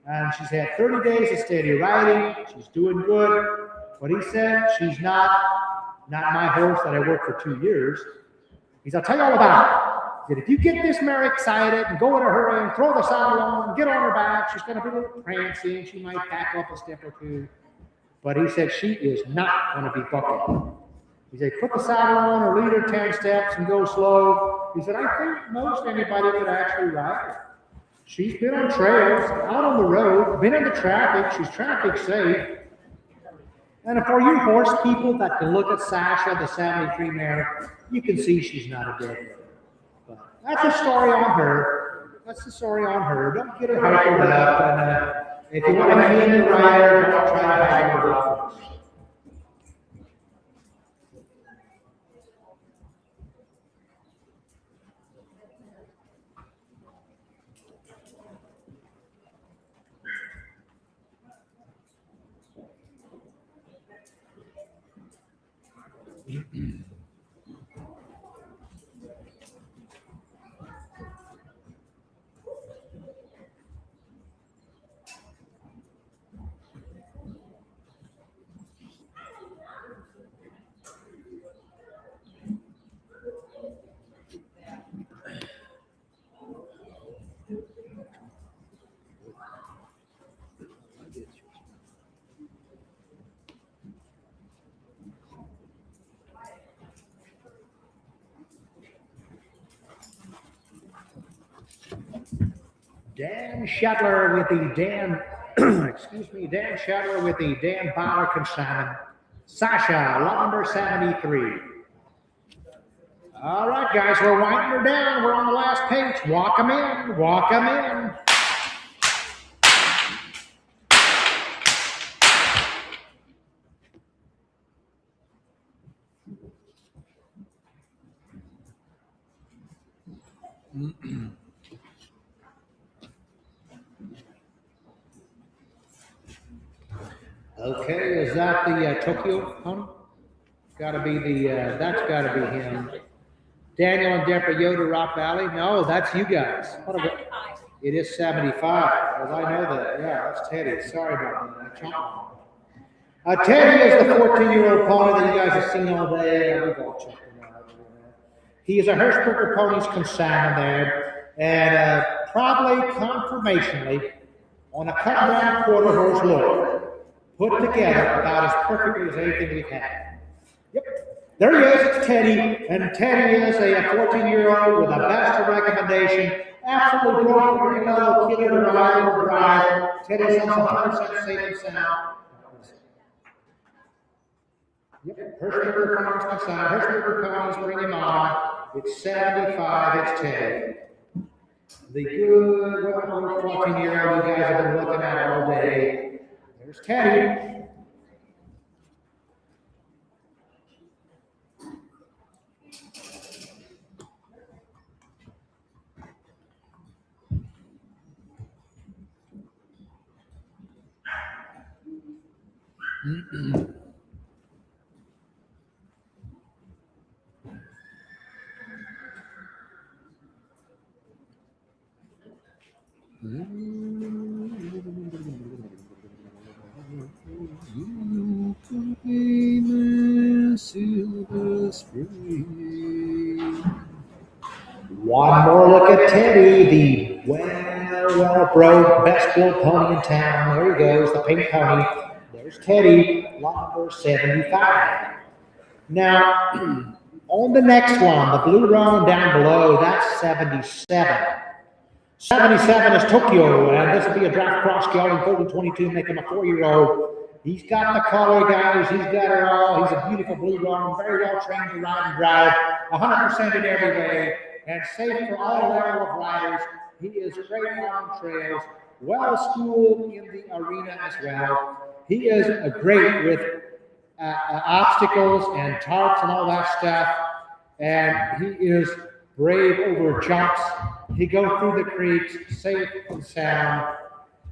and she's had 30 days of steady riding. She's doing good. But he said, she's not my horse that I worked for 2 years. He said, I'll tell you all about it. That if you get this mare excited and go in a hurry and throw the saddle on and get on her back, she's going to be a little prancy and she might back up a step or 2. But he said she is not going to be bucking. He said, put the saddle on or lead her 10 steps and go slow. He said, I think most anybody could actually ride her. She's been on trails, out on the road, been in the traffic. She's traffic safe. And for you horse people that can look at Sasha, the 73 mare, you can see she's not a dead mare. That's the story on her. That's the story on her. Don't get her hyped up. And if you want to be in the rider, don't try to hype her up. Dan Shetler with the Dan Shetler with the Dan Byler consignment. Sasha, lot number 73. All right, guys, we're winding her down. We're on the last page. Walk them in. Walk them in. Okay, is that the Tokyo pony? Gotta be the, that's gotta be him. Daniel and Deborah Yoder, Rock Valley? No, that's you guys. It is 75. Well, I know that. Yeah, that's Teddy. Sorry about that. Teddy is the 14-year-old pony that you guys have seen all day. We've all checked him out. He is a Hirschberger Ponies consignment there. And probably conformationally on a cut down quarter horse look. Put together about as perfectly as anything we've had. Yep. There he is, it's Teddy, and Teddy is a 14-year-old with a best recommendation, absolutely broke for you know, kid to ride or drive. Teddy's also 100% safe and sound. Yep, Hirschberger Farms consigned. Hirschberger Cones, bring him on. It's 75, it's Teddy. The good, well, 14-year-old you guys have been looking at all day. There's Teddy. One more look at Teddy, the well broke, best built pony in town. There he goes, the pink pony. There's Teddy, lot number 75. Now, on the next one, the blue roan down below, that's 77. 77 is Tokyo, and this will be a draft cross gelding, 30-22, making a 4-year-old. He's got the color, guys. He's got it all. He's a beautiful blue roan, very well trained to ride and drive, 100% in every way, and safe for all level of riders. He is great on trails, well schooled in the arena as well. He is a great with obstacles and tarps and all that stuff, and he is brave over jumps. He goes through the creeks, safe and sound.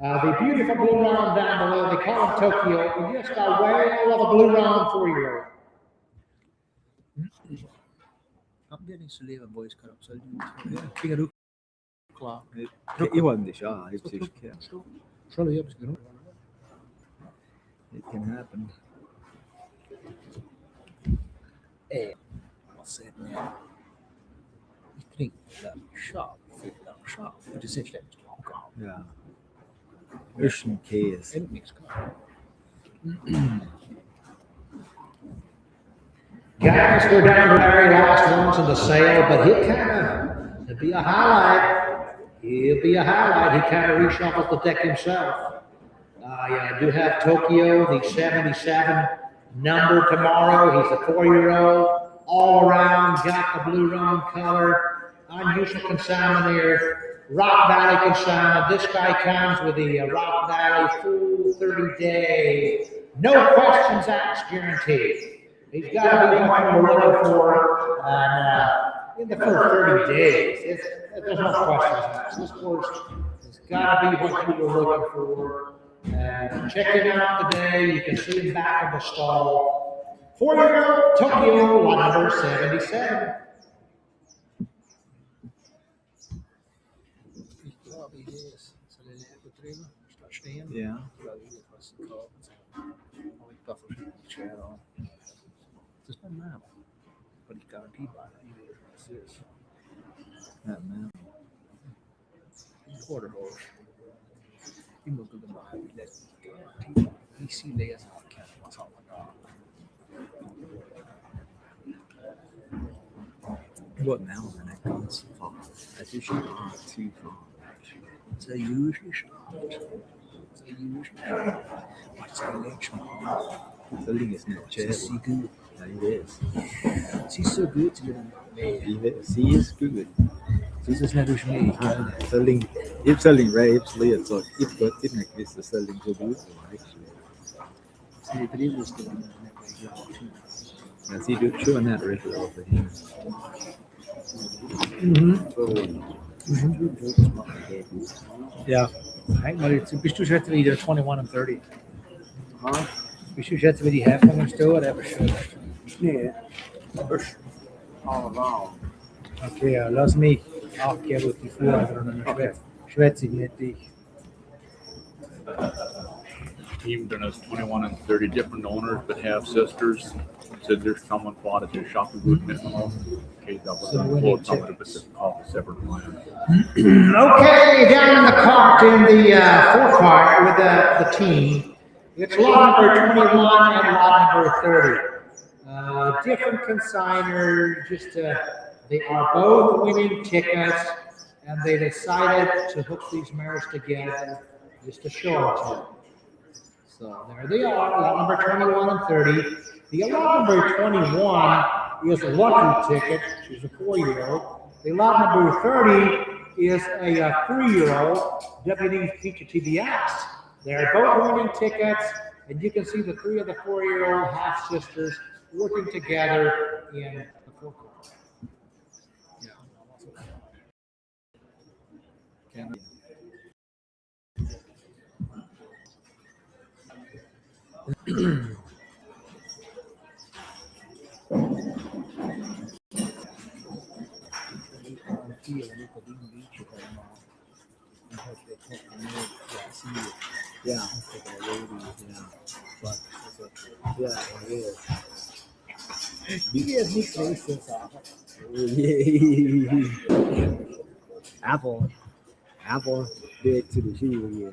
The beautiful blue roan down below, they call him Tokyo, and just a whale of a blue roan 4-year-old. Afdeling leva boys cut up so fica do claro eu vou deixar if you can surely up it can happen what's it now you think that shop just if that's yeah Russian case it makes Guys, we're down to the very last ones in the sale, but he'll be a highlight. He'll be a highlight. He kind of reshuffles the deck himself. I do have Tokyo, the 77 number tomorrow. He's a 4-year-old, all around, got the blue roan color, unusual consignment here. Rock Valley consignment. This guy comes with the Rock Valley full 30-day, no questions asked guarantee. He's got to be what we're looking for, and in the first 30 days, there's no questions asked. This horse has got to be what you were looking for. And check him out today. You can see him back in the stall. 4-year-old Tokyo, lot number 77. Yeah. Just not now, but he's guaranteed by that. That man. Quarter horse. You look at the mind, that's guaranteed. He see layers out of what's all what now when that comes far? That's usually not too far. It's a usually shot. It's a usually shot. What's the election? The link is not just good. It is. She's so good to them. She is good. She's just not with me. Selling, if selling rapes, it's like if but it makes this the selling so good. See, but it was the one that and see, do show that regular over here. Yeah. Right, maar bist du schätze wieder 21 and 30? Huh? Bist du schätze wie die Haflinger still whatever shit? Yeah. All along. Okay, lass mich aufgeben auf die Vordergründe. Okay. Schwätze ich mit dich. Even has 21 and 30 different owners, but half sisters. Said there's someone bought it, their shopping good minimum. Okay, that was on board, but it's off a separate line. Okay, down in the cart in the four-cart with the team. It's lot number 21 and lot number 30. Different consigners, just they are both winning tickets. and they decided to hook these mares together just to show them to you. So there they are, lot number 21 and 30. The lot number 21 is a lucky ticket. She's a 4-year-old. The lot number 30 is a 3-year-old WD's Peach TBS. They're both winning tickets, and you can see the 3 of the 4-year-old half sisters working together in the forecourt. Yeah. Yeah, it is. You guys need to make this off. Apple big to the shoe, yeah.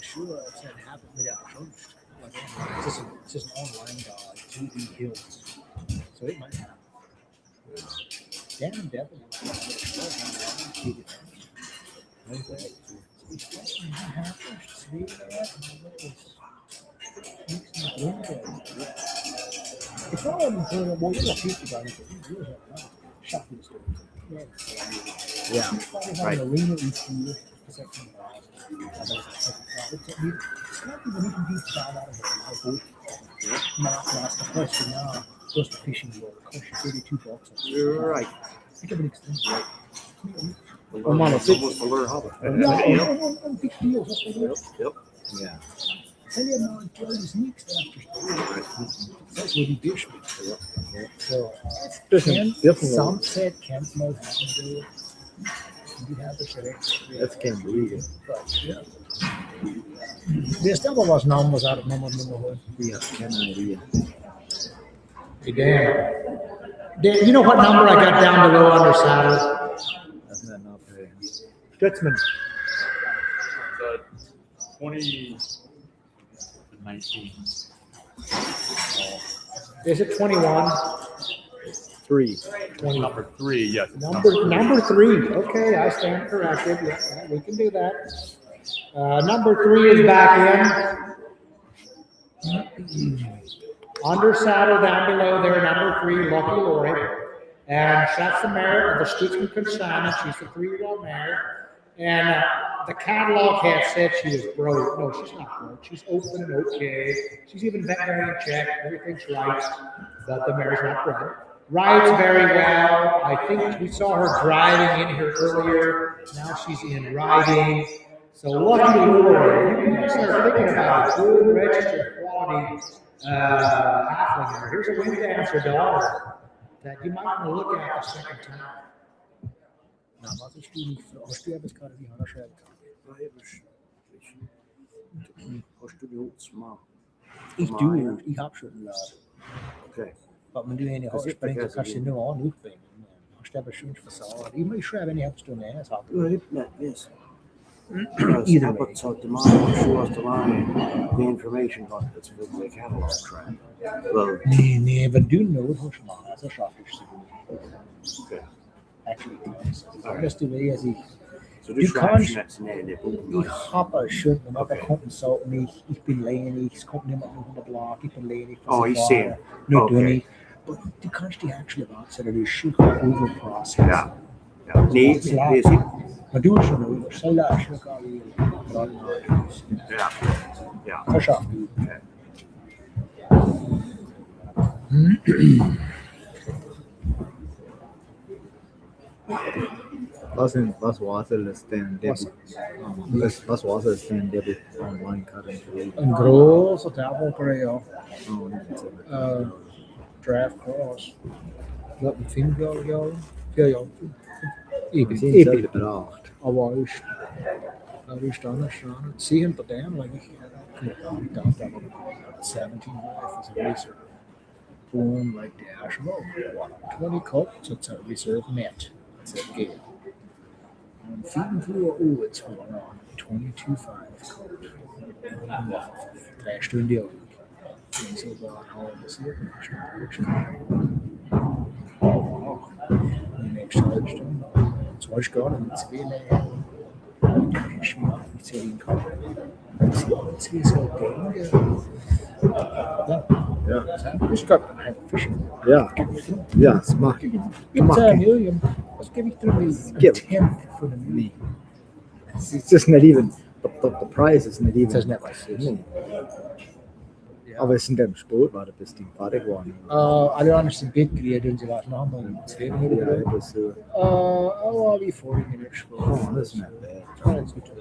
Sure, it's not happening without trust. It's just an online dog, TV Hills. So it might happen. Damn, definitely. It's all in the well, you're not people about it, but you really have shopping stores. Yeah, right. Arena each year, it's not even you can do $5 out of it. Now, that's the question now. Goes to fishing boat, costs you $32. You're right. Think of an extension. Right. I'm on a almost a lure hobby. Yeah, big deal. Yep. Yeah. Tell you now, Joey's mixed after. That's what he dish me. Yep. So, some said Kent knows how to do it. You have to say that's Kent Regan. But, yeah. There's several of us numbers out of number. Yeah, Kent idea. Hey, Dan, you know what number I got down below under saddle? That's not enough. Stutzman. 20. 19. Is it 21? 3. 20. Number 3, yes. Number 3. Okay, I stand corrected. Yeah, we can do that. Number 3 is back in. Under saddle down below there, number 3, Lucky Lori. And that's the mare of the Stutzman Consignment. She's a 3-year-old mare. And the catalog had said she was broke. No, she's not broke. She's open and okay. She's even veterinary checked. Everything's right. But the mare's not broke. Rides very well. I think we saw her driving in here earlier. Now she's in riding. So Lucky Lori, you can start thinking about a good registered quality Haflinger. Here's a wing dancer daughter that you might want to look at the second time. Nou, wat is die bestuurbeskaring die harde schrijven kan? Ich doe, ich habe schon geladen. Okay. Wat men nu in de hoofd springt, als je nu al niet bent. Als je dat schön verzorgt. Ich muss schreiben, ich habe es doen, das hat. Yes. Either way. So tomorrow, show us tomorrow the information about this for the catalog track. Well, nee, we doen nooit hoe smaak. Dat schafft ik ze doen. Okay. Actually, best way as ich. Du kannst, ich habe schon, wenn man kommt und sagt mich, ich bin lenig, es kommt niemand noch in der Blag, ich bin lenig. Oh, ich sehe. Nur okay. But du kannst die actually answer the shoot over process. Ja. Ja. Nee, maar doe het schon over. Zo laat je elkaar weer. Ja. Ja. Verschafft. Was war das denn? Was war das denn, der online currently? Een große tafelpartij, ja. Draft cross. Wat een film, ja. Ja. Ik ben bedacht. Aber da ist dann schon 10 per damn, like I thought that was 17 life as a racer. Boom, like the Ashland. 20 cups, it's a reserve net. It's a game. And feeding through it's going on 22.5 coat. 3 Stunden die week. En zo about how this year. The next charge Så ich gar nicht zu viel. Ich mache nicht so den Kopf. Sie ist okay. Ja. Ich glaube, fishing. Ja. Ja, das macht. It's a million. Was gebe ich drum? Give. 10 for the million. It's just not even, the price is not even. Das ist nicht was. Nee. Aber es sind im Sport, war das bis die Party geworden. Alle anderen sind gekriegt und sie warten noch mal 2 Minuten. Ja, das ist so. Oh, wie 40 Minuten. Oh, das ist nicht bad. That's good.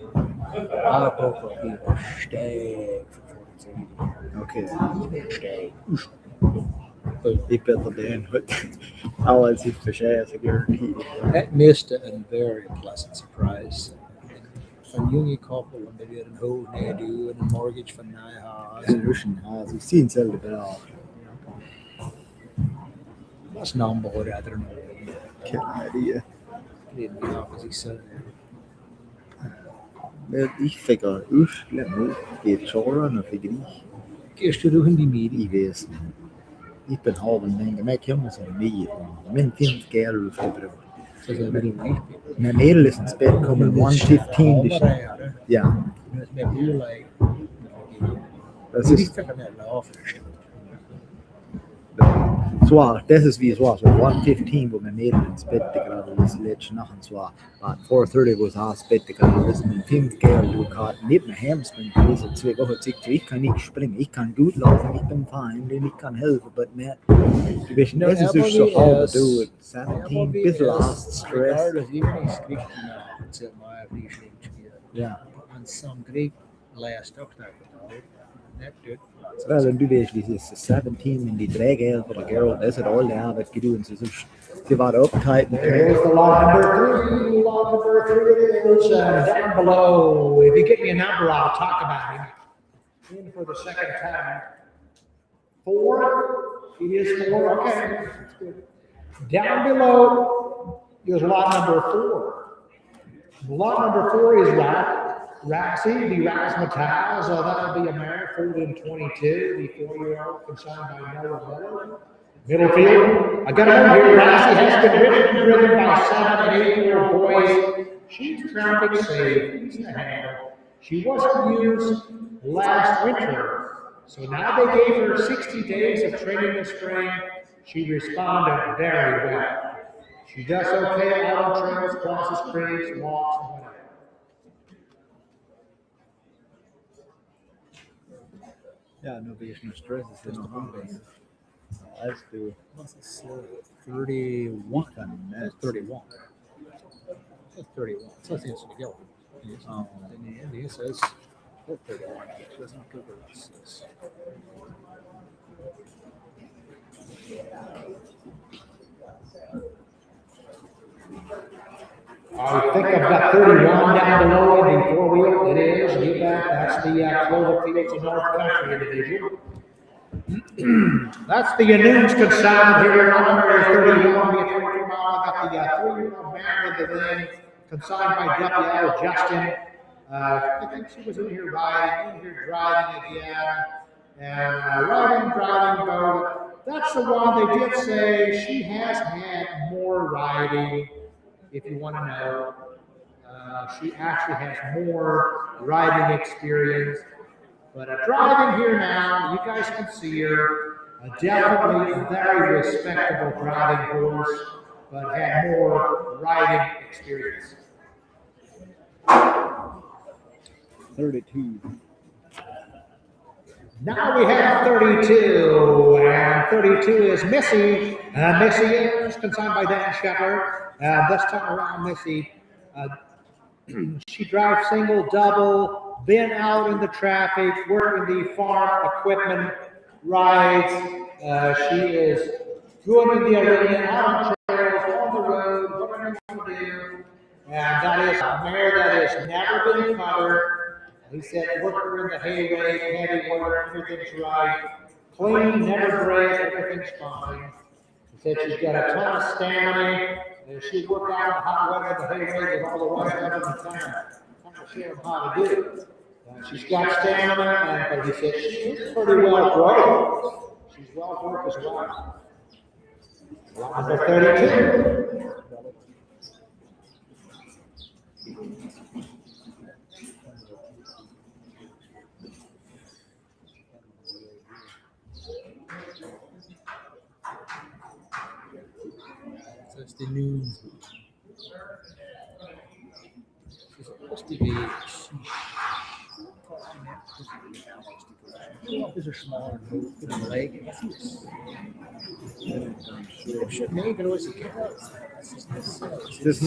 Poker, people, stay for 40. Okay. Stay. Ik ben er dan als ik verschijt, ik guarantee. That missed a very pleasant surprise. Een jonge couple en they weer een hoog nadoen en een mortgage van Nijhaas. En Russen, ze zien hetzelfde wel. Dat is number, I don't know. Geen idee. I didn't know because he said Men ik fik er Østland ud. Det er tårerne og fik ikke. Gehst du durch in die Medien? I Vesten. Ik ben halven denken, maar ik heb me zo'n meer. Men finns gärna ut för bror. Så det är väldigt viktigt. Men medelsen spel kommer 115 this year. Ja. Med bolag. Das Det är ist viktigt att det är avförstått. zwar, das ist wie es war, so 115 wo man medelsen spel gerade das letzte Nacht zwar, but 4:30 was auch spel gerade das mit 5 Geld du kann nicht mehr hamstring diese 2 Wochen ich kann nicht springen, ich kann gut laufen, ich bin fein, ich kann helfen, but man, du bist das ist so hard to do it. 17 bisschen hast stress. Regardless, even if script now, it's at my appreciation. Ja. And some great last up there. That good. Well, and du weißt, dieses 17 in die Träger for the girl, das ist all der Arbeit geduld, sie war uptight. Here's the lot number 3. Lot number 3 is down below. If you get me a number, I'll talk about him. In for the second time. 4. It is 4. Okay. That's good. Down below is lot number 4. Lot number 4 is Raxie, the Razzmatazz. That'll be a mare, foaled in 22. The 4-year-old consigned by Noah Miller. Middlefield. I got it here. Raxie has been ridden and driven by 7 and 8-year-old boys. She's traffic safe. Easy to handle. She wasn't used last winter, so now they gave her 60 days of training this spring. She responded very well. She does okay out on trails, crosses creeks, walks, and whatever. Ja, nu ben je nog stress, is er nog anders. Als du, What's this? 31. that's 31. That's 31. So that's the answer to go. And he says 31. It doesn't cover this. I think I've got 31 down below in the 4-wheel. It is. You bet. That's the Cloverfields of North Country division. That's the Noons consigned here on number 31. I've got the 3-year-old man in the ring, consigned by W.L. Justin. I think she was in here driving again. And driving boat. That's the one they did say she has had more riding. If you want to know, she actually has more riding experience. But driving here now, you guys can see her. Definitely a very respectable driving horse, but had more riding experience. 32. Now we have 32, and 32 is Missy. Missy is consigned by Dan Shepherd. This time around, Missy, she drives single, double, been out in the traffic, working the farm equipment rides. She is good in the arena, out on trails, on the road, whatever you want to do. And that is a mare that has never been covered. He said, work her in the hay rake, heavy work, everything's right. Clean, never breaks, everything's fine. He said she's got a ton of stamina. And she worked out in the hot weather, the hay rake, and all the rest of them, kind of show them how to do it. She's got stamina, but he said she's pretty well grown. She's well grown as well. Number 32. afternoon. She's supposed to be is a smaller leg. This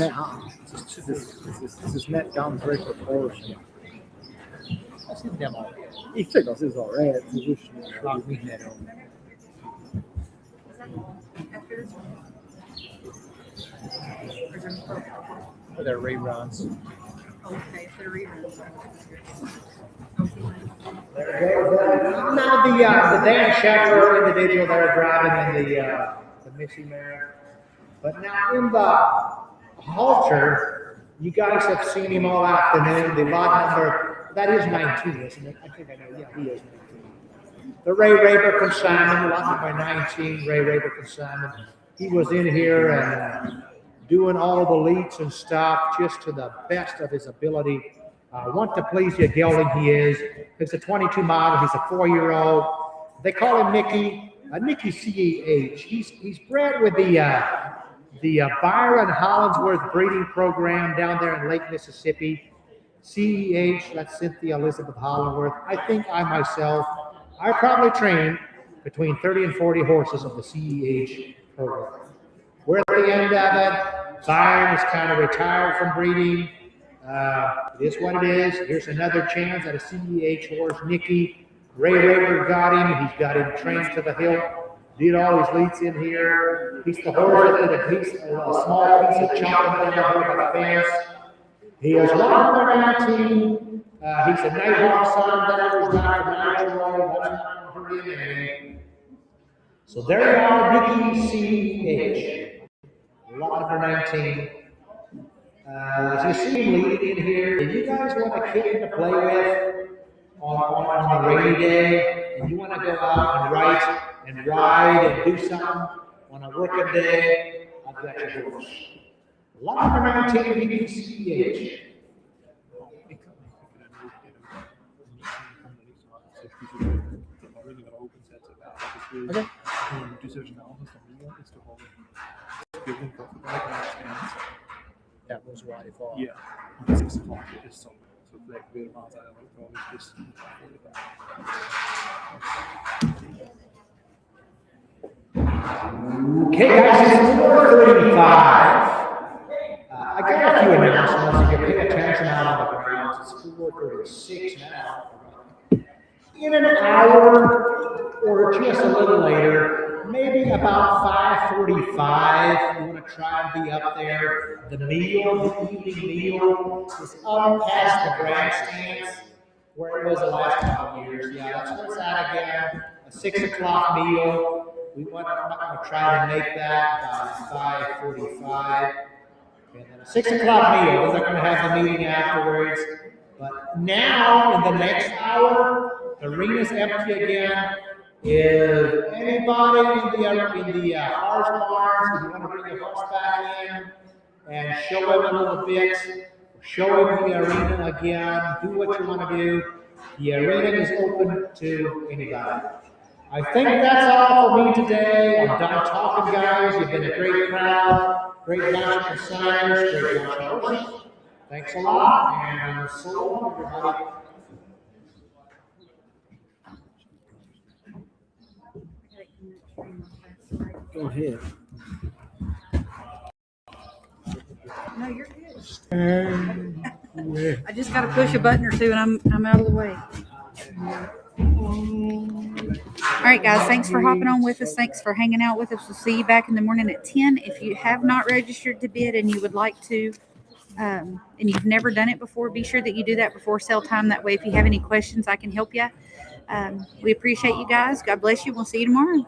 net down very proportional. Ich tycker det är alright. For their reruns. Okay, for reruns. Now the Dan Shepard individual that are driving in the Missy Mare. But now in the halter, you guys have seen him all afternoon. The lot number, that is 19, isn't it? I think I know. Yeah, he is 19. The Ray Raber consignment, lot number 19, Ray Raber consignment. He was in here and doing all the leads and stuff just to the best of his ability. Want to please you, gelding he is. He's a 22 model. He's a 4-year-old. They call him Nicky. Nicky CEH. He's bred with the Byron Hollinsworth breeding program down there in Lake Mississippi. CEH. That's Cynthia Elizabeth Hollinsworth. I think I probably trained between 30 and 40 horses of the CEH program. We're at the end of it. Byron is kind of retired from breeding. It is what it is. Here's another chance at a CEH horse. Nicky. Ray Raber got him. He's got him trained to the hilt. Did all his leads in here. He's the horse that did a small piece of chopping down here by the fence. He has lot number 19. He's a Nighthawk son. That was not So there you are, Nicky CEH. Lot number 19. As you see him leading in here, if you guys want a kid to play with on a rainy day, and you want to go out and ride and do something on a working day, I've got your horse. Lot number 19, Nicky CEH. Okay. Du ser sin navn som ligger i Stockholm. Spillet for That was why I thought. Yeah. This is hard. It's so like very much I like all this. Okay, guys, it's 4:35. I got a few announcements. If you pay attention out on the ground, it's 4:36 now. In an hour or just a little later, maybe about 5:45, you want to try and be up there. The evening meal is up past the grandstands where it was the last couple of years. Yeah, that's where it's at again. A 6 o'clock meal. We want to try to make that by 5:45. And then a 6 o'clock meal. We're not going to have the meeting afterwards. But now, in the next hour, the arena's empty again. If anybody in the horse barns, if you want to bring your horse back in and show him a little bit, show him the arena again, do what you want to do. The arena is open to anybody. I think that's all for me today. I'm done talking, guys. You've been a great crowd, great bunch of consigners, great bunch of horses. Thanks a lot, and so long, everybody. Go ahead. No, you're good. I just got to push a button or two, and I'm out of the way. All right, guys, thanks for hopping on with us. Thanks for hanging out with us. We'll see you back in the morning at 10. If you have not registered to bid and you would like to, and you've never done it before, be sure that you do that before sale time. That way, if you have any questions, I can help you. We appreciate you guys. God bless you. We'll see you tomorrow.